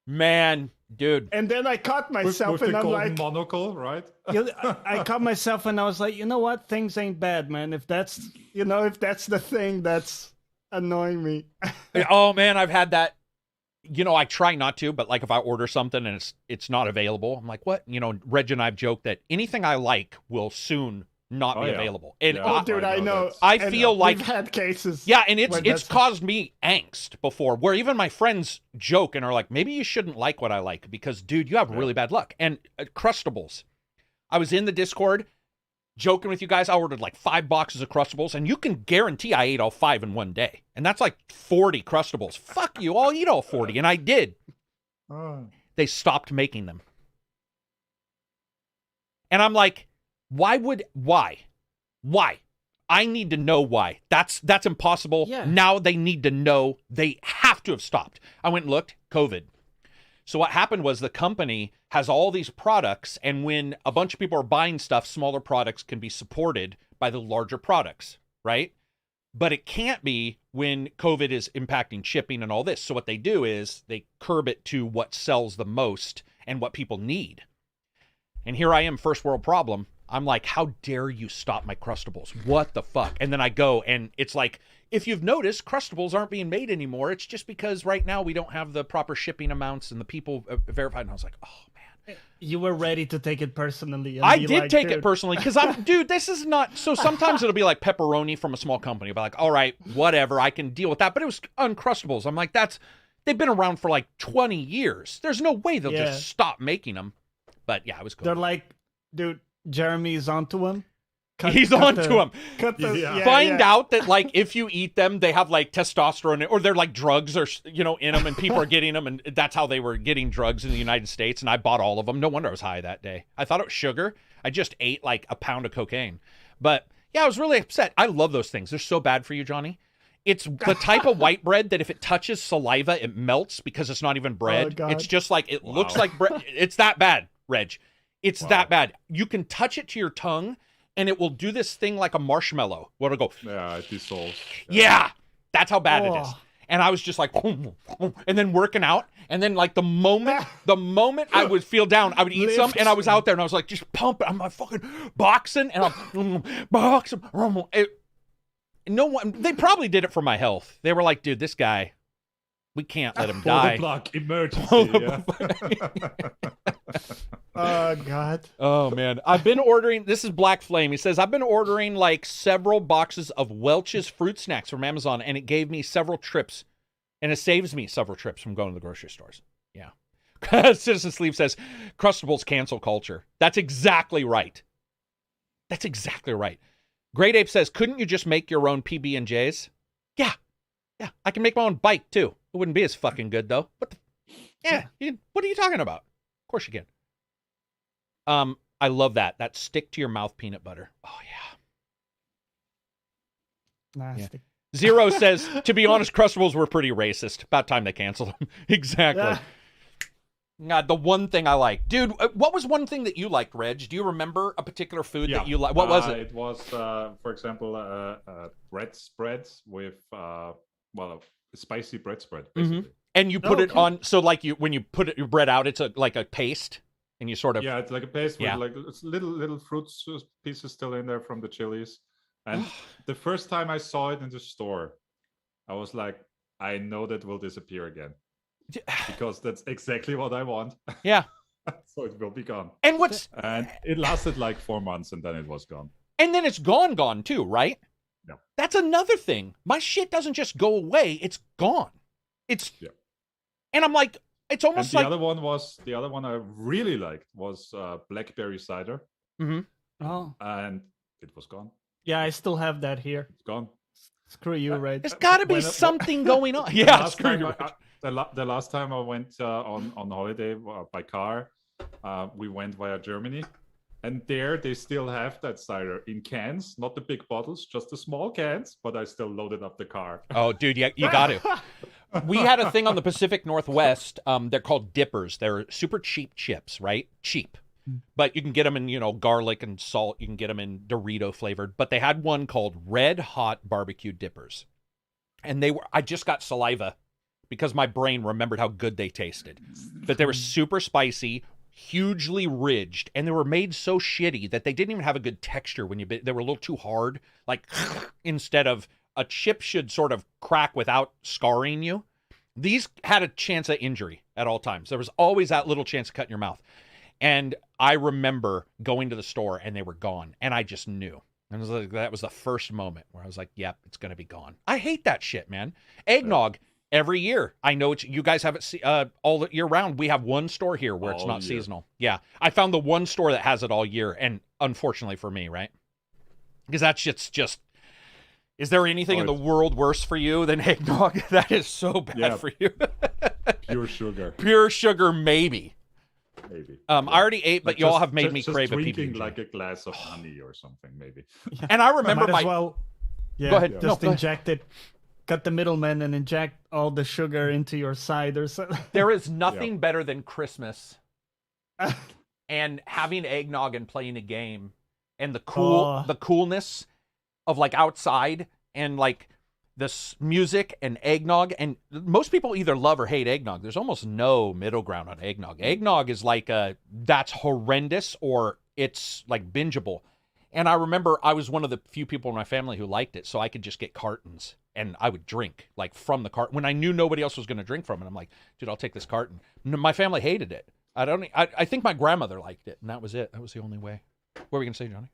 Man, dude. And then I caught myself with and I'm like, monocle, right? I caught myself and I was like, you know what? Things ain't bad, man. If that's the thing that's annoying me. Oh man, I've had that. I try not to, but like if I order something and it's not available, I'm like, what? Reg and I've joked that anything I like will soon not be available. And dude, I know. I feel like we've had cases. Yeah, and it's caused me angst before, where even my friends joke and are like, maybe you shouldn't like what I like because, dude, you have really bad luck. And Crustables, I was in the Discord joking with you guys. I ordered like 5 boxes of Crustables, and you can guarantee I ate all 5 in one day. And that's like 40 Crustables. Fuck you, I'll eat all 40, and I did. They stopped making them. And I'm like, why? I need to know why. That's impossible. Yeah. Now they need to know. They have to have stopped. I went and looked, COVID. So what happened was the company has all these products, and when a bunch of people are buying stuff, smaller products can be supported by the larger products, right? But it can't be when COVID is impacting shipping and all this. So what they do is they curb it to what sells the most and what people need. And here I am, first world problem. I'm like, how dare you stop my Crustables? What the fuck? And then I go, and it's like, if you've noticed, Crustables aren't being made anymore. It's just because right now we don't have the proper shipping amounts and the people verified. And I was like, oh, man. You were ready to take it personally. I did take it personally because dude, this is not. So sometimes it'll be like pepperoni from a small company. But like, all right, whatever, I can deal with that. But it was Uncrustables. I'm like, they've been around for like 20 years. There's no way they'll just stop making them. But yeah, it was cool. They're like, dude, Jeremy's onto him. He's onto him. Find out that like if you eat them, they have like testosterone, or they're like drugs, or in them, and people are getting them, and that's how they were getting drugs in the United States. And I bought all of them. No wonder I was high that day. I thought it was sugar. I just ate like a pound of cocaine. But yeah, I was really upset. I love those things. They're so bad for you, Johnny. It's the type of white bread that if it touches saliva, it melts because it's not even bread. It's just like it looks like bread. It's that bad, Reg. It's that bad. You can touch it to your tongue, and it will do this thing like a marshmallow. What'll go? Yeah, it dissolves. Yeah, that's how bad it is. And I was just like, and then working out, and then like the moment I would feel down, I would eat some, and I was out there, and I was like, just pumping. I'm like fucking boxing, and I'm boxing. No one. They probably did it for my health. They were like, dude, this guy, we can't let him die. The block emergency. Oh, God. Oh, man. I've been ordering, this is Black Flame. He says, I've been ordering like several boxes of Welch's fruit snacks from Amazon, and it gave me several trips, and it saves me several trips from going to the grocery stores. Yeah. Citizen Sleep says, Crustables cancel culture. That's exactly right. That's exactly right. Great Ape says, couldn't you just make your own PB&Js? Yeah. Yeah, I can make my own bike, too. It wouldn't be as fucking good, though. What are you talking about? Of course you can. I love that. That stick-to-your-mouth peanut butter. Oh, yeah. Nasty. Zero says, to be honest, Crustables were pretty racist. About time they canceled them. Exactly. The one thing I like. Dude, what was one thing that you liked, Reg? Do you remember a particular food that you liked? What was it? It was, for example, bread spreads with, a spicy bread spread, basically. Mm-hmm. And you put it on, so like when you put your bread out, it's like a paste, and you sort of... Yeah, it's like a paste with like little fruit pieces still in there from the chilies. And the first time I saw it in the store, I was like, I know that will disappear again. Because that's exactly what I want. Yeah. So it will be gone. And it lasted like 4 months and then it was gone. And then it's gone too, right? No. That's another thing. My shit doesn't just go away, it's gone. And I'm like, it's almost and the other one I really liked was blackberry cider. Mm-hmm. Oh. And it was gone. Yeah, I still have that here. It's gone. Screw you, Red. There's got to be something going on. Yeah, screw you. The last time I went on holiday by car, we went via Germany. And there they still have that cider in cans, not the big bottles, just the small cans, but I still loaded up the car. Oh, dude, you got to. We had a thing on the Pacific Northwest. They're called dippers. They're super cheap chips, right? Cheap. But you can get them in, garlic and salt. You can get them in Dorito flavored. But they had one called Red Hot Barbecue Dippers. And I just got saliva because my brain remembered how good they tasted. But they were super spicy, hugely ridged, and they were made so shitty that they didn't even have a good texture when they were a little too hard. Like, instead of a chip should sort of crack without scarring you, these had a chance of injury at all times. There was always that little chance of cutting your mouth. And I remember going to the store and they were gone, and I just knew. And that was the first moment where I was like, yep, it's going to be gone. I hate that shit, man. Eggnog, every year. I know you guys have it all year round. We have one store here where it's not seasonal. Yeah. I found the one store that has it all year, and unfortunately for me, right? Because that shit's just... Is there anything in the world worse for you than eggnog? That is so bad for you. Pure sugar. Pure sugar, maybe. I already ate, but y'all have made me crave a PB&J. Drinking like a glass of honey or something, maybe. Yeah. And I remember go ahead. Just inject it. Cut the middleman and inject all the sugar into your cider. There is nothing better than Christmas and having eggnog and playing a game and the coolness of like outside and like this music and eggnog. And most people either love or hate eggnog. There's almost no middle ground on eggnog. Eggnog is like that's horrendous or it's like bingeable. And I remember I was one of the few people in my family who liked it, so I could just get cartons and I would drink like from the carton when I knew nobody else was going to drink from it. I'm like, dude, I'll take this carton. My family hated it. I think my grandmother liked it, and that was it. That was the only way. What were we going to say, Johnny?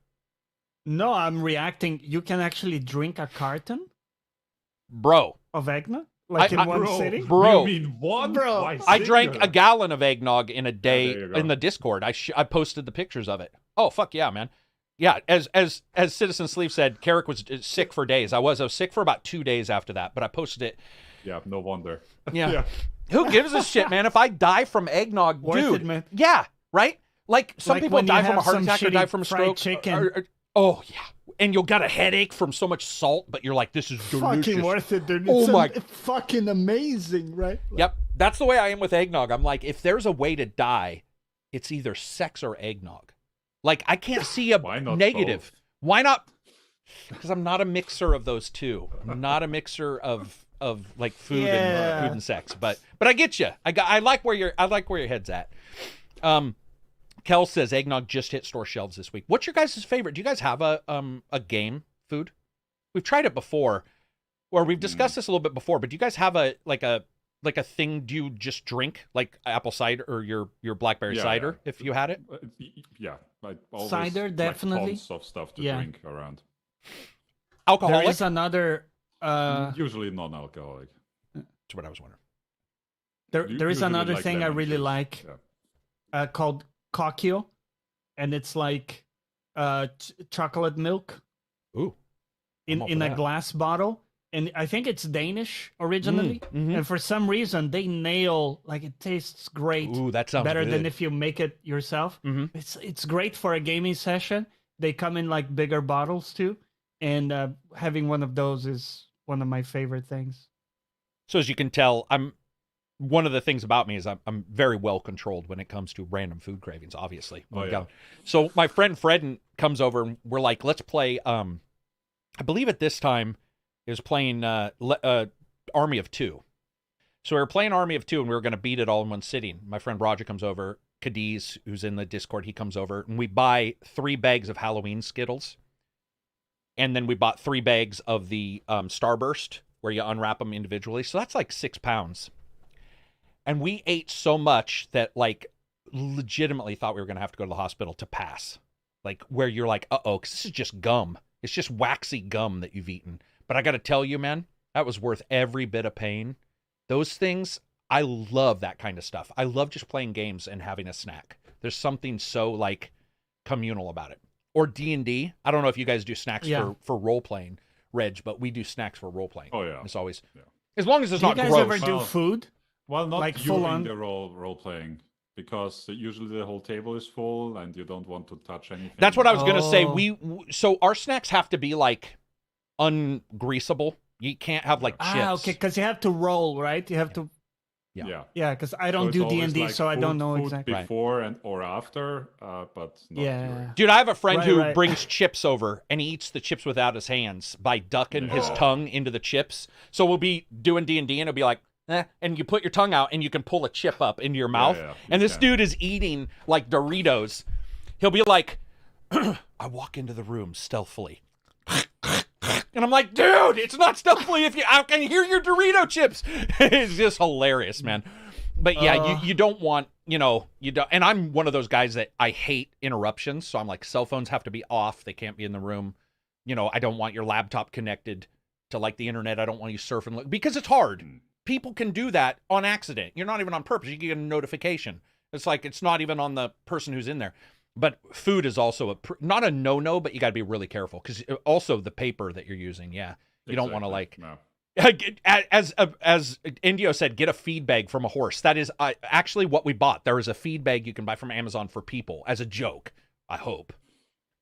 No, I'm reacting. You can actually drink a carton, bro, of eggnog, like in one city. Bro, you mean one? Bro, I drank a gallon of eggnog in a day in the Discord. I posted the pictures of it. Oh fuck yeah, man. Yeah, as Citizen Sleeve said, Karak was sick for days. I was sick for about 2 days after that, but I posted it. Yeah, no wonder. Yeah. Who gives a shit, man? If I die from eggnog, worth it, man. Yeah, right? Like some people die from a heart attack or die from a stroke. Chicken. Oh, yeah. And you'll get a headache from so much salt, but you're like, this is delicious. Fucking worth it, dude. It's fucking amazing, right? Yep. That's the way I am with eggnog. I'm like, if there's a way to die, it's either sex or eggnog. Like, I can't see a negative. Both? Why not? Because I'm not a mixer of those two. I'm not a mixer of like food and sex. But I get you. I like where your head's at. Kel says eggnog just hit store shelves this week. What's your guys' favorite? Do you guys have a game food? We've tried it before, or we've discussed this a little bit before. But do you guys have a thing? Do you just drink like apple cider or your blackberry cider if you had it? Yeah, I always cider definitely. Tons of stuff to drink around. Alcoholic. There is another. Usually non-alcoholic. That's what I was wondering. There is another thing I really like, called Kokio, and it's like chocolate milk Ooh. in all in for a that. glass bottle, and I think it's Danish originally. Mhm. And for some reason, they nail like it tastes great, Ooh, that sounds better than good. if you make it yourself. Mhm. It's great for a gaming session. They come in like bigger bottles too, and having one of those is one of my favorite things. So as you can tell, one of the things about me is I'm very well controlled when it comes to random food cravings, obviously. Oh, yeah. So my friend Fred comes over and we're like, let's play, I believe at this time it was playing Army of Two. So we were playing Army of Two and we were going to beat it all in one sitting. My friend Roger comes over, Cadiz, who's in the Discord, he comes over and we buy 3 bags of Halloween Skittles. And then we bought 3 bags of the Starburst, where you unwrap them individually. So that's like 6 pounds. And we ate so much that, like, legitimately thought we were going to have to go to the hospital to pass. Like, where you're like, uh-oh, because this is just gum. It's just waxy gum that you've eaten. But I got to tell you, man, that was worth every bit of pain. Those things, I love that kind of stuff. I love just playing games and having a snack. There's something so, like, communal about it. Or D&D. I don't know if you guys do snacks for role-playing, Reg, but we do snacks for role-playing. Oh, yeah. It's always... Yeah. As long as it's Do you not guys gross. ever do Well, food? Well, not Like full during on? the role playing, because usually the whole table is full and you don't want to touch anything. That's what I was going to say. Oh. So our snacks have to be, like, ungreasable. You can't have, like, chips. Okay, because you have to roll, right? You have to. Yeah. Yeah, because I So don't it's do always D&D, like so I don't know food exactly. before and or after, but not Yeah. during. Dude, I have a friend who Right. brings chips over, and he eats the chips without his hands by ducking his Yeah. tongue into the chips. So we'll be doing D&D, and it'll be like, and you put your tongue out, and you can pull a chip up into your mouth. yeah, and you this can. dude is eating, like, Doritos. He'll be like, I walk into the room stealthily. And I'm like, dude, it's not stealthily if I can hear your Dorito chips. It's just hilarious, man. But yeah, you don't want, you don't. And I'm one of those guys that I hate interruptions. So I'm like, cell phones have to be off. They can't be in the room. I don't want your laptop connected to, like, the internet. I don't want you surfing because it's hard. People can do that on accident. You're not even on purpose. You get a notification. It's like, it's not even on the person who's in there. But food is also not a no-no, but you got to be really careful because also the paper that you're using. Yeah. You don't want to, like, No. as Indio said, get a feed bag from a horse. That is actually what we bought. There is a feed bag you can buy from Amazon for people as a joke, I hope.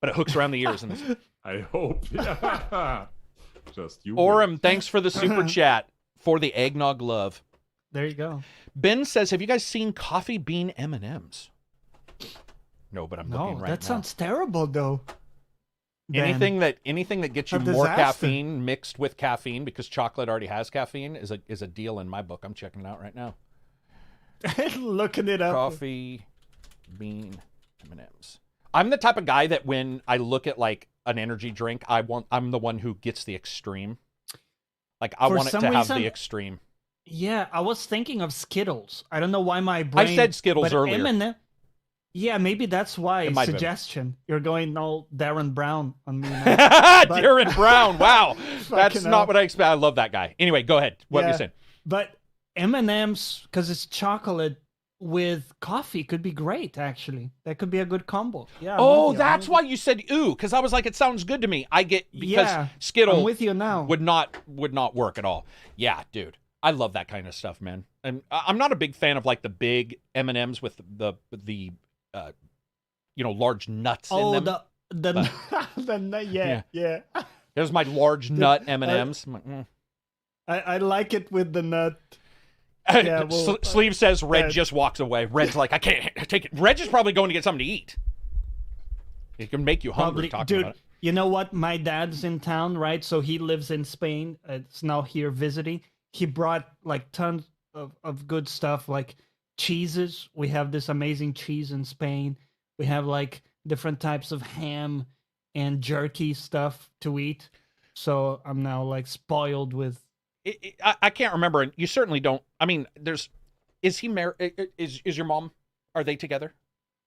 But it hooks around the ears. And I hope. Yeah. Just you. Orem, thanks for the super chat for the eggnog love. There you go. Ben says, have you guys seen coffee bean M&Ms? No, but I'm looking right now. That sounds terrible, though. Ben. Anything that gets you A more disaster. caffeine mixed with caffeine because chocolate already has caffeine is a deal in my book. I'm checking it out right now. Looking it up. Coffee bean M&Ms. I'm the type of guy that when I look at, like, an energy drink, I'm the one who gets the extreme. Like, I For want it to some have the reason- extreme. Yeah, I was thinking of Skittles. I don't know why my brain. I said Skittles but earlier. M&M, yeah, maybe that's why. It might have been. Suggestion. You're going all Darren Brown on me now. Darren Brown. Wow. That's Fucking not hell. what I expect. I love that guy. Anyway, go ahead. What are you Yeah. saying? But M&M's, because it's chocolate with coffee, could be great, actually. That could be a good combo. Yeah. I'm Oh, with you. that's why you said ooh, because I was like, it sounds good to me. I get because Yeah, Skittle I'm with you now. would not work at all. Yeah, dude. I love that kind of stuff, man. And I'm not a big fan of, like, the big M&Ms with the large nuts in them. the nut. Yeah. There's my large nut M&Ms. I'm like, I like it with the nut. Yeah, well, Sleeve says Red just walks away. Red's like, I can't take it. Red is probably going to get something to eat. It can make you hungry talking dude. about it. You know what? My dad's in town, right? So he lives in Spain. It's now here visiting. He brought, like, tons of good stuff, like cheeses. We have this amazing cheese in Spain. We have, like, different types of ham and jerky stuff to eat. So I'm now, like, spoiled with. I can't remember, and you certainly don't. I mean, is he married? Is your mom? Are they together?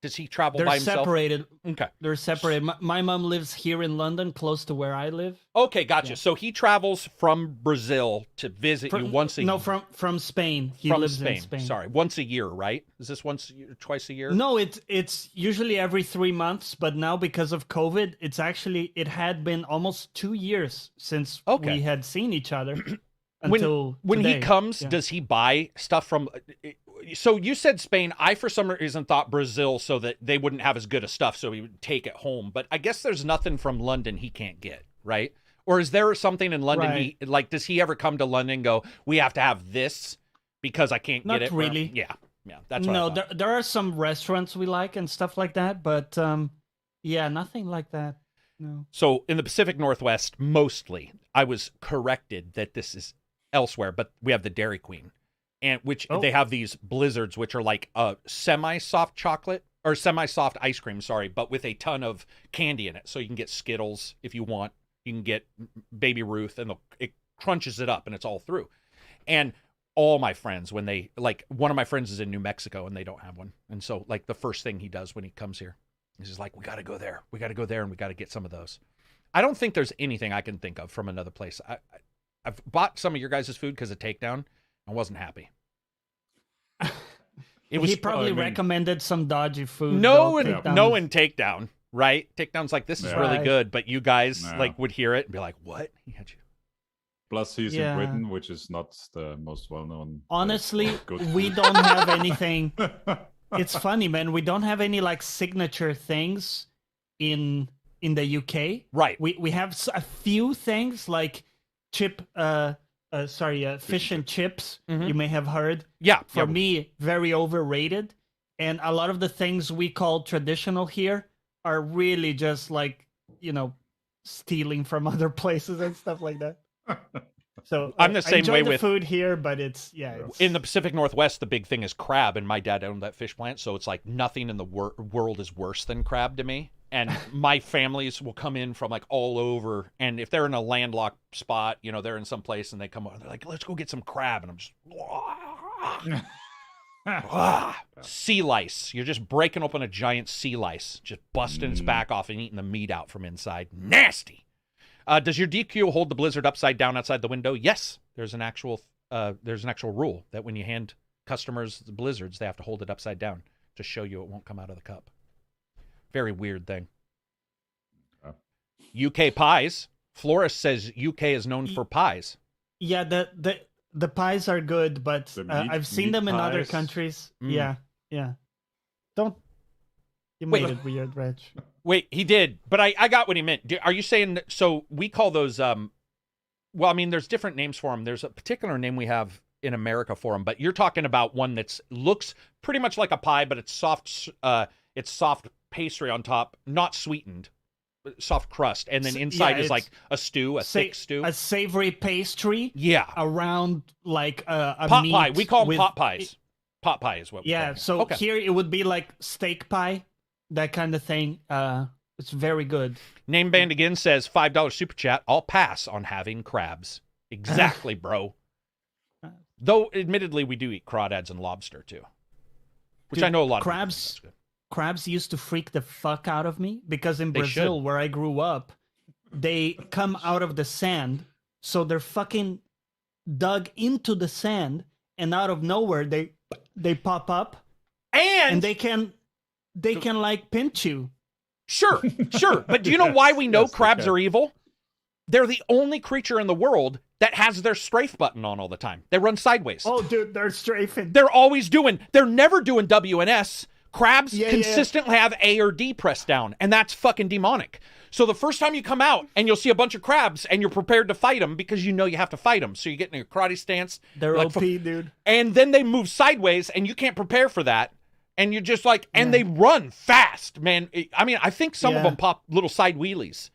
Does he travel They're by himself? separated. Okay. They're separated. My mom lives here in London, close to where I live. Okay, gotcha. Yeah. So he travels from Brazil to visit you once a year. No, from Spain. He from lives Spain. in Spain. Sorry, once a year, right? Is this once a year, twice a year? No, it's usually every 3 months, but now because of COVID, it had been almost 2 years since we had seen each other. Until when today. he comes, does he buy stuff from? So you said Spain. I for some reason thought Brazil, so that they wouldn't have as good of stuff, so he would take it home. But I guess there's nothing from London he can't get, right? Or is there something in London? Right. Does he ever come to London and go, we have to have this because I can't get it? Not really. Yeah, that's what I thought. There are some restaurants we like and stuff like that, but yeah, nothing like that. No. So in the Pacific Northwest, mostly, I was corrected that this is elsewhere, but we have the Dairy Queen, and they have these blizzards, which are like a semi-soft chocolate or semi-soft ice cream, but with a ton of candy in it. So you can get Skittles if you want. You can get Baby Ruth, and it crunches it up, and it's all through. And all my friends, when they one of my friends is in New Mexico, and they don't have one, and so the first thing he does when he comes here, he's just like, we got to go there, and we got to get some of those. I don't think there's anything I can think of from another place. I've bought some of your guys' food because of Takedown. I wasn't happy. He probably recommended some dodgy food. No in Takedown, right? Takedown's like, this is really Right. good, but you guys would hear it and be like, what? He had you. Plus, he's in Britain, which is not the most well-known. Honestly, good we food. don't have anything. It's funny, man. We don't have any signature things in the UK. Right. We have a few things like fish and chips. Mhm. You may have heard. Yeah. For me, very overrated. And a lot of the things we call traditional here are really just stealing from other places and stuff like that. So I'm the same I enjoy way the with food here, but it's in the Pacific Northwest, the big thing is crab, and my dad owned that fish plant, so it's like nothing in the world is worse than crab to me. And my families will come in from all over, and if they're in a landlocked spot, they're in some place, and they come over, they're like, let's go get some crab, and I'm just sea lice. You're just breaking open a giant sea lice, just busting its back off and eating the meat out from inside. Nasty. Does your DQ hold the blizzard upside down outside the window? Yes. There's an actual rule that when you hand customers the blizzards, they have to hold it upside down to show you it won't come out of the cup. Very weird thing. UK pies. Florist says UK is known for pies. Yeah, the pies are good, but I've seen them in other pies. countries. Mm. Yeah. You made it weird, Reg. Wait, he did, but I got what he meant. Are you saying that, so we call those there's different names for them. There's a particular name we have in America for them, but you're talking about one that looks pretty much like a pie, but it's soft pastry on top, not sweetened, soft crust, and then inside is like a stew, thick stew, a savory pastry. Yeah, around a pot meat pie. We call them with, pot pies. Pot pie is what we call them. So here it would be like steak pie, that kind of thing. It's very good. Name Band again says $5 super chat. I'll pass on having crabs. Exactly, bro. Though admittedly we do eat crawdads and lobster too, which I know a lot of crabs. Crabs used to freak the fuck out of me because in Brazil, where I grew up, they come out of the sand, so they're fucking dug into the sand, and out of nowhere they pop up, and they can pinch you. Sure. But do you know why we know crabs are evil? They're the only creature in the world that has their strafe button on all the time. They run sideways. Oh, dude, they're strafing. They're never doing WNS. Crabs consistently have A or D pressed down, and that's fucking demonic. So the first time you come out and you'll see a bunch of crabs and you're prepared to fight them because you know you have to fight them. So you get in your karate stance. They're OP, dude. And then they move sideways and you can't prepare for that. And you're just and they run fast, man. I mean, I think some of them pop little side wheelies.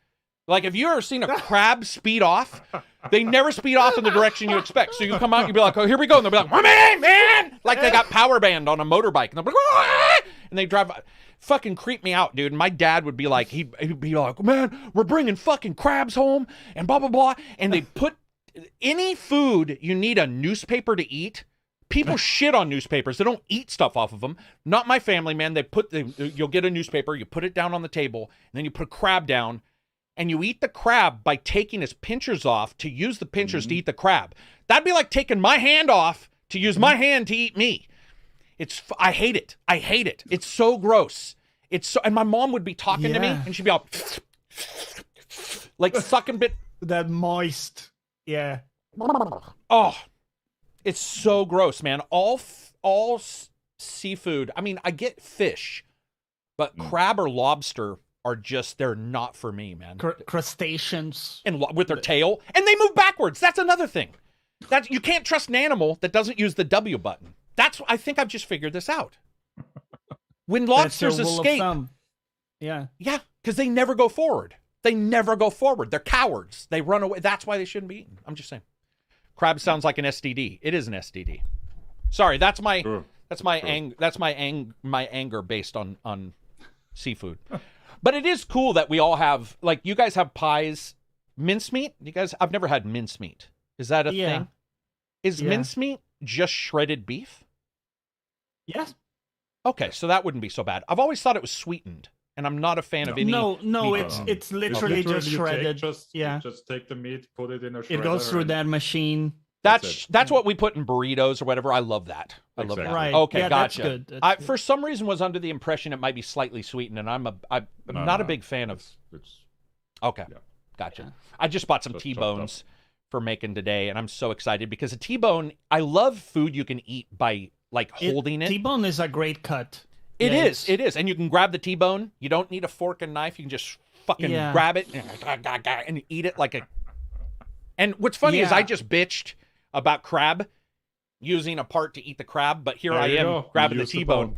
Like, have you ever seen a crab speed off? They never speed off in the direction you expect. So you come out and you'll be like, oh, here we go. And they'll be like, man! Like they got power band on a motorbike. And they'll be like, and they drive. Fucking creep me out, dude. And my dad would be like, he'd be like, man, we're bringing fucking crabs home and blah, blah, blah. And they put any food you need a newspaper to eat, People shit on newspapers. They don't eat stuff off of them. Not my family, man. You'll get a newspaper, you put it down on the table, and then you put a crab down, and you eat the crab by taking his pinchers off to use the pinchers to eat the crab. That'd be like taking my hand off to use my hand to eat me. I hate it. I hate it. It's so gross. And my mom would be talking to me, and she'd be all like sucking bit. That moist. Yeah. Oh, it's so gross, man. All seafood. I mean, I get fish, but crab or lobster are they're not for me, man. Crustaceans. And with their tail. And they move backwards. That's another thing. You can't trust an animal that doesn't use the W button. I think I've just figured this out. When lobsters escape. Yeah. Yeah, because they never go forward. They never go forward. They're cowards. They run away. That's why they shouldn't be eaten. I'm just saying. Crab sounds like an STD. It is an STD. Sorry, that's my anger based on seafood. But it is cool that we all have, like, you guys have pies, mincemeat. I've never had mincemeat. Is that a thing? Is mincemeat just shredded beef? Yes. Okay, so that wouldn't be so bad. I've always thought it was sweetened, and I'm not a fan of any. No, it's literally just shredded. Just take the meat, put it in a shredder. It goes through that machine. That's what we put in burritos or whatever. I love that. I love that. Right. Okay, yeah, gotcha. That's good. I, for some reason, was under the impression it might be slightly sweetened, and I'm not a big fan of. Okay, gotcha. Yeah. I just bought some T-bones for making today, and I'm so excited because a T-bone. I love food you can eat by holding it. T-bone is a great cut. It is, and you can grab the T-bone. You don't need a fork and knife. You can just fucking grab it and eat it like a. And what's funny is I just bitched about crab using a part to eat the crab, but here I am grabbing the T-bone.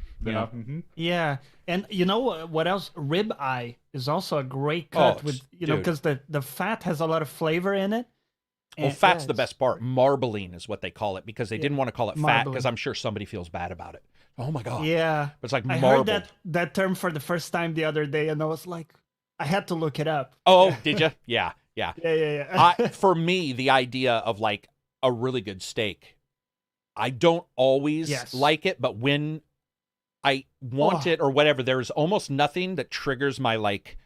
Yeah, and you know what else? Rib eye is also a great cut because the fat has a lot of flavor in it. Well, fat's the best part. Marbling is what they call it because they didn't want to call it fat because I'm sure somebody feels bad about it. Oh my god. Yeah. But it's like I marbled. heard that term for the first time the other day, and I was like, I had to look it up. Oh, did you? Yeah. Yeah. For me, the idea of like a really good steak, I don't always like it, but when I want it or whatever, there's almost nothing that triggers my like,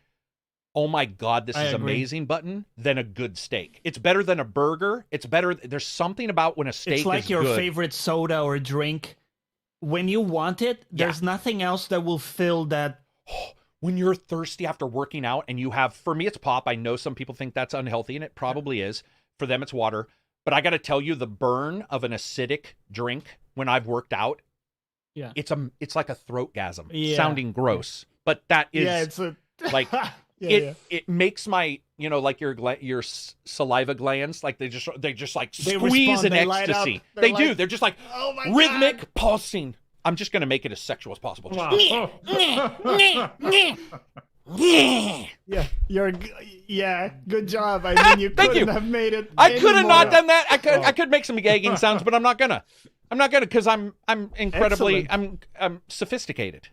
oh my god, this is amazing button than a good steak. It's better than a burger. It's better. There's something about when a steak is good. It's like your favorite soda or drink. When you want it, there's nothing else that will fill that. When you're thirsty after working out and you have, for me, it's pop. I know some people think that's unhealthy, and it probably is. For them, it's water. But I got to tell you, the burn of an acidic drink when I've worked out, it's like a throatgasm, sounding gross. But that is like it makes my like your saliva glands like they just like squeeze in ecstasy. They do. They're just like rhythmic pulsing. I'm just gonna make it as sexual as possible. Good job. I mean, you couldn't have made it. I could have not done that. I could make some gagging sounds, but I'm not gonna because I'm incredibly I'm sophisticated.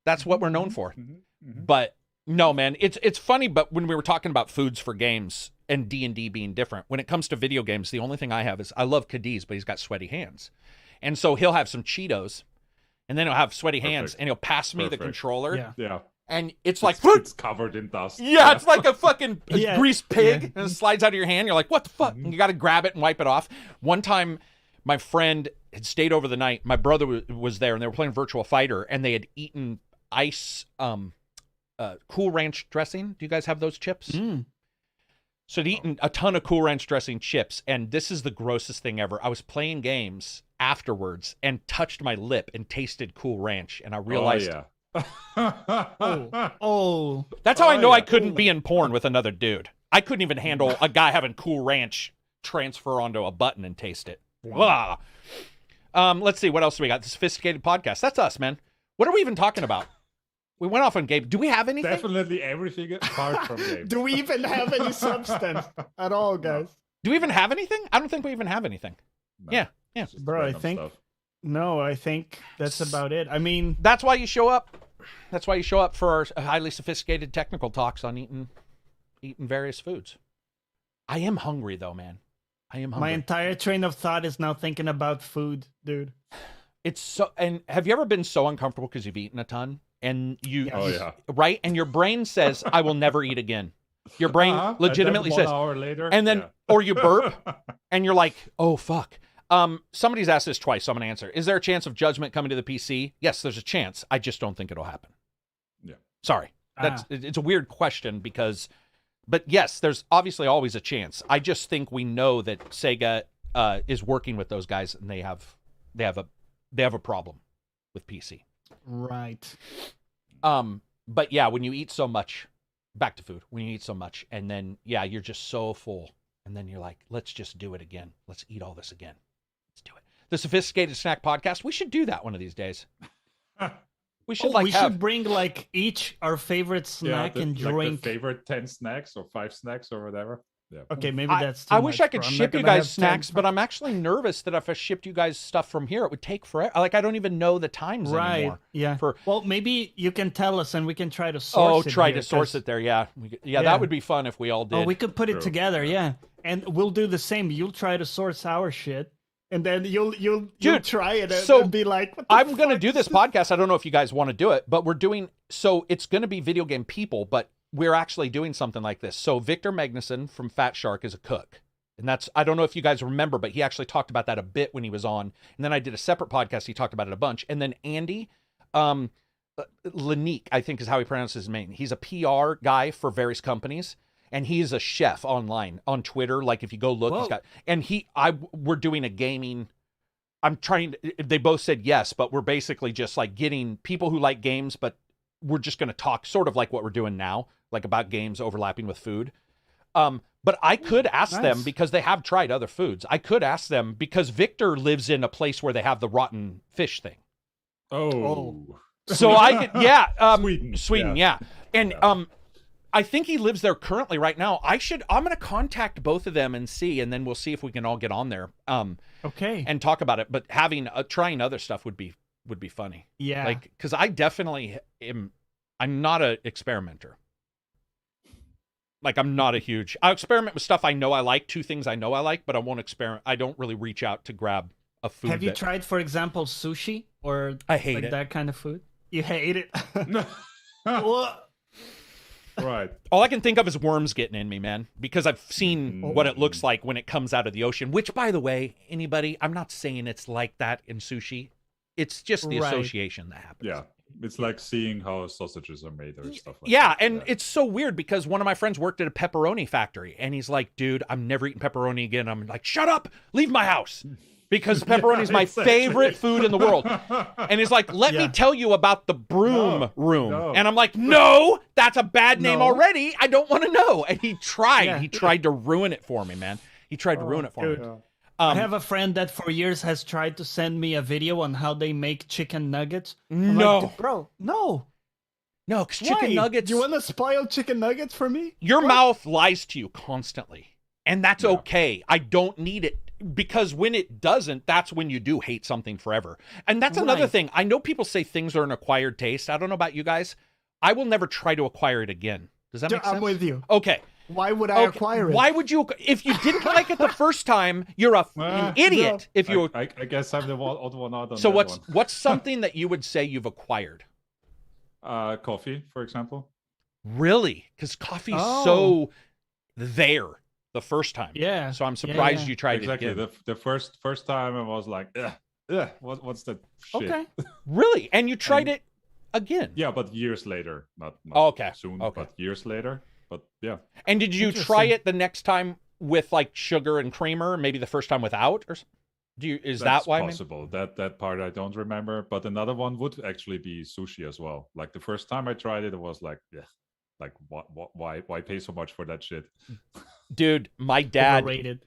That's what we're known for. But no, man, it's funny. But when we were talking about foods for games and D&D being different, when it comes to video games, the only thing I have is I love Cadiz, but he's got sweaty hands, and so he'll have some Cheetos. And then he'll have sweaty hands, and he'll pass me the controller. Yeah. And it's like... It's covered in dust. Yeah, it's like a fucking greased pig, and it slides out of your hand. You're like, what the fuck? And you got to grab it and wipe it off. One time, my friend had stayed over the night. My brother was there, and they were playing Virtual Fighter, and they had eaten ice... Cool Ranch dressing. Do you guys have those chips? So they'd eaten a ton of Cool Ranch dressing chips, and this is the grossest thing ever. I was playing games afterwards and touched my lip and tasted Cool Ranch, and I realized... Oh. That's how I know I couldn't be in porn with another dude. I couldn't even handle a guy having Cool Ranch transfer onto a button and taste it. Wow. Let's see, what else do we got? The Sophisticated Podcast. That's us, man. What are we even talking about? We went off on game. Do we have anything? Definitely everything apart from games. Do we even have any substance at all, guys? Do we even have anything? I don't think we even have anything. No, yeah. Bro, I think... No, I think that's about it. I mean... That's why you show up. That's why you show up for our highly sophisticated technical talks on eating various foods. I am hungry, though, man. I am My hungry. entire train of thought is now thinking about food, dude. It's so. And have you ever been so uncomfortable because you've eaten a ton and you? Yes. Oh yeah. Right, and your brain says, "I will never eat again." Your brain legitimately and then says, 1 hour later, and then or you burp, and you're like, "Oh fuck." Somebody's asked this twice, so I'm gonna answer. Is there a chance of Judgment coming to the PC? Yes, there's a chance. I just don't think it'll happen. Yeah. Sorry, it's a weird question because, but yes, there's obviously always a chance. I just think we know that Sega is working with those guys, and they have a problem with PC. Right. But yeah, when you eat so much, back to food. When you eat so much, and then yeah, you're just so full, and then you're like, let's just do it again. Let's eat all this again. Let's do it. The Sophisticated Snack Podcast. We should do that one of these days. We should should bring like each our favorite snack and drink. Like the favorite 10 snacks or 5 snacks or whatever. Yeah. Okay, maybe that's too I much, wish I could bro. I'm ship not you gonna guys have 10. snacks, but I'm actually nervous that if I shipped you guys stuff from here, it would take forever. Like I don't even know the times Right. anymore. Yeah. For Well, maybe you can tell us and we can try to source it. try here, to source 'cause- it there. Yeah. Yeah. That would be fun if we all did. Oh, we could put it True. together, yeah. And we'll do the same. You'll try to source our shit, and then you'll Dude, try it so and be like, what the I'm going to fuck do is this podcast. I don't know if you guys want to do it, but we're doing, so it's going to be video game people, but we're actually doing something like this. So Victor Magnuson from Fat Shark is a cook. And that's, I don't know if you guys remember, but he actually talked about that a bit when he was on. And then I did a separate podcast. He talked about it a bunch. And then Andy, Lanique, I think is how he pronounces his name. He's a PR guy for various companies. And he's a chef online on Twitter. Like if you go look, he's Whoa. got, and we're doing a gaming. They both said yes, but we're basically just like getting people who like games, but we're just going to talk sort of like what we're doing now, like about games overlapping with food. But I could ask them Nice. because they have tried other foods. I could ask them because Victor lives in a place where they have the rotten fish thing. Oh. So I could, yeah, Sweden. yeah. And, I think he lives there currently right now. I'm going to contact both of them and see, and then we'll see if we can all get on there. Okay. And talk about it. But trying other stuff would be funny. Yeah. Like, because I definitely I'm not an experimenter. Like, I'm not a huge, I'll experiment with stuff I know I like, 2 things I know I like, but I won't experiment. I don't really reach out to grab a food. Have you tried, for example, sushi or I hate like it. that kind of food? You hate it? What? Right. All I can think of is worms getting in me, man, because I've seen what it looks like when it comes out of the ocean, which, by the way, I'm not saying it's like that in sushi. It's just the Right. association that happens. Yeah. It's like seeing how sausages are made or stuff like Yeah, that. and it's so weird because one of my friends worked at a pepperoni factory, and he's like, dude, I'm never eating pepperoni again. I'm like, shut up, leave my house. Because pepperoni is my exactly. favorite food in the world. And he's like, let me Yeah. tell you about the broom room. no. And I'm like, no, that's a bad name No. already. I don't want to know. And he tried. Yeah. He tried to ruin it for me, man. He tried to ruin it for dude. me. I have a friend that for years has tried to send me a video on how they make chicken nuggets. I'm No. like, bro, no. No, because chicken Why? nuggets, You want to spoil chicken nuggets for me? your mouth lies to you constantly. And that's Yeah. okay. I don't need it. Because when it doesn't, that's when you do hate something forever. And that's another Right. thing. I know people say things are an acquired taste. I don't know about you guys. I will never try to acquire it again. Does that make sense? I'm with you. Okay. Why would I acquire it? Why would you? If you didn't like it the first time, you're an idiot. If you. I guess I'm the odd one out on So that one. what's something that you would say you've acquired? Coffee, for example. Really? Because coffee's Oh. so there the first time. Yeah. So I'm surprised yeah. you tried Exactly. it again. The first time I was like, what's that shit? Okay. Really? And you tried it again? Yeah, but years later, not Okay, soon, okay. but years later. But yeah, And did you try Interesting. it the next time with like sugar and creamer? Maybe the first time without, or is that's that why? possible. That part I don't remember. But another one would actually be sushi as well. Like the first time I tried it, it was like, like why pay so much for that shit? Dude, my dad Overrated.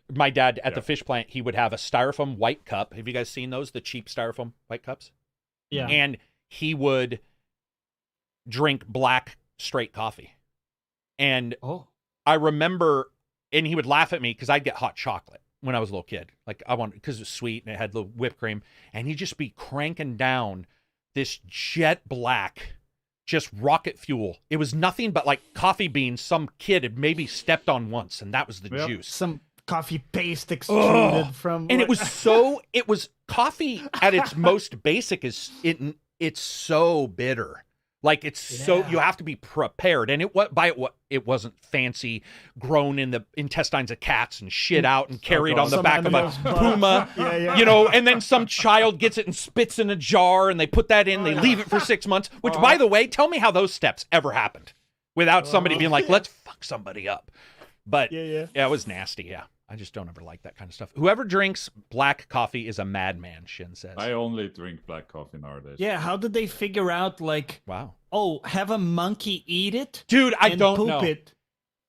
at the fish plant, he would have a styrofoam white cup. Have you guys seen those? The cheap styrofoam white cups? Yeah. And he would drink black straight coffee. And Oh. I remember, and he would laugh at me because I'd get hot chocolate when I was a little kid. Like I wanted, because it was sweet and it had the whipped cream. And he'd just be cranking down this jet black, just rocket fuel. It was nothing but like coffee beans some kid had maybe stepped on once, and that was the Yep. juice. Some coffee paste extruded from. And it was coffee at its most basic it's so bitter. Like you have to be prepared. And it wasn't fancy, grown in the intestines of cats and shit out and carried on the back of a puma, and then some child gets it and spits in a jar and they put that in, they leave it for 6 months, which by the way, tell me how those steps ever happened without somebody being like, let's fuck somebody up. But yeah, it was nasty. Yeah. I just don't ever like that kind of stuff. Whoever drinks black coffee is a madman, Shin says. I only drink black coffee nowadays. Yeah, how did they figure out, like, wow, have a monkey eat it? Dude, I and don't poop know. It,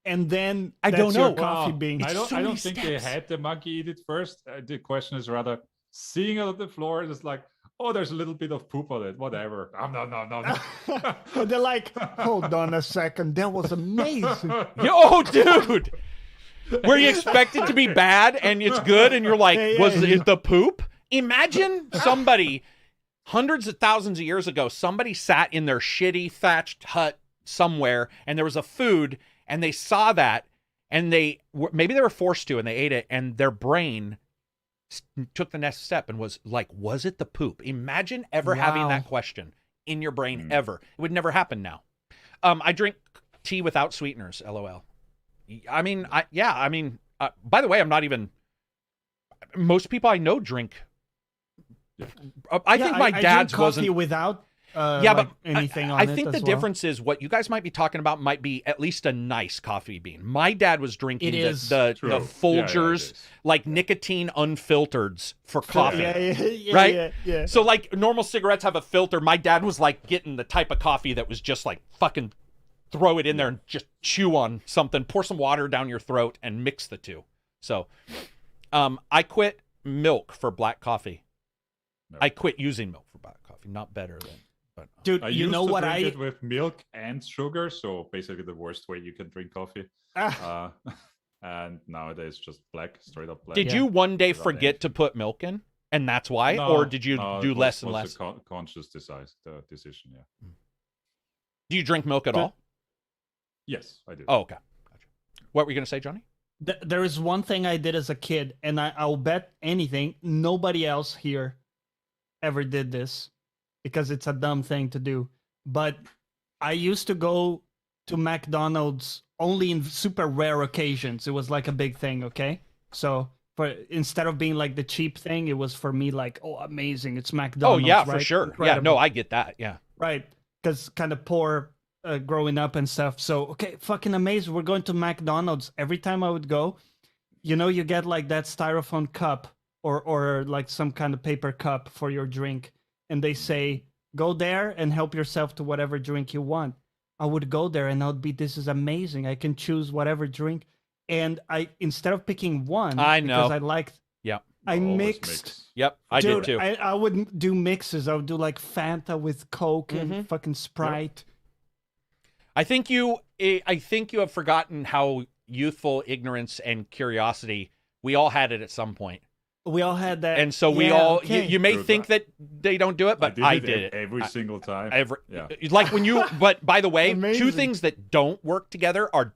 and then I don't know. Coffee bean. I don't think they had the monkey eat it first. The question is rather seeing it on the floor. It's like, oh, there's a little bit of poop on it. Whatever. No. They're like, hold on a second. That was amazing. Yo, dude. Where you expect it to be bad and it's good and you're like, was it the poop? Imagine somebody hundreds of thousands of years ago, somebody sat in their shitty thatched hut somewhere and there was a food and they saw that and maybe they were forced to and they ate it and their brain took the next step and was like, was it the poop? Imagine ever having that question in your brain ever. It would never happen now. I drink tea without sweeteners, LOL. I mean, by the way, I'm not even, most people I know drink. I think my dad's drink coffee without but anything on I it. I think the difference is what you guys might be talking about might be at least a nice coffee bean. My dad was drinking the Folgers, like nicotine unfiltered for coffee. Right? Yeah. So like normal cigarettes have a filter. My dad was like getting the type of coffee that was just like fucking throw it in there and just chew on something, pour some water down your throat and mix the two. So I quit milk for black coffee. No. I quit using milk for black coffee. Not better than. But, dude, I you know what I drink it with milk and sugar, so basically the worst way you can drink coffee. And nowadays just black, straight up black. Did you one day forget to put milk in, and that's why, or did you do less and less? A conscious decision. Yeah. Do you drink milk at all? Yes, I do. Oh, okay. Gotcha. What were you going to say, Johnny? There is one thing I did as a kid, and I'll bet anything, nobody else here ever did this because it's a dumb thing to do. But I used to go to McDonald's only in super rare occasions. It was like a big thing, okay? So instead of being like the cheap thing, it was for me like, oh, amazing, it's McDonald's. Oh, yeah, right? for sure. Incredible. Yeah, no, I get that, yeah. Right, because kind of poor growing up and stuff. So, okay, fucking amazing. We're going to McDonald's. Every time I would go, you get like that styrofoam cup or like some kind of paper cup for your drink. And they say, go there and help yourself to whatever drink you want. I would go there and I would be, this is amazing. I can choose whatever drink. And instead of picking one, I know. because I liked, yeah, I mixed. Yep, I did too. I wouldn't do mixes. I would do like Fanta with Coke and fucking Sprite. Yep. I think you have forgotten how youthful ignorance and curiosity, we all had it at some point. We all had that. And so we all, you may think that they don't do it, but I did it. Every single time. Like when you, but by the way, two things that don't work together are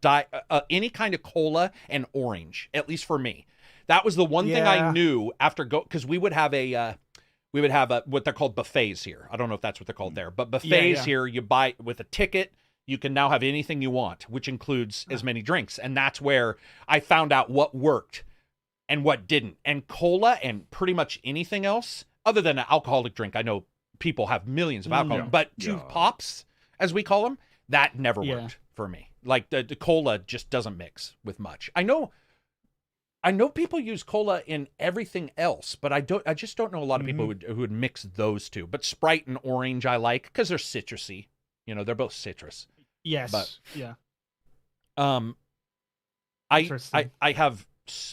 any kind of cola and orange, at least for me. That was the one thing I knew after because we would have what they're called buffets here. I don't know if that's what they're called there, but buffets here, you buy with a ticket. You can now have anything you want, which includes as many drinks. And that's where I found out what worked and what didn't. And cola and pretty much anything else, other than an alcoholic drink, I know people have millions of alcohol, but pops, as we call them, that never worked for me. Like the cola just doesn't mix with much. I know people use cola in everything else, but I just don't know a lot of people who would mix those two. But Sprite and orange I like because they're citrusy. They're both citrus. Yes. But, yeah. I have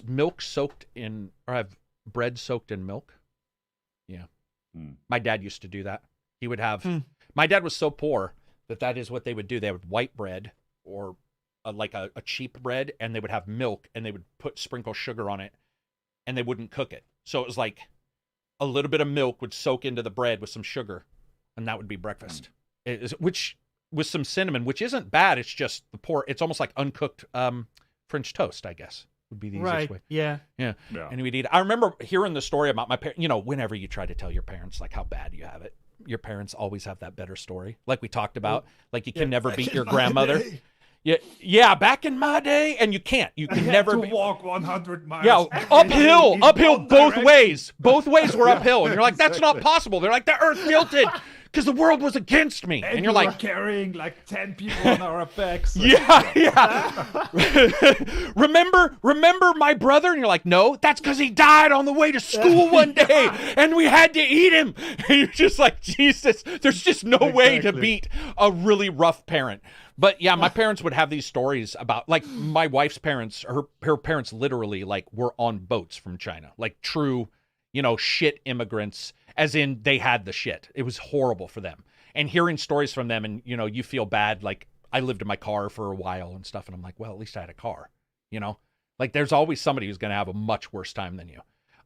milk soaked in, or I have bread soaked in milk. Yeah. My dad used to do that. He would have, my dad was so poor that is what they would do. They would white bread or like a cheap bread, and they would have milk and they would sprinkle sugar on it and they wouldn't cook it. So it was like a little bit of milk would soak into the bread with some sugar, and that would be breakfast. Which with some cinnamon, which isn't bad. It's just it's almost like uncooked French toast, I guess. would be the easiest way. Yeah. Yeah. And we'd eat. I remember hearing the story about my parents. You know, whenever you try to tell your parents like how bad you have it, your parents always have that better story. Like we talked about, like you can never beat your grandmother. Yeah, back in my day, and you can't. You can never walk 100 miles. Yeah, uphill both ways. Both ways were uphill, and you're like, that's not possible. They're like, the Earth tilted because the world was against me, and you're like, carrying like 10 people on our backs. Yeah. remember my brother? And you're like, no, that's because he died on the way to school one day, and we had to eat him. And you're just like, Jesus, there's just no way to beat a really rough parent. But yeah, my parents would have these stories about, like, my wife's parents, her parents literally, like, were on boats from China. Like, true, you know, shit immigrants, as in they had the shit. It was horrible for them. And hearing stories from them, and, you know, you feel bad. Like, I lived in my car for a while and stuff, and I'm like, well, at least I had a car, you know? Like, there's always somebody who's going to have a much worse time than you.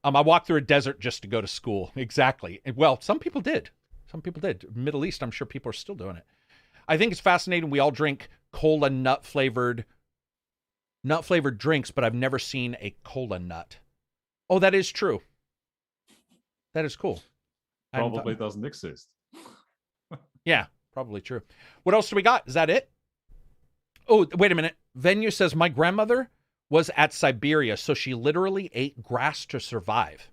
I walked through a desert just to go to school. Exactly. Well, some people did. Some people did. Middle East, I'm sure people are still doing it. I think it's fascinating. We all drink cola nut flavored drinks, but I've never seen a cola nut. Oh, that is true. That is cool. Probably doesn't exist. Yeah, probably true. What else do we got? Is that it? Oh, wait a minute. Venue says my grandmother was at Siberia, so she literally ate grass to survive.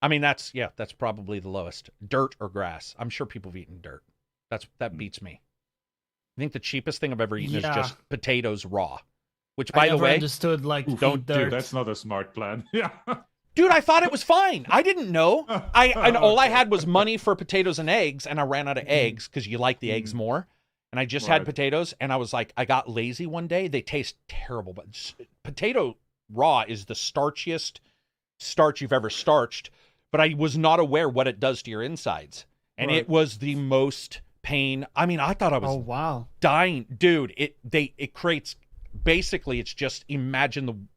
I mean, that's probably the lowest. Dirt or grass. I'm sure people have eaten dirt. That beats me. I think the cheapest thing I've ever eaten is just potatoes raw. Which, by the way, understood, like, don't do. Dude, that's not a smart plan. Yeah. Dude, I thought it was fine. I didn't know. And all I had was money for potatoes and eggs, and I ran out of eggs because you like the eggs more. And I just had potatoes, and I was like, I got lazy one day. They taste terrible, but potato raw is the starchiest starch you've ever starched. But I was not aware what it does to your insides. And it was the most pain. I mean, I thought I was dying. Dude, it creates, basically, it's just, imagine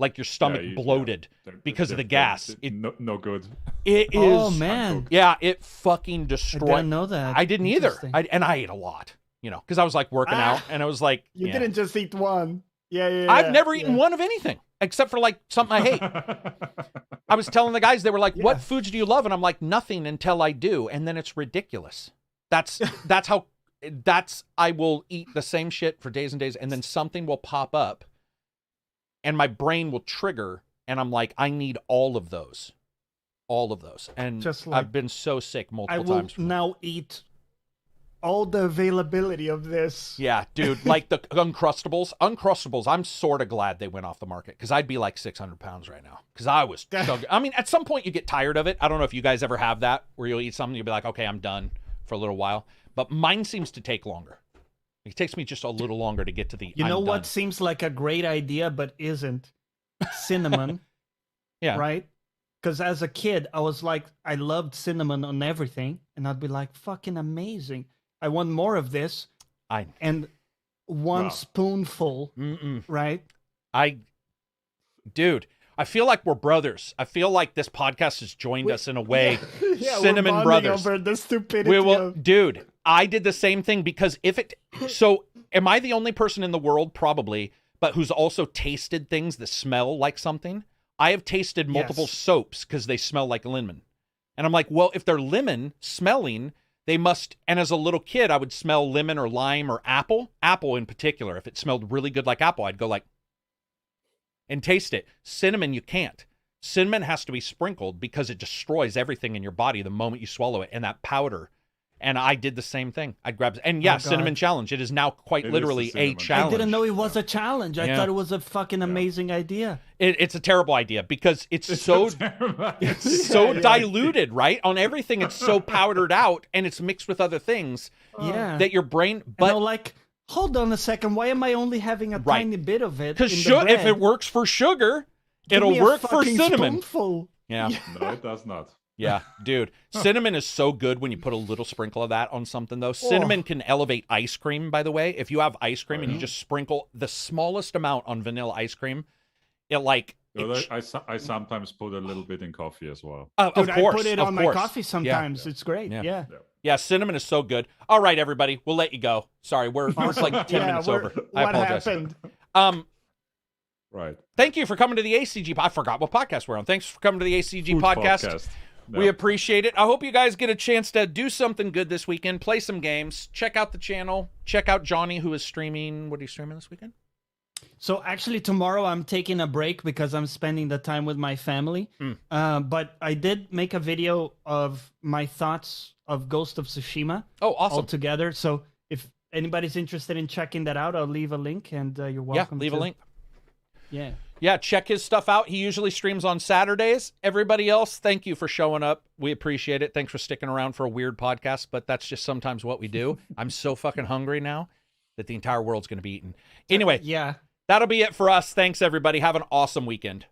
your stomach bloated because of the gas. No good. It is. Oh, man. Yeah, it fucking destroyed. I didn't know that. I didn't either. And I ate a lot, you know, because I was like working out, and I was like. You didn't just eat one. Yeah. I've never eaten one of anything except for like something I hate. I was telling the guys, they were like, what foods do you love? And I'm like, nothing until I do. And then it's ridiculous. That's I will eat the same shit for days and days. And then something will pop up and my brain will trigger. And I'm like, I need all of those. And just like, I've been so sick multiple times. I will now eat all the availability of this. Yeah, dude, like the Uncrustables, I'm sort of glad they went off the market because I'd be like 600 pounds right now because I was so good. I mean, at some point you get tired of it. I don't know if you guys ever have that where you'll eat something, you'll be like, okay, I'm done for a little while. But mine seems to take longer. It takes me just a little longer to get to the You know what seems like a great idea but isn't? Cinnamon. Yeah. Right? Because as a kid, I was like, I loved cinnamon on everything. And I'd be like, fucking amazing. I want more of this. And one spoonful, right? Dude, I feel like we're brothers. I feel like this podcast has joined us in a way. Yeah, Cinnamon we're brothers. over the stupidity. Dude, I did the same thing because so am I the only person in the world? Probably, but who's also tasted things that smell like something? I have tasted multiple soaps because they smell like lemon. And I'm like, well, if they're lemon smelling, they must, and as a little kid, I would smell lemon or lime or apple in particular. If it smelled really good like apple, I'd go like, and taste it. Cinnamon, you can't. Cinnamon has to be sprinkled because it destroys everything in your body the moment you swallow it, and that powder. And I did the same thing. I'd grab, and cinnamon challenge. It is now quite literally a challenge. I didn't know it was a challenge. I thought it was a fucking amazing idea. It's a terrible idea because it's so diluted, right? On everything, it's so powdered out, and it's mixed with other things. That your brain. But like, hold on a second. Why am I only having a tiny bit of it? Because if it works for sugar, it'll work for cinnamon. Spoonful. Yeah. No, it does not. Yeah, dude. Cinnamon is so good when you put a little sprinkle of that on something, though. Cinnamon can elevate ice cream, by the way. If you have ice cream and you just sprinkle the smallest amount on vanilla ice cream, I sometimes put a little bit in coffee as well. Of course. I put it on my coffee sometimes. It's great. Yeah. Yeah, cinnamon is so good. All right, everybody, we'll let you go. Sorry, we're like 10 minutes over. I What apologize. happened? Right. Thank you for coming to the ACG. I forgot what podcast we're on. Thanks for coming to the ACG Food podcast. Yeah. We appreciate it. I hope you guys get a chance to do something good this weekend. Play some games. Check out the channel. Check out Johnny, who is streaming. What are you streaming this weekend? So actually tomorrow I'm taking a break because I'm spending the time with my family. But I did make a video of my thoughts of Ghost of Tsushima. Oh, awesome. All together. So if anybody's interested in checking that out, I'll leave a link and you're welcome. Yeah, leave a link. Yeah. Yeah, check his stuff out. He usually streams on Saturdays. Everybody else, thank you for showing up. We appreciate it. Thanks for sticking around for a weird podcast, but that's just sometimes what we do. I'm so fucking hungry now that the entire world's going to be eaten. Anyway, Yeah. that'll be it for us. Thanks, everybody. Have an awesome weekend.